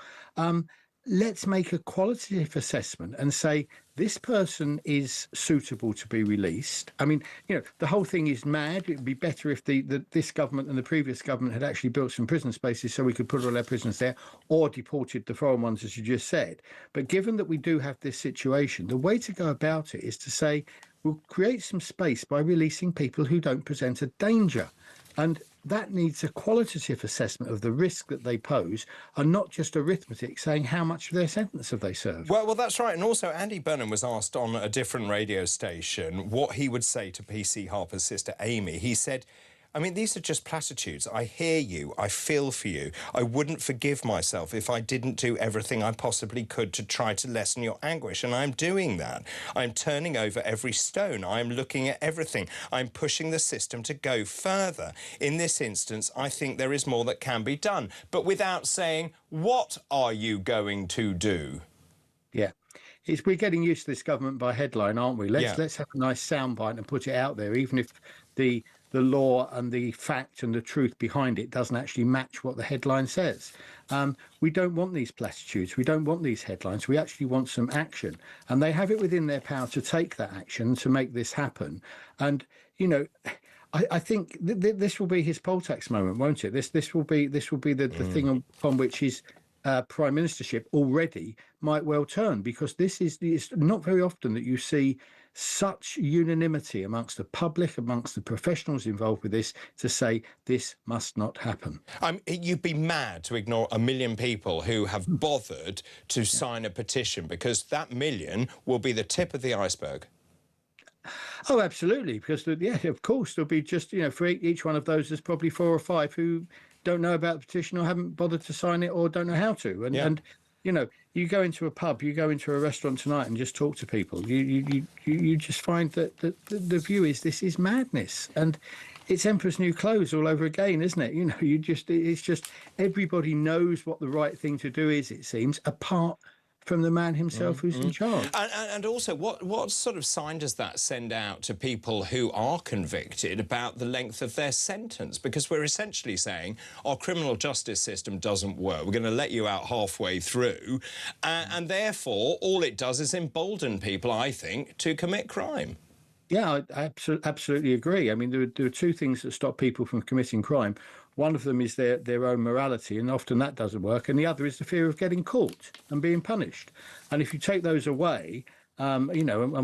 Let's make a qualitative assessment and say this person is suitable to be released. I mean, you know, the whole thing is mad. It would be better if this government and the previous government had actually built some prison spaces so we could put all our prisoners there or deported the foreign ones, as you just said. But given that we do have this situation, the way to go about it is to say we'll create some space by releasing people who don't present a danger. And that needs a qualitative assessment of the risk that they pose and not just arithmetic saying how much of their sentence have they served. Well, that's right. And also, Andy Burnham was asked on a different radio station what he would say to PC Harper's sister Amy. He said, I mean, these are just platitudes. I hear you. I feel for you. I wouldn't forgive myself if I didn't do everything I possibly could to try to lessen your anguish. And I'm doing that. I'm turning over every stone. I'm looking at everything. I'm pushing the system to go further. In this instance, I think there is more that can be done. But without saying, what are you going to do? Yeah. We're getting used to this government by headline, aren't we? Let's have a nice soundbite and put it out there, even if the law and the fact and the truth behind it doesn't actually match what the headline says. We don't want these platitudes. We don't want these headlines. We actually want some action. And they have it within their power to take that action, to make this happen. And, you know, I think this will be his poll tax moment, won't it? This will be the thing upon which his prime ministership already might well turn, because it's not very often that you see such unanimity amongst the public, amongst the professionals involved with this, to say this must not happen. You'd be mad to ignore 1 million people who have bothered to sign a petition, because that million will be the tip of the iceberg. Oh, absolutely, because, of course, there'll be just, for each one of those, there's probably 4 or 5 who don't know about the petition or haven't bothered to sign it or don't know how to. And you go into a pub, you go into a restaurant tonight and just talk to people. You just find that the view is this is madness, and it's Emperor's New Clothes all over again, isn't it? It's just everybody knows what the right thing to do is, it seems, apart from the man himself who's in charge. And also, what sort of sign does that send out to people who are convicted about the length of their sentence? Because we're essentially saying our criminal justice system doesn't work. We're going to let you out halfway through. And therefore, all it does is embolden people, I think, to commit crime. Yeah, I absolutely agree. I mean, there are 2 things that stop people from committing crime. One of them is their own morality, and often that doesn't work. And the other is the fear of getting caught and being punished. And if you take those away, and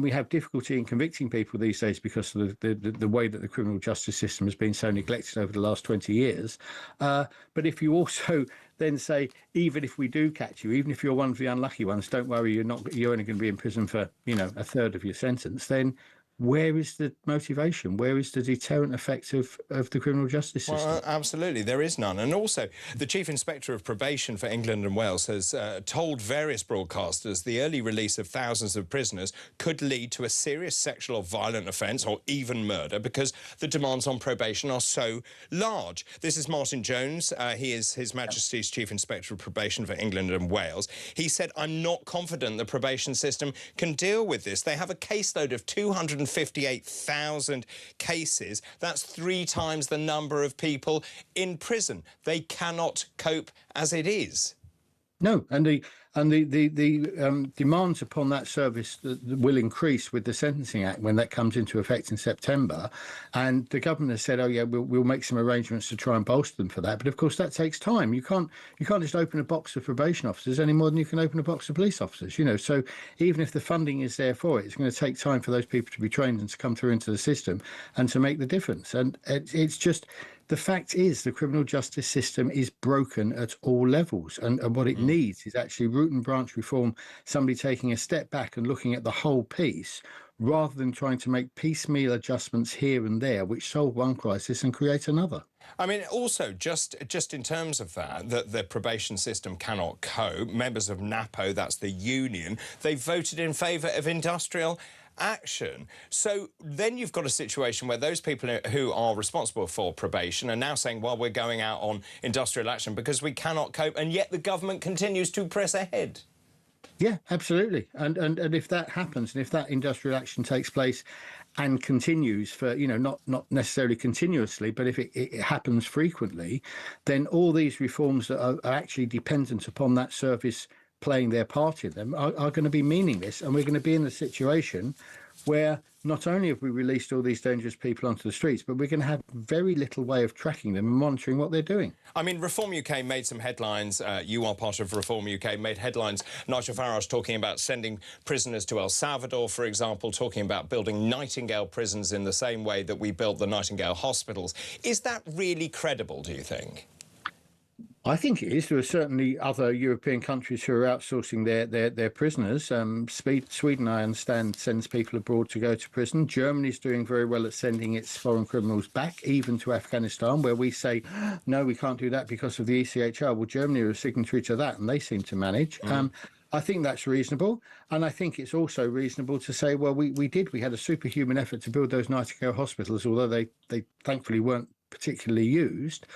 we have difficulty in convicting people these days because of the way that the criminal justice system has been so neglected over the last 20 years. But if you also then say, even if we do catch you, even if you're one of the unlucky ones, don't worry, you're only going to be in prison for, a third of your sentence, then where is the motivation? Where is the deterrent effect of the criminal justice system? Well, absolutely, there is none. And also, the Chief Inspector of Probation for England and Wales has told various broadcasters the early release of thousands of prisoners could lead to a serious sexual or violent offence or even murder, because the demands on probation are so large. This is Martin Jones. He is His Majesty's Chief Inspector of Probation for England and Wales. He said, I'm not confident the probation system can deal with this. They have a caseload of 258,000 cases. That's 3 times the number of people in prison. They cannot cope as it is. No, and And the demands upon that service will increase with the Sentencing Act when that comes into effect in September. And the government has said, oh yeah, we'll make some arrangements to try and bolster them for that. But of course, that takes time. You can't just open a box of probation officers any more than you can open a box of police officers. So even if the funding is there for it, it's going to take time for those people to be trained and to come through into the system and to make the difference. And it's just, the fact is the criminal justice system is broken at all levels. And what it needs is actually root and branch reform, somebody taking a step back and looking at the whole piece, rather than trying to make piecemeal adjustments here and there, which solve one crisis and create another. I mean, also, just in terms of that the probation system cannot cope, members of NAPO, that's the union, they voted in favour of industrial action. So then you've got a situation where those people who are responsible for probation are now saying, well, we're going out on industrial action because we cannot cope, and yet the government continues to press ahead. Yeah, absolutely. And if that happens, and if that industrial action takes place and continues for, not necessarily continuously, but if it happens frequently, then all these reforms that are actually dependent upon that service playing their part in them are going to be meaningless. And we're going to be in a situation where not only have we released all these dangerous people onto the streets, but we're going to have very little way of tracking them and monitoring what they're doing. I mean, Reform UK made some headlines. You are part of Reform UK, made headlines. Nigel Farage talking about sending prisoners to El Salvador, for example, talking about building Nightingale prisons in the same way that we built the Nightingale hospitals. Is that really credible, do you think? I think it is. There are certainly other European countries who are outsourcing their prisoners. Sweden, I understand, sends people abroad to go to prison. Germany's doing very well at sending its foreign criminals back, even to Afghanistan, where we say, no, we can't do that because of the ECHR. Well, Germany are a signatory to that, and they seem to manage. I think that's reasonable. And I think it's also reasonable to say, well, we had a superhuman effort to build those Nightingale hospitals, although they thankfully weren't particularly used.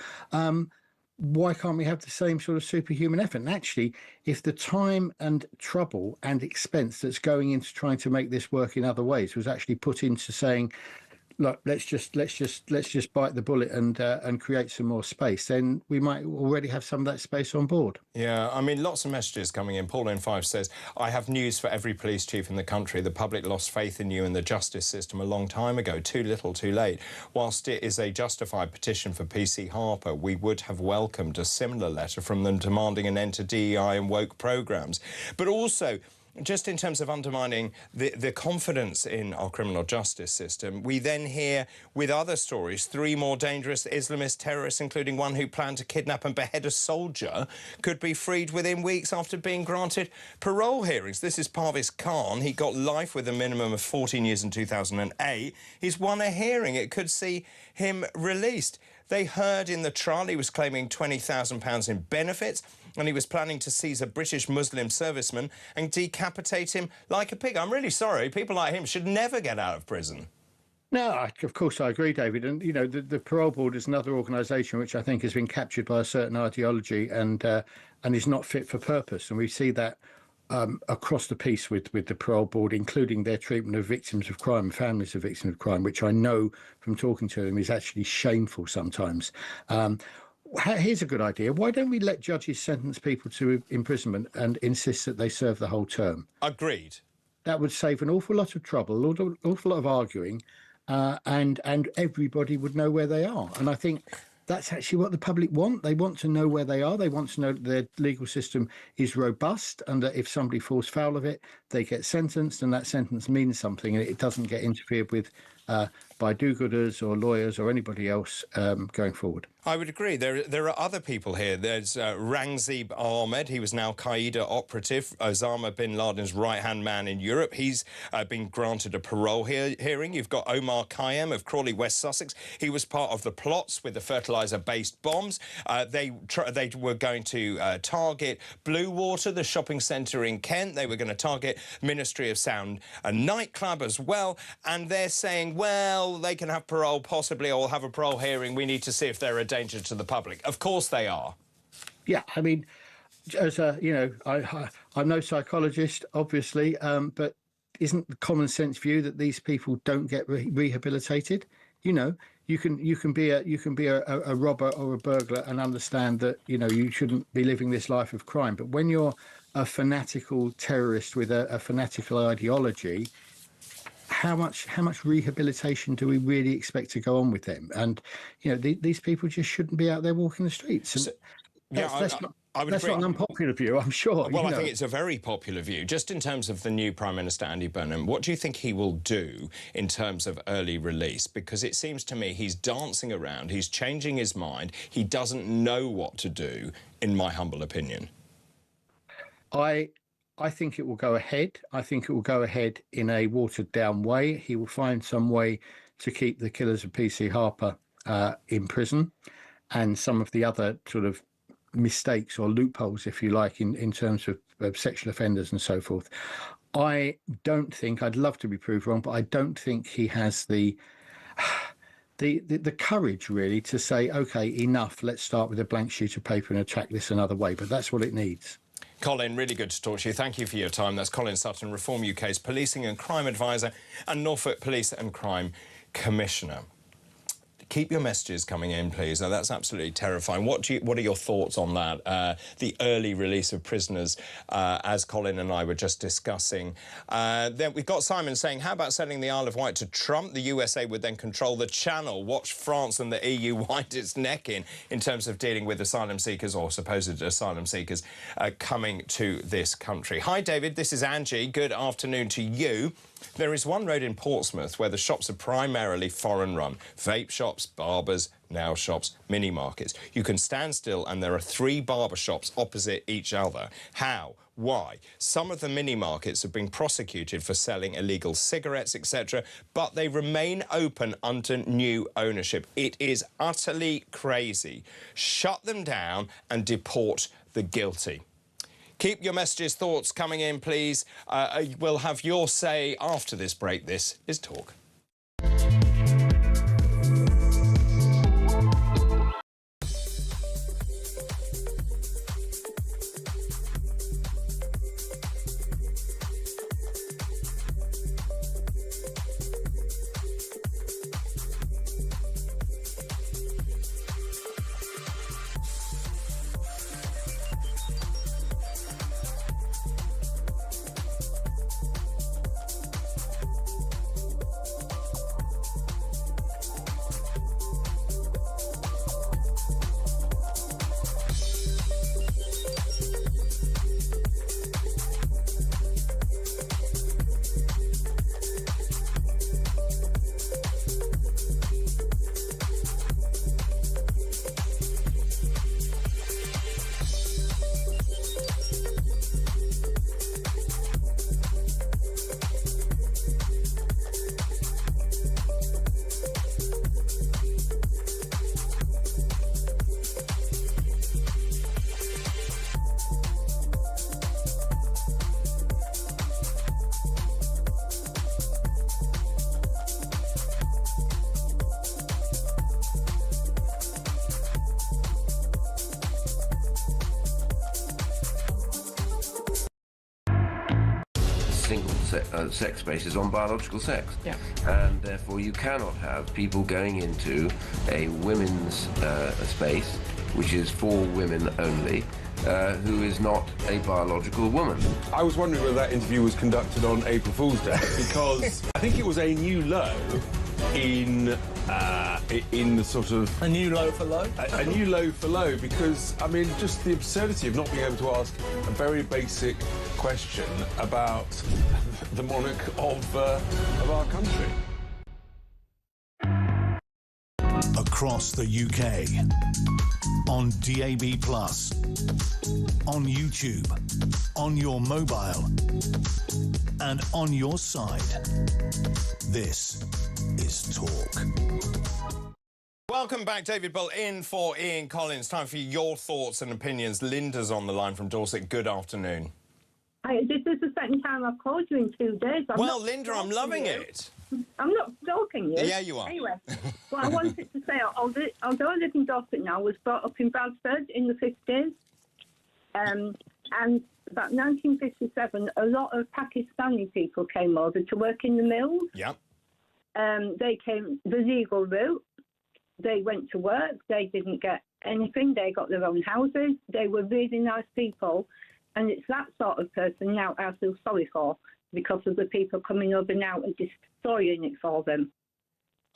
Why can't we have the same sort of superhuman effort? And actually, if the time and trouble and expense that's going into trying to make this work in other ways was actually put into saying, look, let's just bite the bullet and create some more space, then we might already have some of that space on board. Yeah, I mean, lots of messages coming in. Pauline Five says, I have news for every police chief in the country. The public lost faith in you and the justice system a long time ago. Too little, too late. Whilst it is a justified petition for PC Harper, we would have welcomed a similar letter from them demanding an end to DEI and woke programmes. But also, just in terms of undermining the confidence in our criminal justice system, we then hear, with other stories, 3 more dangerous Islamist terrorists, including one who planned to kidnap and behead a soldier, could be freed within weeks after being granted parole hearings. This is Parvez Khan. He got life with a minimum of 14 years in 2008. He's won a hearing. It could see him released. They heard in the trial he was claiming £20,000 in benefits, and he was planning to seize a British Muslim serviceman and decapitate him like a pig. I'm really sorry. People like him should never get out of prison. No, of course I agree, David. And, the Parole Board is another organisation which I think has been captured by a certain ideology and is not fit for purpose. And we see that across the piece with the Parole Board, including their treatment of victims of crime, families of victims of crime, which I know from talking to them is actually shameful sometimes. Here's a good idea. Why don't we let judges sentence people to imprisonment and insist that they serve the whole term? Agreed. That would save an awful lot of trouble, an awful lot of arguing, and everybody would know where they are. And I think that's actually what the public want. They want to know where they are. They want to know that their legal system is robust and that if somebody falls foul of it, they get sentenced, and that sentence means something and it doesn't get interfered with by do-gooders or lawyers or anybody else going forward. I would agree. There are other people here. There's Rangzib Ahmed. He was an Al-Qaeda operative, Osama bin Laden's right-hand man in Europe. He's been granted a parole hearing. You've got Omar Khayyam of Crawley, West Sussex. He was part of the plots with the fertiliser-based bombs. They were going to target Blue Water, the shopping centre in Kent. They were going to target Ministry of Sound, a nightclub as well. And they're saying, well, they can have parole possibly, or have a parole hearing. We need to see if they're a danger to the public. Of course they are. Yeah, I mean, as a, I'm no psychologist, obviously, but isn't the common sense view that these people don't get rehabilitated? You can be a robber or a burglar and understand that you shouldn't be living this life of crime. But when you're a fanatical terrorist with a fanatical ideology, how much rehabilitation do we really expect to go on with them? And these people just shouldn't be out there walking the streets. And that's not an unpopular view, I'm sure. Well, I think it's a very popular view. Just in terms of the new Prime Minister, Andy Burnham, what do you think he will do in terms of early release? Because it seems to me he's dancing around, he's changing his mind, he doesn't know what to do, in my humble opinion. I think it will go ahead. I think it will go ahead in a watered-down way. He will find some way to keep the killers of PC Harper in prison, and some of the other sort of mistakes or loopholes, if you like, in terms of sexual offenders and so forth. I don't think, I'd love to be proved wrong, but I don't think he has the courage really to say, OK, enough, let's start with a blank sheet of paper and attack this another way. But that's what it needs. Colin, really good to talk to you. Thank you for your time. That's Colin Sutton, Reform UK's Policing and Crime Advisor and Norfolk Police and Crime Commissioner. Keep your messages coming in, please. Now, that's absolutely terrifying. What are your thoughts on that? The early release of prisoners, as Colin and I were just discussing. Then we've got Simon saying, how about sending the Isle of Wight to Trump? The USA would then control the channel. Watch France and the EU wind its neck in terms of dealing with asylum seekers or supposed asylum seekers coming to this country. Hi, David. This is Angie. Good afternoon to you. There is one road in Portsmouth where the shops are primarily foreign-run. Vape shops, barbers, nail shops, mini-markets. You can stand still and there are 3 barber shops opposite each other. How? Why? Some of the mini-markets have been prosecuted for selling illegal cigarettes, etc., but they remain open under new ownership. It is utterly crazy. Shut them down and deport the guilty. Keep your messages, thoughts coming in, please. We'll have your say after this break. This is Talk. Sex spaces on biological sex. Yeah. And therefore you cannot have people going into a women's space, which is for women only, who is not a biological woman. I was wondering whether that interview was conducted on April Fool's Day, because I think it was a new low in the sort of... A new low for low? A new low for low, because, I mean, just the absurdity of not being able to ask a very basic question about the monarch of our country. Across the UK, on DAB+, on YouTube, on your mobile, and on your side. This is Talk. Welcome back, David Bull, in for Ian Collins. Time for your thoughts and opinions. Linda's on the line from Dorset. Good afternoon. Hi, this is the second time I've called you in 2 days. Well, Linda, I'm loving it. I'm not stalking you. Yeah, you are. Anyway, what I wanted to say, although I live in Dorset now, I was brought up in Bradford in the 50s. And about 1957, a lot of Pakistani people came over to work in the mills. Yeah. They came the legal route. They went to work. They didn't get anything. They got their own houses. They were really nice people. And it's that sort of person now I feel sorry for because of the people coming over now and destroying it for them.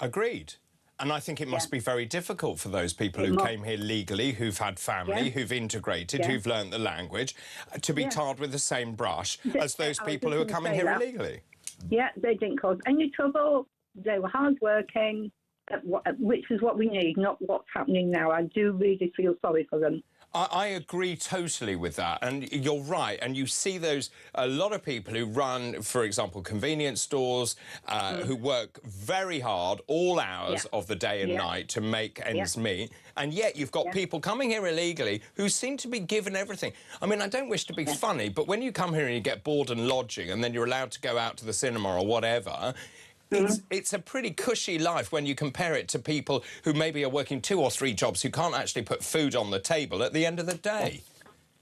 Agreed. And I think it must be very difficult for those people who came here legally, who've had family, who've integrated, who've learnt the language, to be tarred with the same brush as those people who are coming here illegally. Yeah, they didn't cause any trouble. They were hardworking, which is what we need, not what's happening now. I do really feel sorry for them. I agree totally with that, and you're right. And you see a lot of people who run, for example, convenience stores, who work very hard all hours of the day and night to make ends meet. And yet you've got people coming here illegally who seem to be given everything. I mean, I don't wish to be funny, but when you come here and you get board and lodging and then you're allowed to go out to the cinema or whatever, it's a pretty cushy life when you compare it to people who maybe are working 2 or 3 jobs who can't actually put food on the table at the end of the day.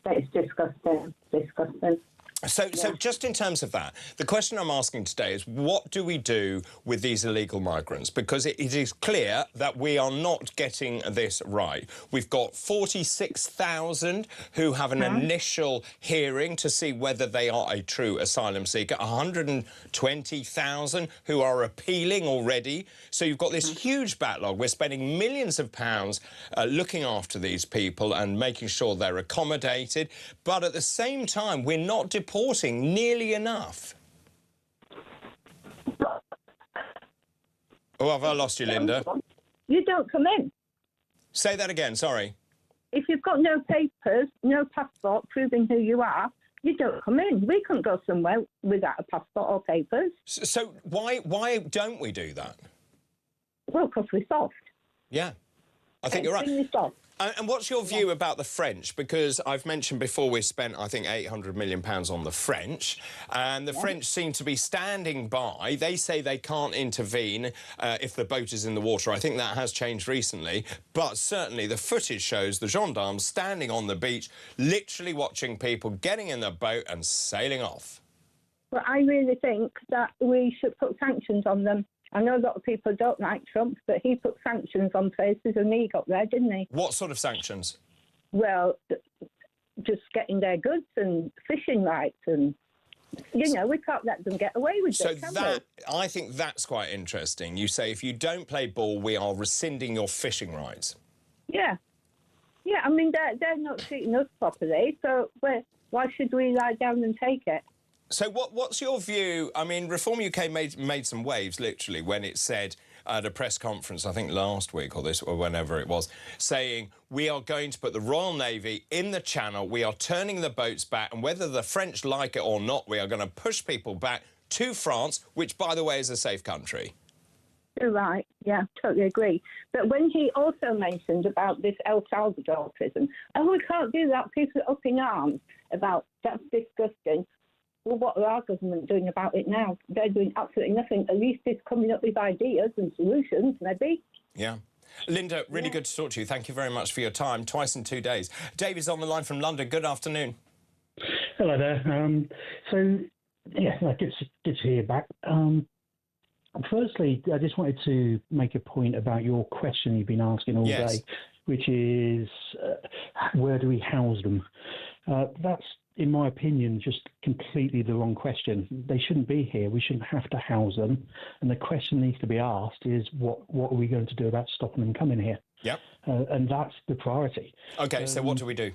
That is disgusting. Disgusting. So just in terms of that, the question I'm asking today is what do we do with these illegal migrants? Because it is clear that we are not getting this right. We've got 46,000 who have an initial hearing to see whether they are a true asylum seeker, 120,000 who are appealing already. So you've got this huge backlog. We're spending millions of pounds looking after these people and making sure they're accommodated. But at the same time, we're not deporting nearly enough. Oh, have I lost you, Linda? You don't come in. Say that again, sorry. If you've got no papers, no passport proving who you are, you don't come in. We couldn't go somewhere without a passport or papers. So why don't we do that? Well, because we're soft. Yeah, I think you're right. Soft. And what's your view about the French? Because I've mentioned before we spent, I think, £800 million on the French, and the French seem to be standing by. They say they can't intervene if the boat is in the water. I think that has changed recently, but certainly the footage shows the gendarmes standing on the beach, literally watching people getting in the boat and sailing off. Well, I really think that we should put sanctions on them. I know a lot of people don't like Trump, but he put sanctions on places and he got there, didn't he? What sort of sanctions? Well, just getting their goods and fishing rights and, you know, we can't let them get away with it, can we? I think that's quite interesting. You say if you don't play ball, we are rescinding your fishing rights. Yeah. Yeah, I mean, they're not treating us properly, so why should we lie down and take it? So what's your view? I mean, Reform UK made some waves, literally, when it said at a press conference, I think last week or whenever it was, saying we are going to put the Royal Navy in the Channel, we are turning the boats back, and whether the French like it or not, we are going to push people back to France, which, by the way, is a safe country. You're right. Yeah, totally agree. But when he also mentioned about this El Salvador prison, we can't do that, people are up in arms about that's disgusting. Well, what are our government doing about it now? They're doing absolutely nothing. At least it's coming up with ideas and solutions, maybe. Yeah. Linda, really good to talk to you. Thank you very much for your time. Twice in 2 days. David's on the line from London. Good afternoon. Hello there. Good to hear you back. Firstly, I just wanted to make a point about your question you've been asking all day, which is where do we house them? That's, in my opinion, just completely the wrong question. They shouldn't be here. We shouldn't have to house them. And the question needs to be asked is, what are we going to do about stopping them coming here? Yep. And that's the priority. OK, so what do we do?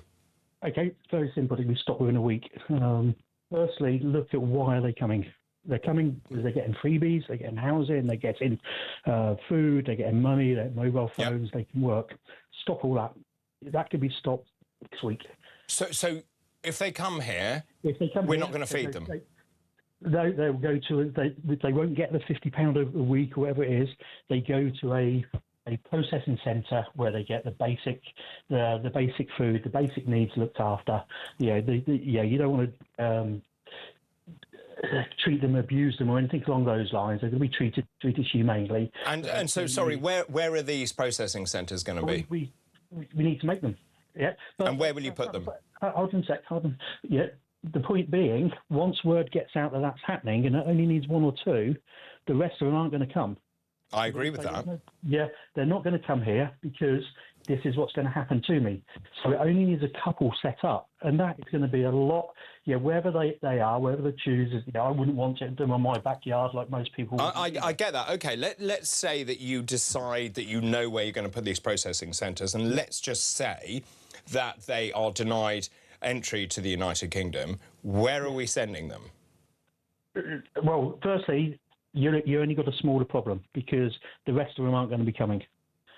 OK, very simple. We stop within a week. Firstly, look at why are they coming. They're coming because they're getting freebies, they're getting housing, they're getting food, they're getting money, they're mobile phones, they can work. Stop all that. That could be stopped this week. So if they come here, we're not going to feed them? They'll go to, they won't get the £50 a week or whatever it is. They go to a processing centre where they get the basic food, the basic needs looked after. You don't want to treat them, abuse them, or anything along those lines. They're going to be treated humanely. And so, sorry, where are these processing centres going to be? We need to make them. Yeah. And where will you put them? Hold on a sec. Yeah. The point being, once word gets out that that's happening, and it only needs 1 or 2, the rest of them aren't going to come. I agree with that. Yeah, they're not going to come here because this is what's going to happen to me. So it only needs a couple set up, and that is going to be a lot. Yeah, wherever they are, wherever they choose, I wouldn't want it in my backyard like most people. I get that. Okay, let's say that you decide that you know where you're going to put these processing centres, and let's just say that they are denied entry to the United Kingdom. Where are we sending them? Well, firstly, you only got a smaller problem because the rest of them aren't going to be coming.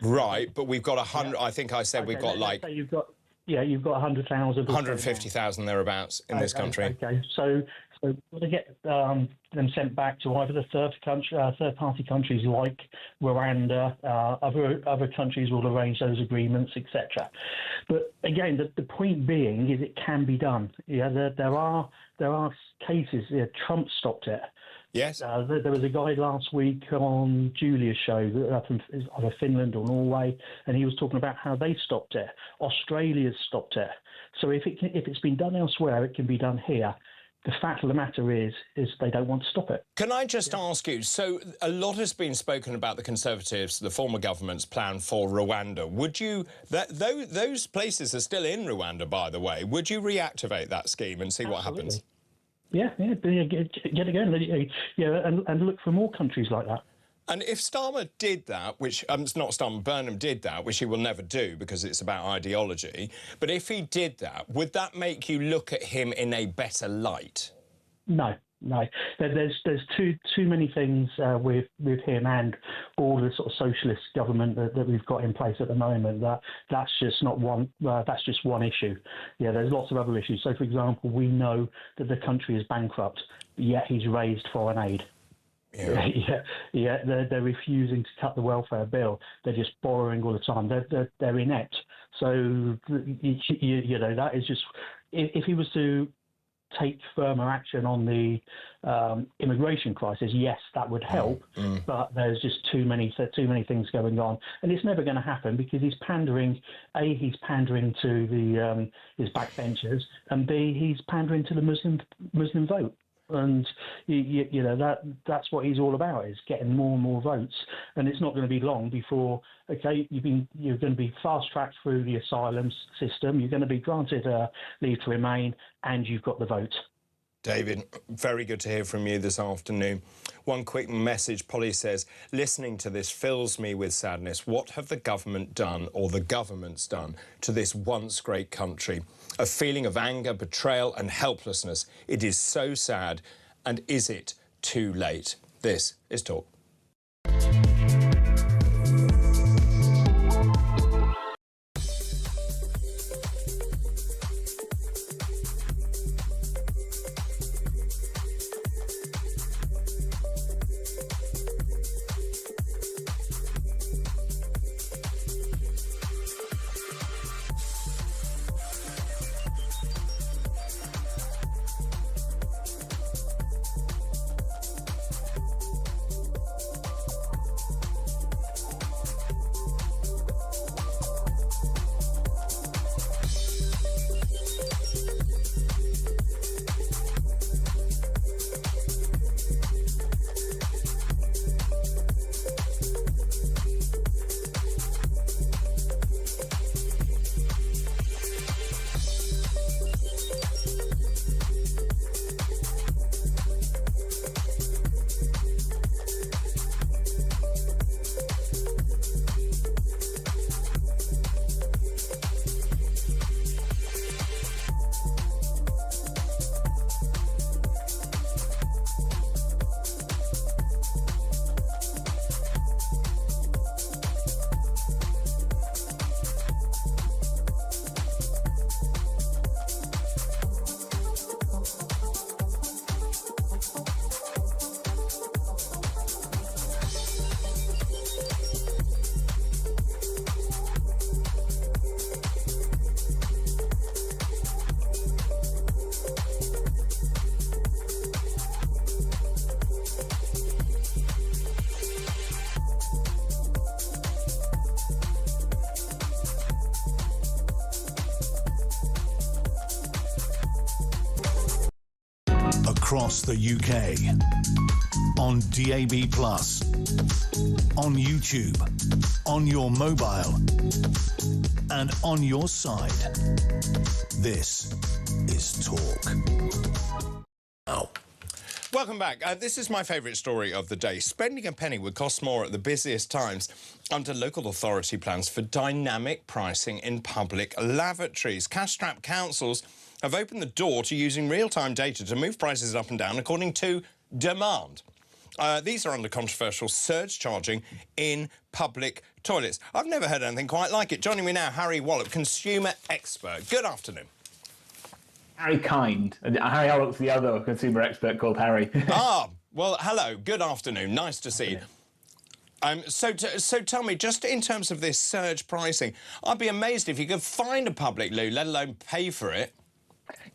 Right, but we've got 100. I think I said we've got like. You've got 100,000. 150,000 thereabouts in this country. Okay, so we've got to get them sent back to either the third-party countries like Rwanda. Other countries will arrange those agreements, etc. But again, the point being is it can be done. Yeah, there are cases. Yeah, Trump stopped it. Yes. There was a guy last week on Julia's show from either Finland or Norway, and he was talking about how they stopped it. Australia's stopped it. So if it's been done elsewhere, it can be done here. The fact of the matter is they don't want to stop it. Can I just ask you, so a lot has been spoken about the Conservatives, the former government's plan for Rwanda. Would you, those places are still in Rwanda, by the way, would you reactivate that scheme and see what happens? Yeah, get again, and look for more countries like that. And if Starmer did that, which, not Starmer, Burnham did that, which he will never do because it's about ideology, but if he did that, would that make you look at him in a better light? No. There's too many things with him and all the sort of socialist government that we've got in place at the moment. That's just not one. That's just one issue. Yeah, there's lots of other issues. So, for example, we know that the country is bankrupt, yet he's raised foreign aid. Yeah. They're refusing to cut the welfare bill. They're just borrowing all the time. They're inept. So that is just if he was to take firmer action on the immigration crisis, yes, that would help. But there's just too many things going on, and it's never going to happen because he's pandering. A, he's pandering to the his backbenchers, and B, he's pandering to the Muslim vote. And that's what he's all about, is getting more and more votes. And it's not going to be long before you're going to be fast tracked through the asylum system. You're going to be granted leave to remain, and you've got the vote. David, very good to hear from you this afternoon. One quick message. Polly says, listening to this fills me with sadness. What have the government done, or the governments done, to this once great country? A feeling of anger, betrayal and helplessness. It is so sad. And is it too late? This is Talk. across the UK. On DAB+, on YouTube, on your mobile, and on your side. This is Talk. Oh. Welcome back. This is my favourite story of the day. Spending a penny would cost more at the busiest times under local authority plans for dynamic pricing in public lavatories. Cash-strapped councils have opened the door to using real-time data to move prices up and down according to demand. These are under controversial surge charging in public toilets. I've never heard anything quite like it. Joining me now, Harry Wallop, consumer expert. Good afternoon. Harry Kind. Harry Wallop's the other consumer expert called Harry. Well, hello. Good afternoon. Nice to see you. So tell me, just in terms of this surge pricing, I'd be amazed if you could find a public loo, let alone pay for it.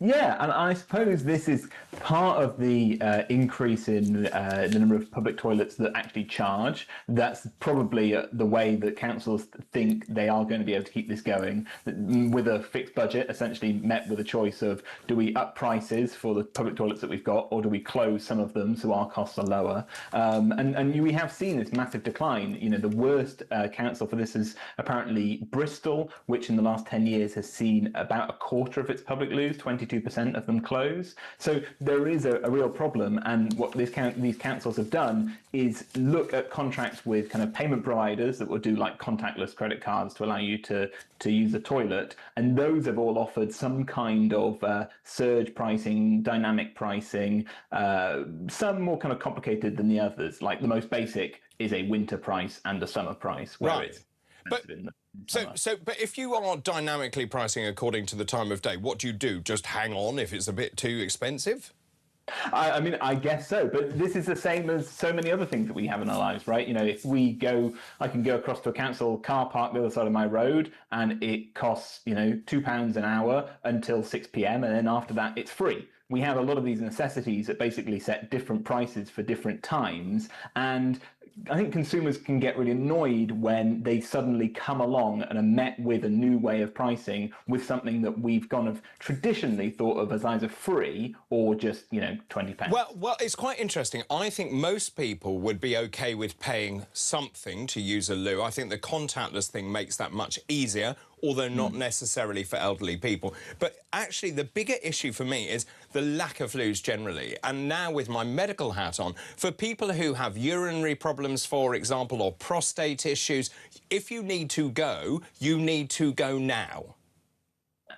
Yeah, and I suppose this is part of the increase in the number of public toilets that actually charge. That's probably the way that councils think they are going to be able to keep this going, with a fixed budget, essentially met with a choice of, do we up prices for the public toilets that we've got, or do we close some of them so our costs are lower? And we have seen this massive decline. You know, the worst council for this is apparently Bristol, which in the last 10 years has seen about a quarter of its public loos, 22% of them close. So there is a real problem, and what these councils have done is look at contracts with kind of payment providers that will do like contactless credit cards to allow you to use the toilet, and those have all offered some kind of surge pricing, dynamic pricing, some more kind of complicated than the others. Like the most basic is a winter price and a summer price. Right. But if you are dynamically pricing according to the time of day, what do you do? Just hang on if it's a bit too expensive? I mean, I guess so, but this is the same as so many other things that we have in our lives, right? You know, if we go, I can go across to a council car park the other side of my road, and it costs, you know, £2 an hour until 6 p.m, and then after that, it's free. We have a lot of these necessities that basically set different prices for different times, and I think consumers can get really annoyed when they suddenly come along and are met with a new way of pricing with something that we've kind of traditionally thought of as either free or just, you know, £20. Well, it's quite interesting. I think most people would be OK with paying something to use a loo. I think the contactless thing makes that much easier, although not necessarily for elderly people. But actually, the bigger issue for me is the lack of loos generally. And now with my medical hat on, for people who have urinary problems, for example, or prostate issues, if you need to go, you need to go now.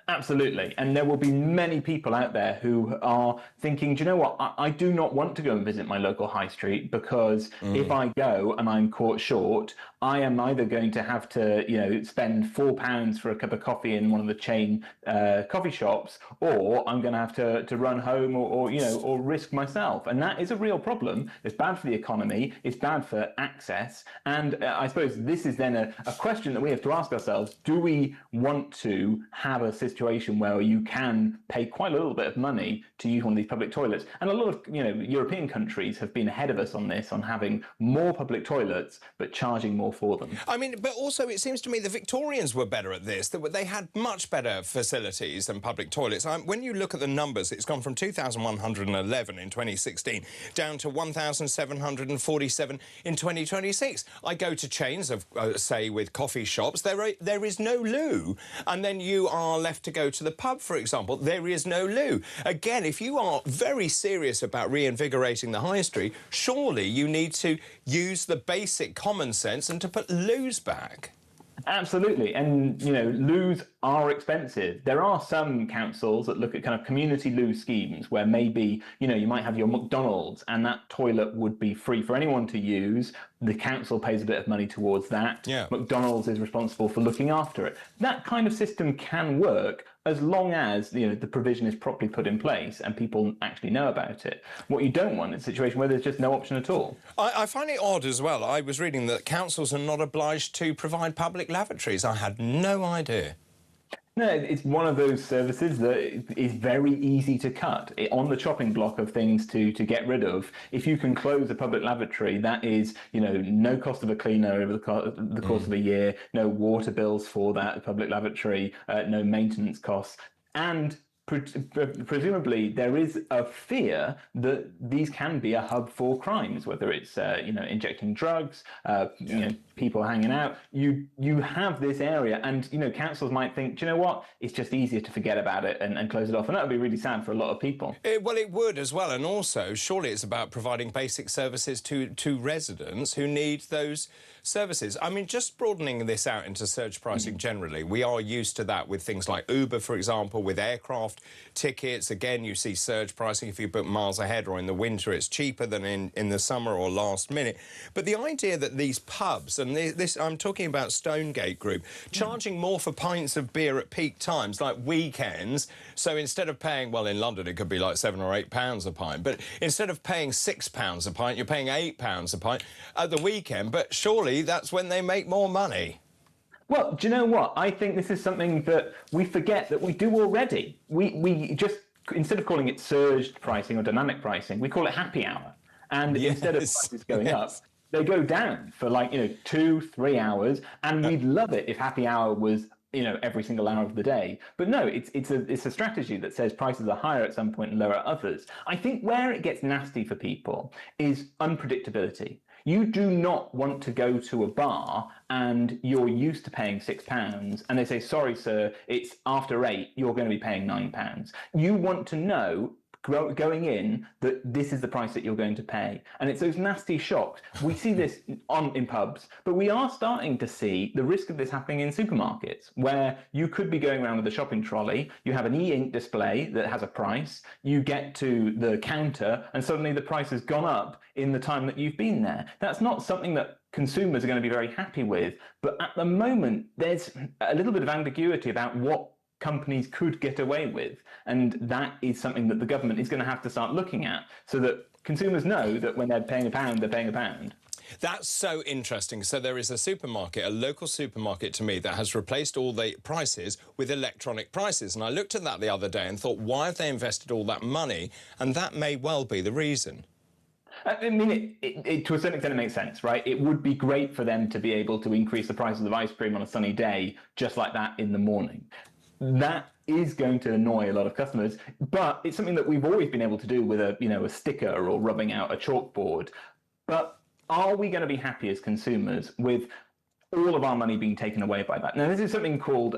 Absolutely. And there will be many people out there who are thinking, do you know what, I do not want to go and visit my local high street, because if I go and I'm caught short, I am either going to have to, you know, spend £4 for a cup of coffee in one of the chain coffee shops, or I'm going to have to run home or you know, or risk myself. And that is a real problem. It's bad for the economy. It's bad for access. And I suppose this is then a question that we have to ask ourselves. Do we want to have a situation where you can pay quite a little bit of money to use one of these public toilets? And a lot of, you know, European countries have been ahead of us on this, on having more public toilets, but charging more for them. I mean, but also it seems to me the Victorians were better at this. They had much better facilities than public toilets. When you look at the numbers, it's gone from 2,111 in 2016 down to 1,747 in 2026. I go to chains of, say, with coffee shops, there is no loo. And then you are left to go to the pub, for example, there is no loo. Again, if you are very serious about reinvigorating the high street, surely you need to use the basic common sense and to put loos back. Absolutely. And, you know, loos are expensive. There are some councils that look at kind of community loo schemes where maybe, you know, you might have your McDonald's and that toilet would be free for anyone to use. The council pays a bit of money towards that. Yeah. McDonald's is responsible for looking after it. That kind of system can work as long as, you know, the provision is properly put in place and people actually know about it. What you don't want is a situation where there's just no option at all. I find it odd as well. I was reading that councils are not obliged to provide public lavatories. I had no idea. No, it's one of those services that is very easy to cut. On the chopping block of things to get rid of, if you can close a public lavatory, that is, you know, no cost of a cleaner over the course of a year, no water bills for that public lavatory, no maintenance costs, and presumably there is a fear that these can be a hub for crimes, whether it's injecting drugs, people hanging out. You have this area, and councils might think, do you know what? It's just easier to forget about it and close it off, and that would be really sad for a lot of people. Well, it would as well, and also surely it's about providing basic services to residents who need those services. I mean, just broadening this out into surge pricing generally, we are used to that with things like Uber, for example, with aircraft tickets. Again, you see surge pricing if you book miles ahead, or in the winter it's cheaper than in the summer or last minute. But the idea that these pubs, and this I'm talking about Stonegate Group, charging more for pints of beer at peak times, like weekends, so instead of paying, well, in London it could be like £7 or £8 a pint, but instead of paying £6 a pint, you're paying £8 a pint at the weekend, but surely that's when they make more money. Well, do you know what? I think this is something that we forget that we do already. We just, instead of calling it surge pricing or dynamic pricing, we call it happy hour. And instead of prices going up, they go down for 2-3 hours. And we'd love it if happy hour was every single hour of the day. But no, it's a strategy that says prices are higher at some point and lower at others. I think where it gets nasty for people is unpredictability. You do not want to go to a bar and you're used to paying £6 and they say, sorry, sir, it's after 8, you're going to be paying £9. You want to know going in that this is the price that you're going to pay. And it's those nasty shocks. We see this in pubs, but we are starting to see the risk of this happening in supermarkets, where you could be going around with a shopping trolley, you have an e-ink display that has a price, you get to the counter, and suddenly the price has gone up in the time that you've been there. That's not something that consumers are going to be very happy with, but at the moment, there's a little bit of ambiguity about what companies could get away with, and that is something that the government is going to have to start looking at, so that consumers know that when they're paying £1, they're paying £1. That's so interesting. So there is a supermarket, a local supermarket to me, that has replaced all the prices with electronic prices. And I looked at that the other day and thought, why have they invested all that money? And that may well be the reason. I mean, to a certain extent, it makes sense, right? It would be great for them to be able to increase the prices of ice cream on a sunny day just like that in the morning. That is going to annoy a lot of customers, but it's something that we've always been able to do with a sticker or rubbing out a chalkboard. But are we going to be happy as consumers with all of our money being taken away by that? Now, this is something called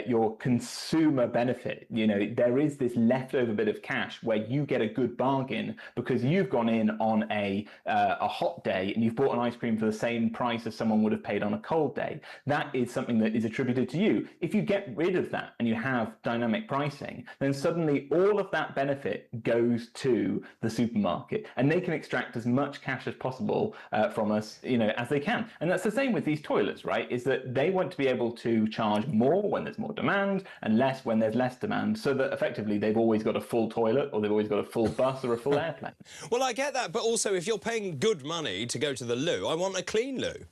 your consumer benefit. There is this leftover bit of cash where you get a good bargain because you've gone in on a hot day and you've bought an ice cream for the same price as someone would have paid on a cold day. That is something that is attributed to you. If you get rid of that and you have dynamic pricing, then suddenly all of that benefit goes to the supermarket, and they can extract as much cash as possible from us, as they can. And that's the same with these toilets, right? Is that they want to be able to charge more when there's more demand and less when there's less demand, so that effectively they've always got a full toilet, or they've always got a full bus or a full airplane. Well, I get that, but also if you're paying good money to go to the loo, I want a clean loo.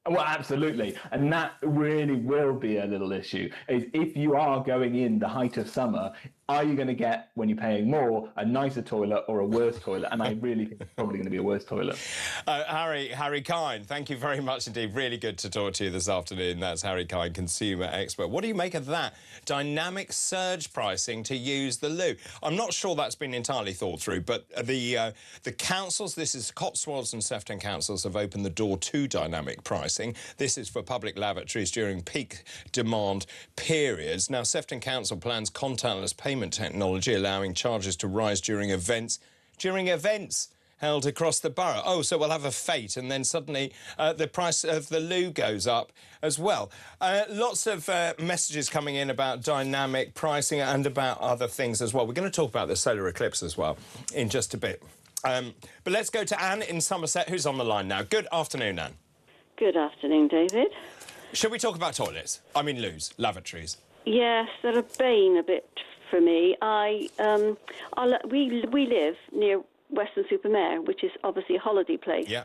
Well, absolutely. And that really will be a little issue, is if you are going in the height of summer, are you going to get, when you're paying more, a nicer toilet or a worse toilet? And I really think it's probably going to be a worse toilet. Harry Kine, thank you very much indeed. Really good to talk to you this afternoon. That's Harry Kine, consumer expert. What do you make of that? Dynamic surge pricing to use the loo. I'm not sure that's been entirely thought through, but the councils, this is Cotswolds and Sefton councils, have opened the door to dynamic pricing. This is for public lavatories during peak demand periods. Now, Sefton Council plans contactless payment technology, allowing charges to rise during events held across the borough. Oh, so we'll have a fete, and then suddenly the price of the loo goes up as well. Lots of messages coming in about dynamic pricing and about other things as well. We're going to talk about the solar eclipse as well in just a bit. But let's go to Anne in Somerset, who's on the line now. Good afternoon, Anne. Good afternoon, David. Should we talk about toilets? I mean loos, lavatories. Yes, they're a bane a bit for me. We live near Weston-super-Mare, which is obviously a holiday place. Yeah.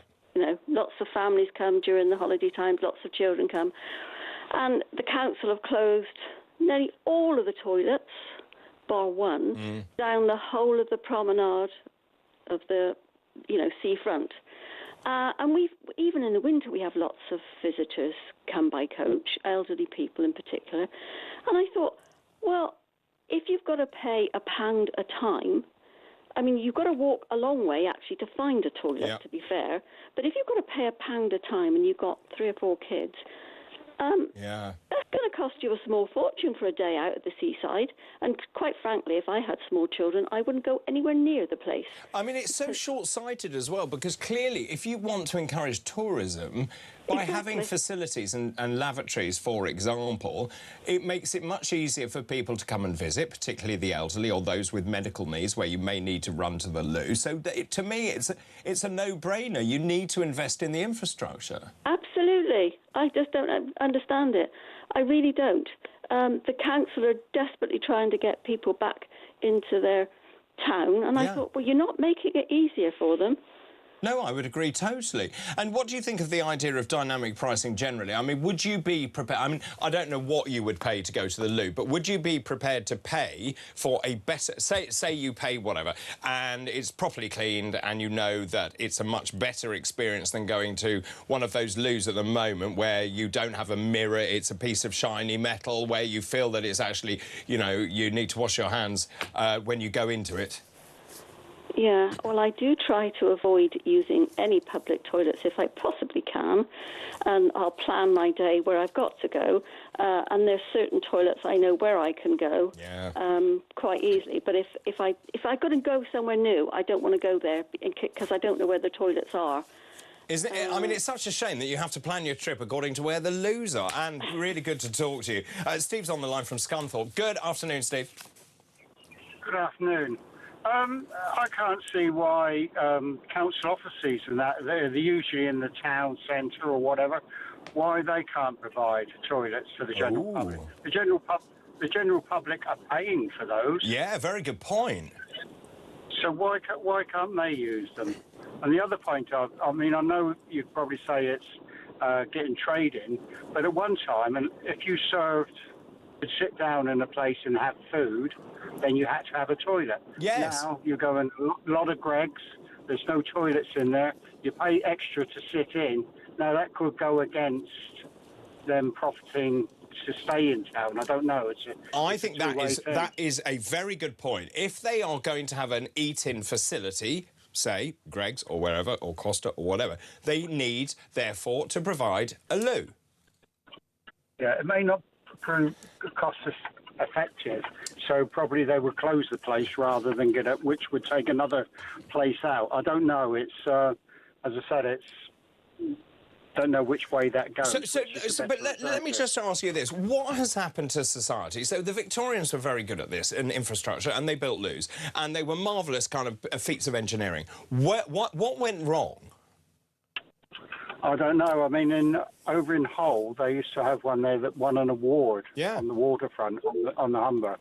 Lots of families come during the holiday times, lots of children come. And the council have closed nearly all of the toilets, bar one, down the whole of the promenade of the, seafront. And even in the winter, we have lots of visitors come by coach, elderly people in particular. And I thought, well, if you've got to pay £1 a time, I mean, you've got to walk a long way, actually, to find a toilet, to be fair. But if you've got to pay £1 a time and you've got 3 or 4 kids, that's going to cost you a small fortune for a day out at the seaside. And quite frankly, if I had small children, I wouldn't go anywhere near the place. I mean, it's so short-sighted as well, because clearly, if you want to encourage tourism, by having facilities and lavatories, for example, it makes it much easier for people to come and visit, particularly the elderly or those with medical needs where you may need to run to the loo. So to me, it's a no-brainer. You need to invest in the infrastructure. Absolutely. I just don't understand it. I really don't. The council are desperately trying to get people back into their town, and I thought, well, you're not making it easier for them. No, I would agree totally. And what do you think of the idea of dynamic pricing generally? I mean, would you be prepared... I mean, I don't know what you would pay to go to the loo, but would you be prepared to pay for a better... Say you pay whatever, and it's properly cleaned, and you know that it's a much better experience than going to one of those loos at the moment where you don't have a mirror, it's a piece of shiny metal, where you feel that it's actually, you know, you need to wash your hands when you go into it? Yeah, well, I do try to avoid using any public toilets if I possibly can, and I'll plan my day where I've got to go, and there's certain toilets I know where I can go quite easily. But if I've got to go somewhere new, I don't want to go there because I don't know where the toilets are. Isn't it? I mean, it's such a shame that you have to plan your trip according to where the loos are. And really good to talk to you. Steve's on the line from Scunthorpe. Good afternoon, Steve. Good afternoon. I can't see why council offices and that, they're usually in the town centre or whatever, why they can't provide toilets for the general public. The general public are paying for those. Yeah, very good point. So why can't they use them? And the other point, I mean, I know you'd probably say it's getting trade in, but at one time, and if you could sit down in a place and have food, then you had to have a toilet. Yes. Now you go in a lot of Greggs, there's no toilets in there, you pay extra to sit in. Now that could go against them profiting to stay in town. I don't know. I think that is a very good point. If they are going to have an eat-in facility, say Greggs or wherever, or Costa or whatever, they need, therefore, to provide a loo. Yeah, it may not prove cost effective, so probably they would close the place rather than get it, which would take another place out. I don't know. It's as I said, don't know which way that goes. But let me just ask you this. What has happened to society? So the Victorians were very good at this in infrastructure, and they built loos, and they were marvellous kind of feats of engineering. What went wrong? I don't know. I mean, over in Hull, they used to have one there that won an award on the waterfront on the Humber.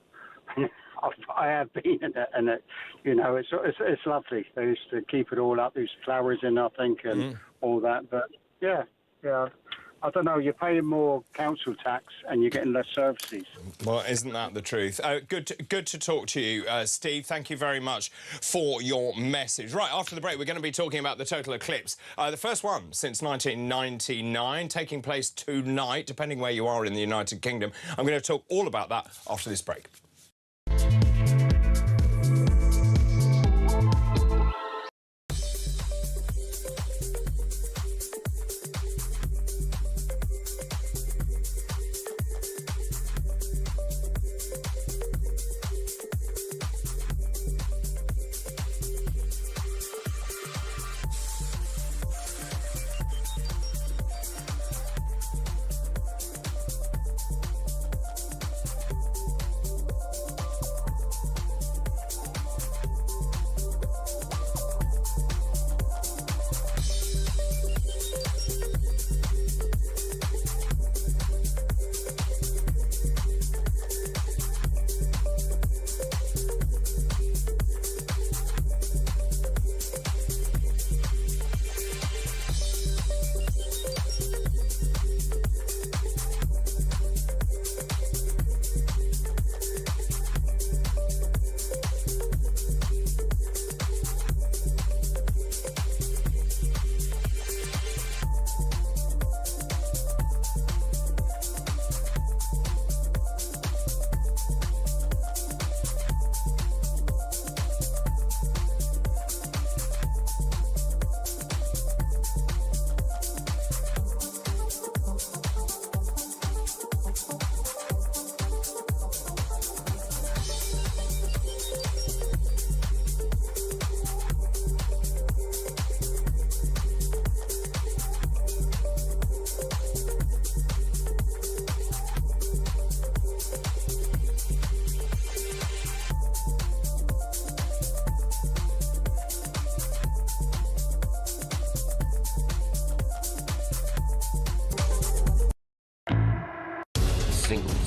I have been in it, and you know, it's lovely. They used to keep it all up. There's flowers in, I think, and all that. But yeah, I don't know. You're paying more council tax and you're getting less services. Well, isn't that the truth? Good to talk to you, Steve. Thank you very much for your message. Right, after the break, we're going to be talking about the total eclipse. The first one since 1999, taking place tonight, depending where you are in the United Kingdom. I'm going to talk all about that after this break.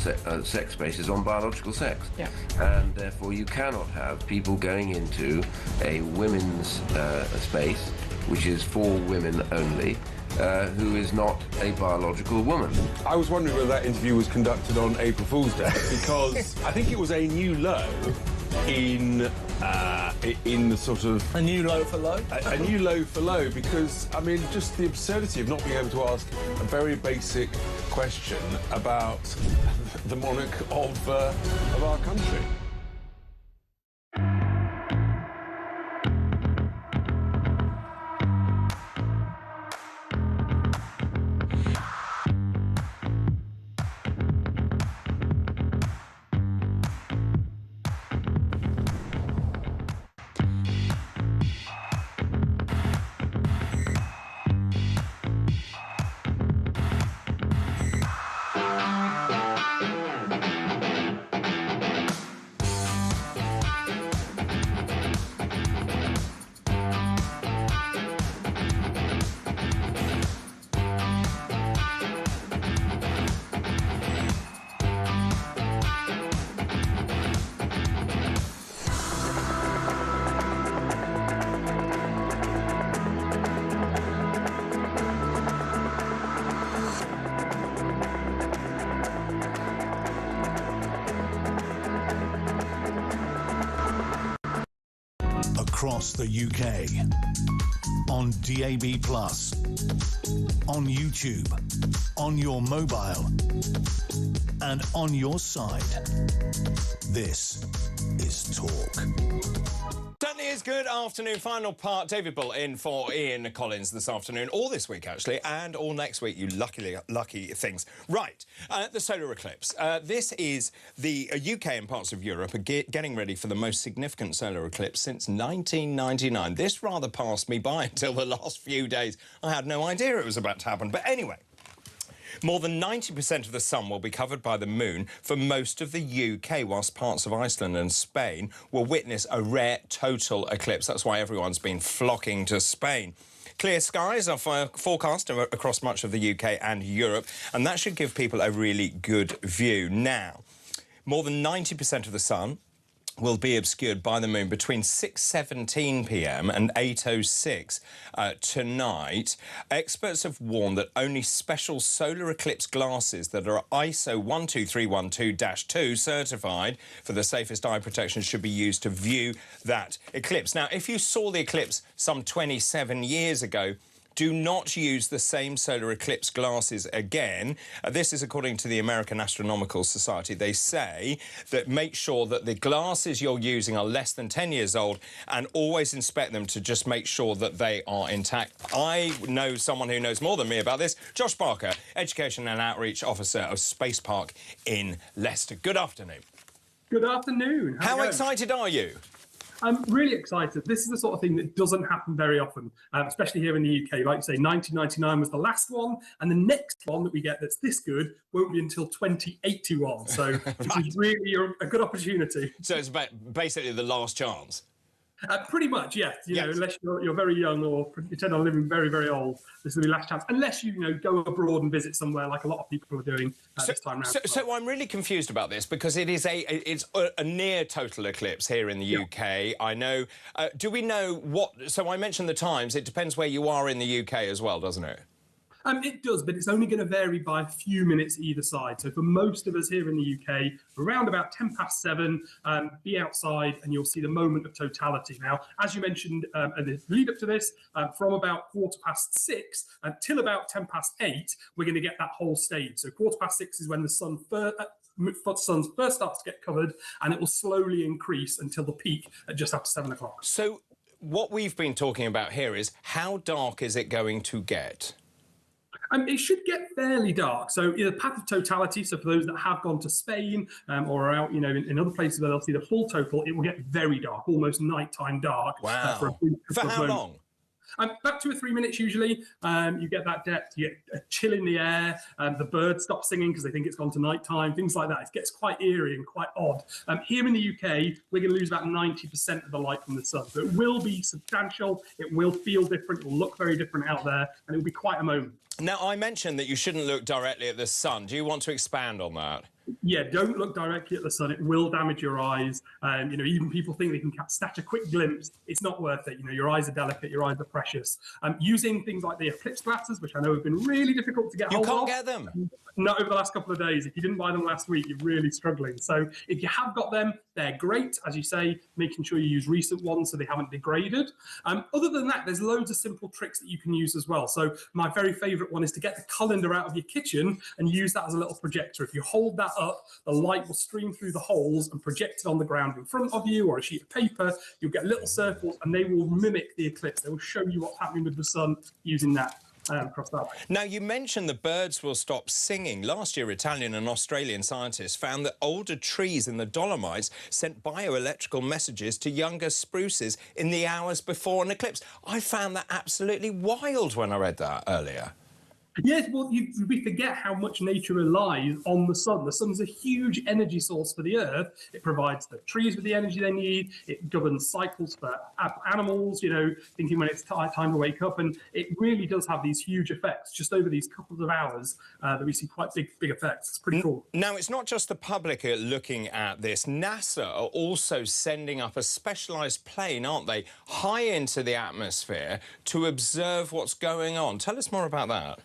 sex space is on biological sex. Yeah. And therefore you cannot have people going into a women's space, which is for women only, who is not a biological woman. I was wondering whether that interview was conducted on April Fool's Day, because I think it was a new low in the sort of... A new low for low? A new low for low, because, I mean, just the absurdity of not being able to ask a very basic question about the monarch of our country. Across the UK, on DAB+, on YouTube, on your mobile, and on your side. This is Talk. Certainly is. Good afternoon. Final part. David Bull in for Ian Collins this afternoon, all this week actually, and all next week, you lucky things. Right, the solar eclipse. This is the UK and parts of Europe are getting ready for the most significant solar eclipse since 1999. This rather passed me by until the last few days. I had no idea it was about to happen. But anyway, more than 90% of the sun will be covered by the moon for most of the UK, whilst parts of Iceland and Spain will witness a rare total eclipse. That's why everyone's been flocking to Spain. Clear skies are forecast across much of the UK and Europe, and that should give people a really good view. Now, more than 90% of the sun will be obscured by the moon between 6:17 p.m. and 8:06 tonight. Experts have warned that only special solar eclipse glasses that are ISO 12312-2 certified for the safest eye protection should be used to view that eclipse. Now, if you saw the eclipse some 27 years ago, do not use the same solar eclipse glasses again. This is according to the American Astronomical Society. They say that make sure that the glasses you're using are less than 10 years old and always inspect them to just make sure that they are intact. I know someone who knows more than me about this. Josh Barker, Education and Outreach Officer of Space Park in Leicester. Good afternoon. Good afternoon. How excited are you? I'm really excited. This is the sort of thing that doesn't happen very often, especially here in the UK. Like you say, 1999 was the last one, and the next one that we get that's this good won't be until 2081. So this is really a good opportunity. So it's basically the last chance. Pretty much, yes. You know, unless you're very young or you intend on living very, very old, this is the last chance. Unless you go abroad and visit somewhere like a lot of people are doing this time around. So I'm really confused about this because it's a near total eclipse here in the UK. I know. Do we know what? So I mentioned the times. It depends where you are in the UK as well, doesn't it? It does, but it's only going to vary by a few minutes either side. So for most of us here in the UK, around about 7:10, be outside and you'll see the moment of totality. Now, as you mentioned, and the lead up to this, from about 6:15 until about 8:10, we're going to get that whole stage. So 6:15 is when the sun first starts to get covered, and it will slowly increase until the peak at just after 7 o'clock. So what we've been talking about here is how dark is it going to get? It should get fairly dark. So the path of totality, so for those that have gone to Spain or are out, in other places where they'll see the full total, it will get very dark, almost nighttime dark. Wow. For how long? About 2 or 3 minutes usually. You get that depth, you get a chill in the air, the birds stop singing because they think it's gone to nighttime, things like that. It gets quite eerie and quite odd. Here in the UK, we're going to lose about 90% of the light from the sun. So it will be substantial, it will feel different, it will look very different out there, and it will be quite a moment. Now, I mentioned that you shouldn't look directly at the sun. Do you want to expand on that? Yeah, don't look directly at the sun. It will damage your eyes. Even people think they can snatch a quick glimpse. It's not worth it. Your eyes are delicate. Your eyes are precious. Using things like the eclipse glasses, which I know have been really difficult to get hold of. You can't get them. Not over the last couple of days. If you didn't buy them last week, you're really struggling. So if you have got them, they're great. As you say, making sure you use recent ones so they haven't degraded. Other than that, there's loads of simple tricks that you can use as well. So my very favourite one is to get the colander out of your kitchen and use that as a little projector. If you hold that up, the light will stream through the holes and project it on the ground in front of you or a sheet of paper. You'll get little circles and they will mimic the eclipse. They will show you what's happening with the sun using that. Across that way. Now, you mentioned the birds will stop singing. Last year, Italian and Australian scientists found that older trees in the Dolomites sent bioelectrical messages to younger spruces in the hours before an eclipse. I found that absolutely wild when I read that earlier. Yes, well, we forget how much nature relies on the sun. The sun's a huge energy source for the Earth. It provides the trees with the energy they need. It governs cycles for animals, thinking when it's time to wake up. And it really does have these huge effects just over these couple of hours that we see quite big effects. It's pretty cool. Now, it's not just the public are looking at this. NASA are also sending up a specialised plane, aren't they, high into the atmosphere to observe what's going on. Tell us more about that.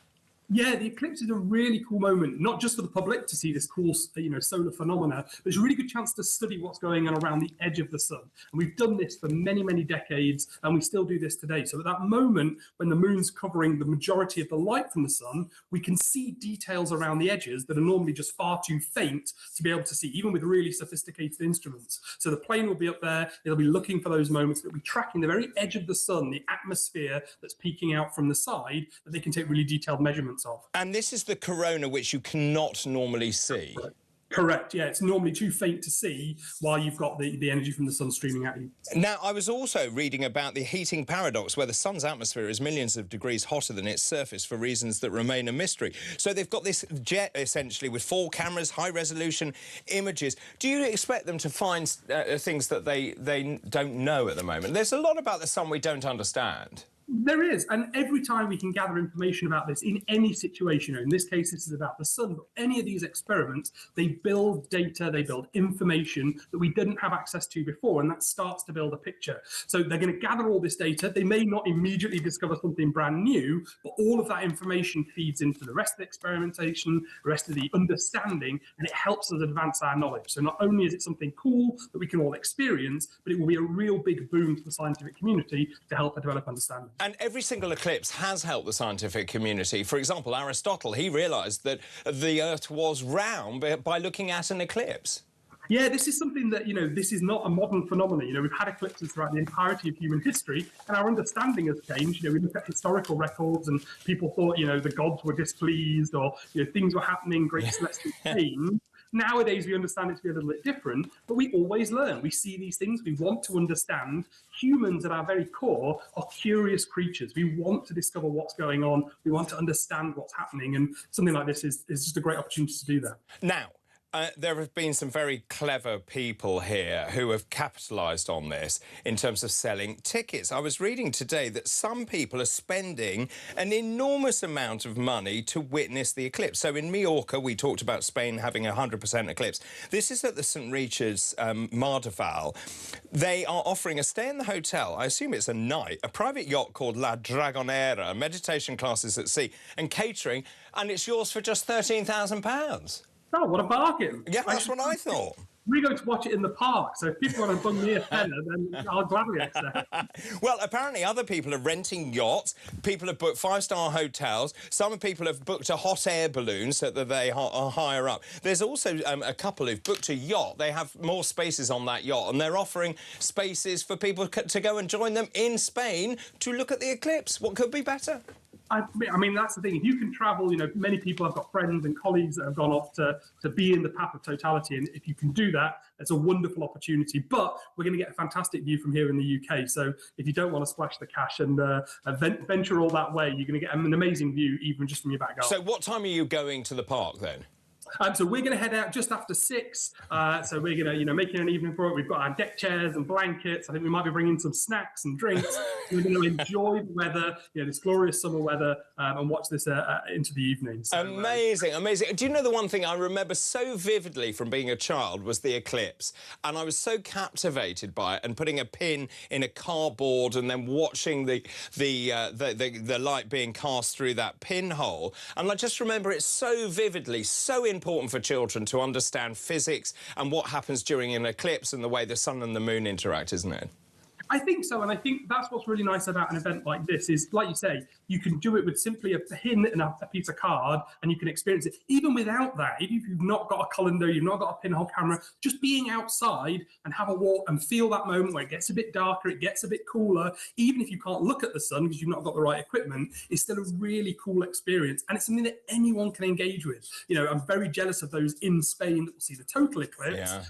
Yeah, the eclipse is a really cool moment, not just for the public to see this cool, solar phenomena, but it's a really good chance to study what's going on around the edge of the sun. And we've done this for many, many decades, and we still do this today. So at that moment, when the moon's covering the majority of the light from the sun, we can see details around the edges that are normally just far too faint to be able to see, even with really sophisticated instruments. So the plane will be up there, it'll be looking for those moments, it'll be tracking the very edge of the sun, the atmosphere that's peeking out from the side, that they can take really detailed measurements of. And this is the corona which you cannot normally see. Correct, yeah. It's normally too faint to see while you've got the energy from the sun streaming at you. Now, I was also reading about the heating paradox, where the sun's atmosphere is millions of degrees hotter than its surface for reasons that remain a mystery. So they've got this jet, essentially, with 4 cameras, high-resolution images. Do you expect them to find things that they don't know at the moment? There's a lot about the sun we don't understand. There is, and every time we can gather information about this in any situation, in this case this is about the sun, but any of these experiments, they build data, they build information that we didn't have access to before, and that starts to build a picture. So they're going to gather all this data. They may not immediately discover something brand new, but all of that information feeds into the rest of the experimentation, the rest of the understanding, and it helps us advance our knowledge. So not only is it something cool that we can all experience, but it will be a real big boom for the scientific community to help develop understanding. And every single eclipse has helped the scientific community. For example, Aristotle, he realised that the Earth was round by looking at an eclipse. Yeah, this is something that, this is not a modern phenomenon. We've had eclipses throughout the entirety of human history, and our understanding has changed. We look at historical records, and people thought, the gods were displeased, or, things were happening, great celestial change. Nowadays, we understand it to be a little bit different, but we always learn. We see these things. We want to understand. Humans at our very core are curious creatures. We want to discover what's going on. We want to understand what's happening. And something like this is just a great opportunity to do that. Now, there have been some very clever people here who have capitalised on this in terms of selling tickets. I was reading today that some people are spending an enormous amount of money to witness the eclipse. So in Majorca, we talked about Spain having 100% eclipse. This is at the St Regis Mar de Val. They are offering a stay in the hotel, I assume it's a night, a private yacht called La Dragonera, meditation classes at sea, and catering, and it's yours for just £13,000. Oh, what a bargain. Yeah, that's what I thought. We're going to watch it in the park, so if people want to bung me a tenner, then I'll gladly accept. Well, apparently other people are renting yachts, people have booked 5-star hotels, some people have booked a hot air balloon so that they are higher up. There's also a couple who've booked a yacht. They have more spaces on that yacht, and they're offering spaces for people to go and join them in Spain to look at the eclipse. What could be better? I mean, that's the thing. If you can travel, many people, I've got friends and colleagues that have gone off to be in the path of totality. And if you can do that, it's a wonderful opportunity. But we're going to get a fantastic view from here in the UK. So if you don't want to splash the cash and venture all that way, you're going to get an amazing view even just from your back garden. So what time are you going to the park then? So we're going to head out just after 6. So we're going to, making an evening for it. We've got our deck chairs and blankets. I think we might be bringing some snacks and drinks. We're going to enjoy the weather, this glorious summer weather, and watch this into the evening. So, amazing, amazing. Do you know the one thing I remember so vividly from being a child was the eclipse, and I was so captivated by it, and putting a pin in a cardboard and then watching the light being cast through that pinhole. And I just remember it so vividly, so important for children to understand physics and what happens during an eclipse and the way the sun and the moon interact, isn't it? I think so, and I think that's what's really nice about an event like this is, like you say, you can do it with simply a pin and a piece of card, and you can experience it. Even without that, even if you've not got a colander, you've not got a pinhole camera, just being outside and have a walk and feel that moment where it gets a bit darker, it gets a bit cooler, even if you can't look at the sun because you've not got the right equipment, is still a really cool experience, and it's something that anyone can engage with. I'm very jealous of those in Spain that will see the total eclipse. Yeah.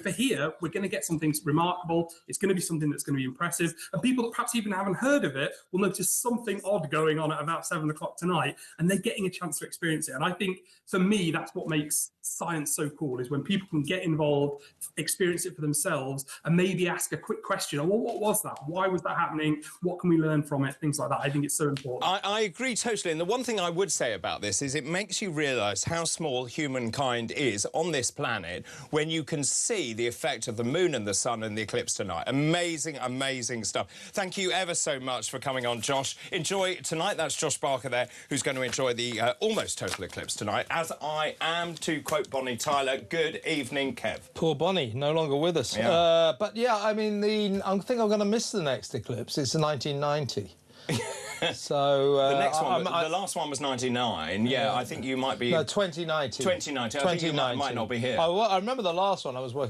For here, we're going to get something remarkable. It's going to be something that's going to be impressive. And people that perhaps even haven't heard of it will notice something odd going on at about 7 o'clock tonight, and they're getting a chance to experience it. And I think, for me, that's what makes science so cool, is when people can get involved, experience it for themselves, and maybe ask a quick question. Well, what was that? Why was that happening? What can we learn from it? Things like that. I think it's so important. I agree totally. And the one thing I would say about this is it makes you realise how small humankind is on this planet when you can see the effect of the moon and the sun and the eclipse tonight. Amazing, amazing stuff. Thank you ever so much for coming on, Josh. Enjoy tonight. That's Josh Barker there, who's going to enjoy the almost total eclipse tonight, as I am, to quote Bonnie Tyler. Good evening, Kev. Poor Bonnie, no longer with us. Yeah. But yeah, I mean, I think I'm going to miss the next eclipse. It's 1990. So the next one, the last one was 99. Yeah, I think you might be. No, 2090. 2090. I think you might not be here. I remember the last one. I was working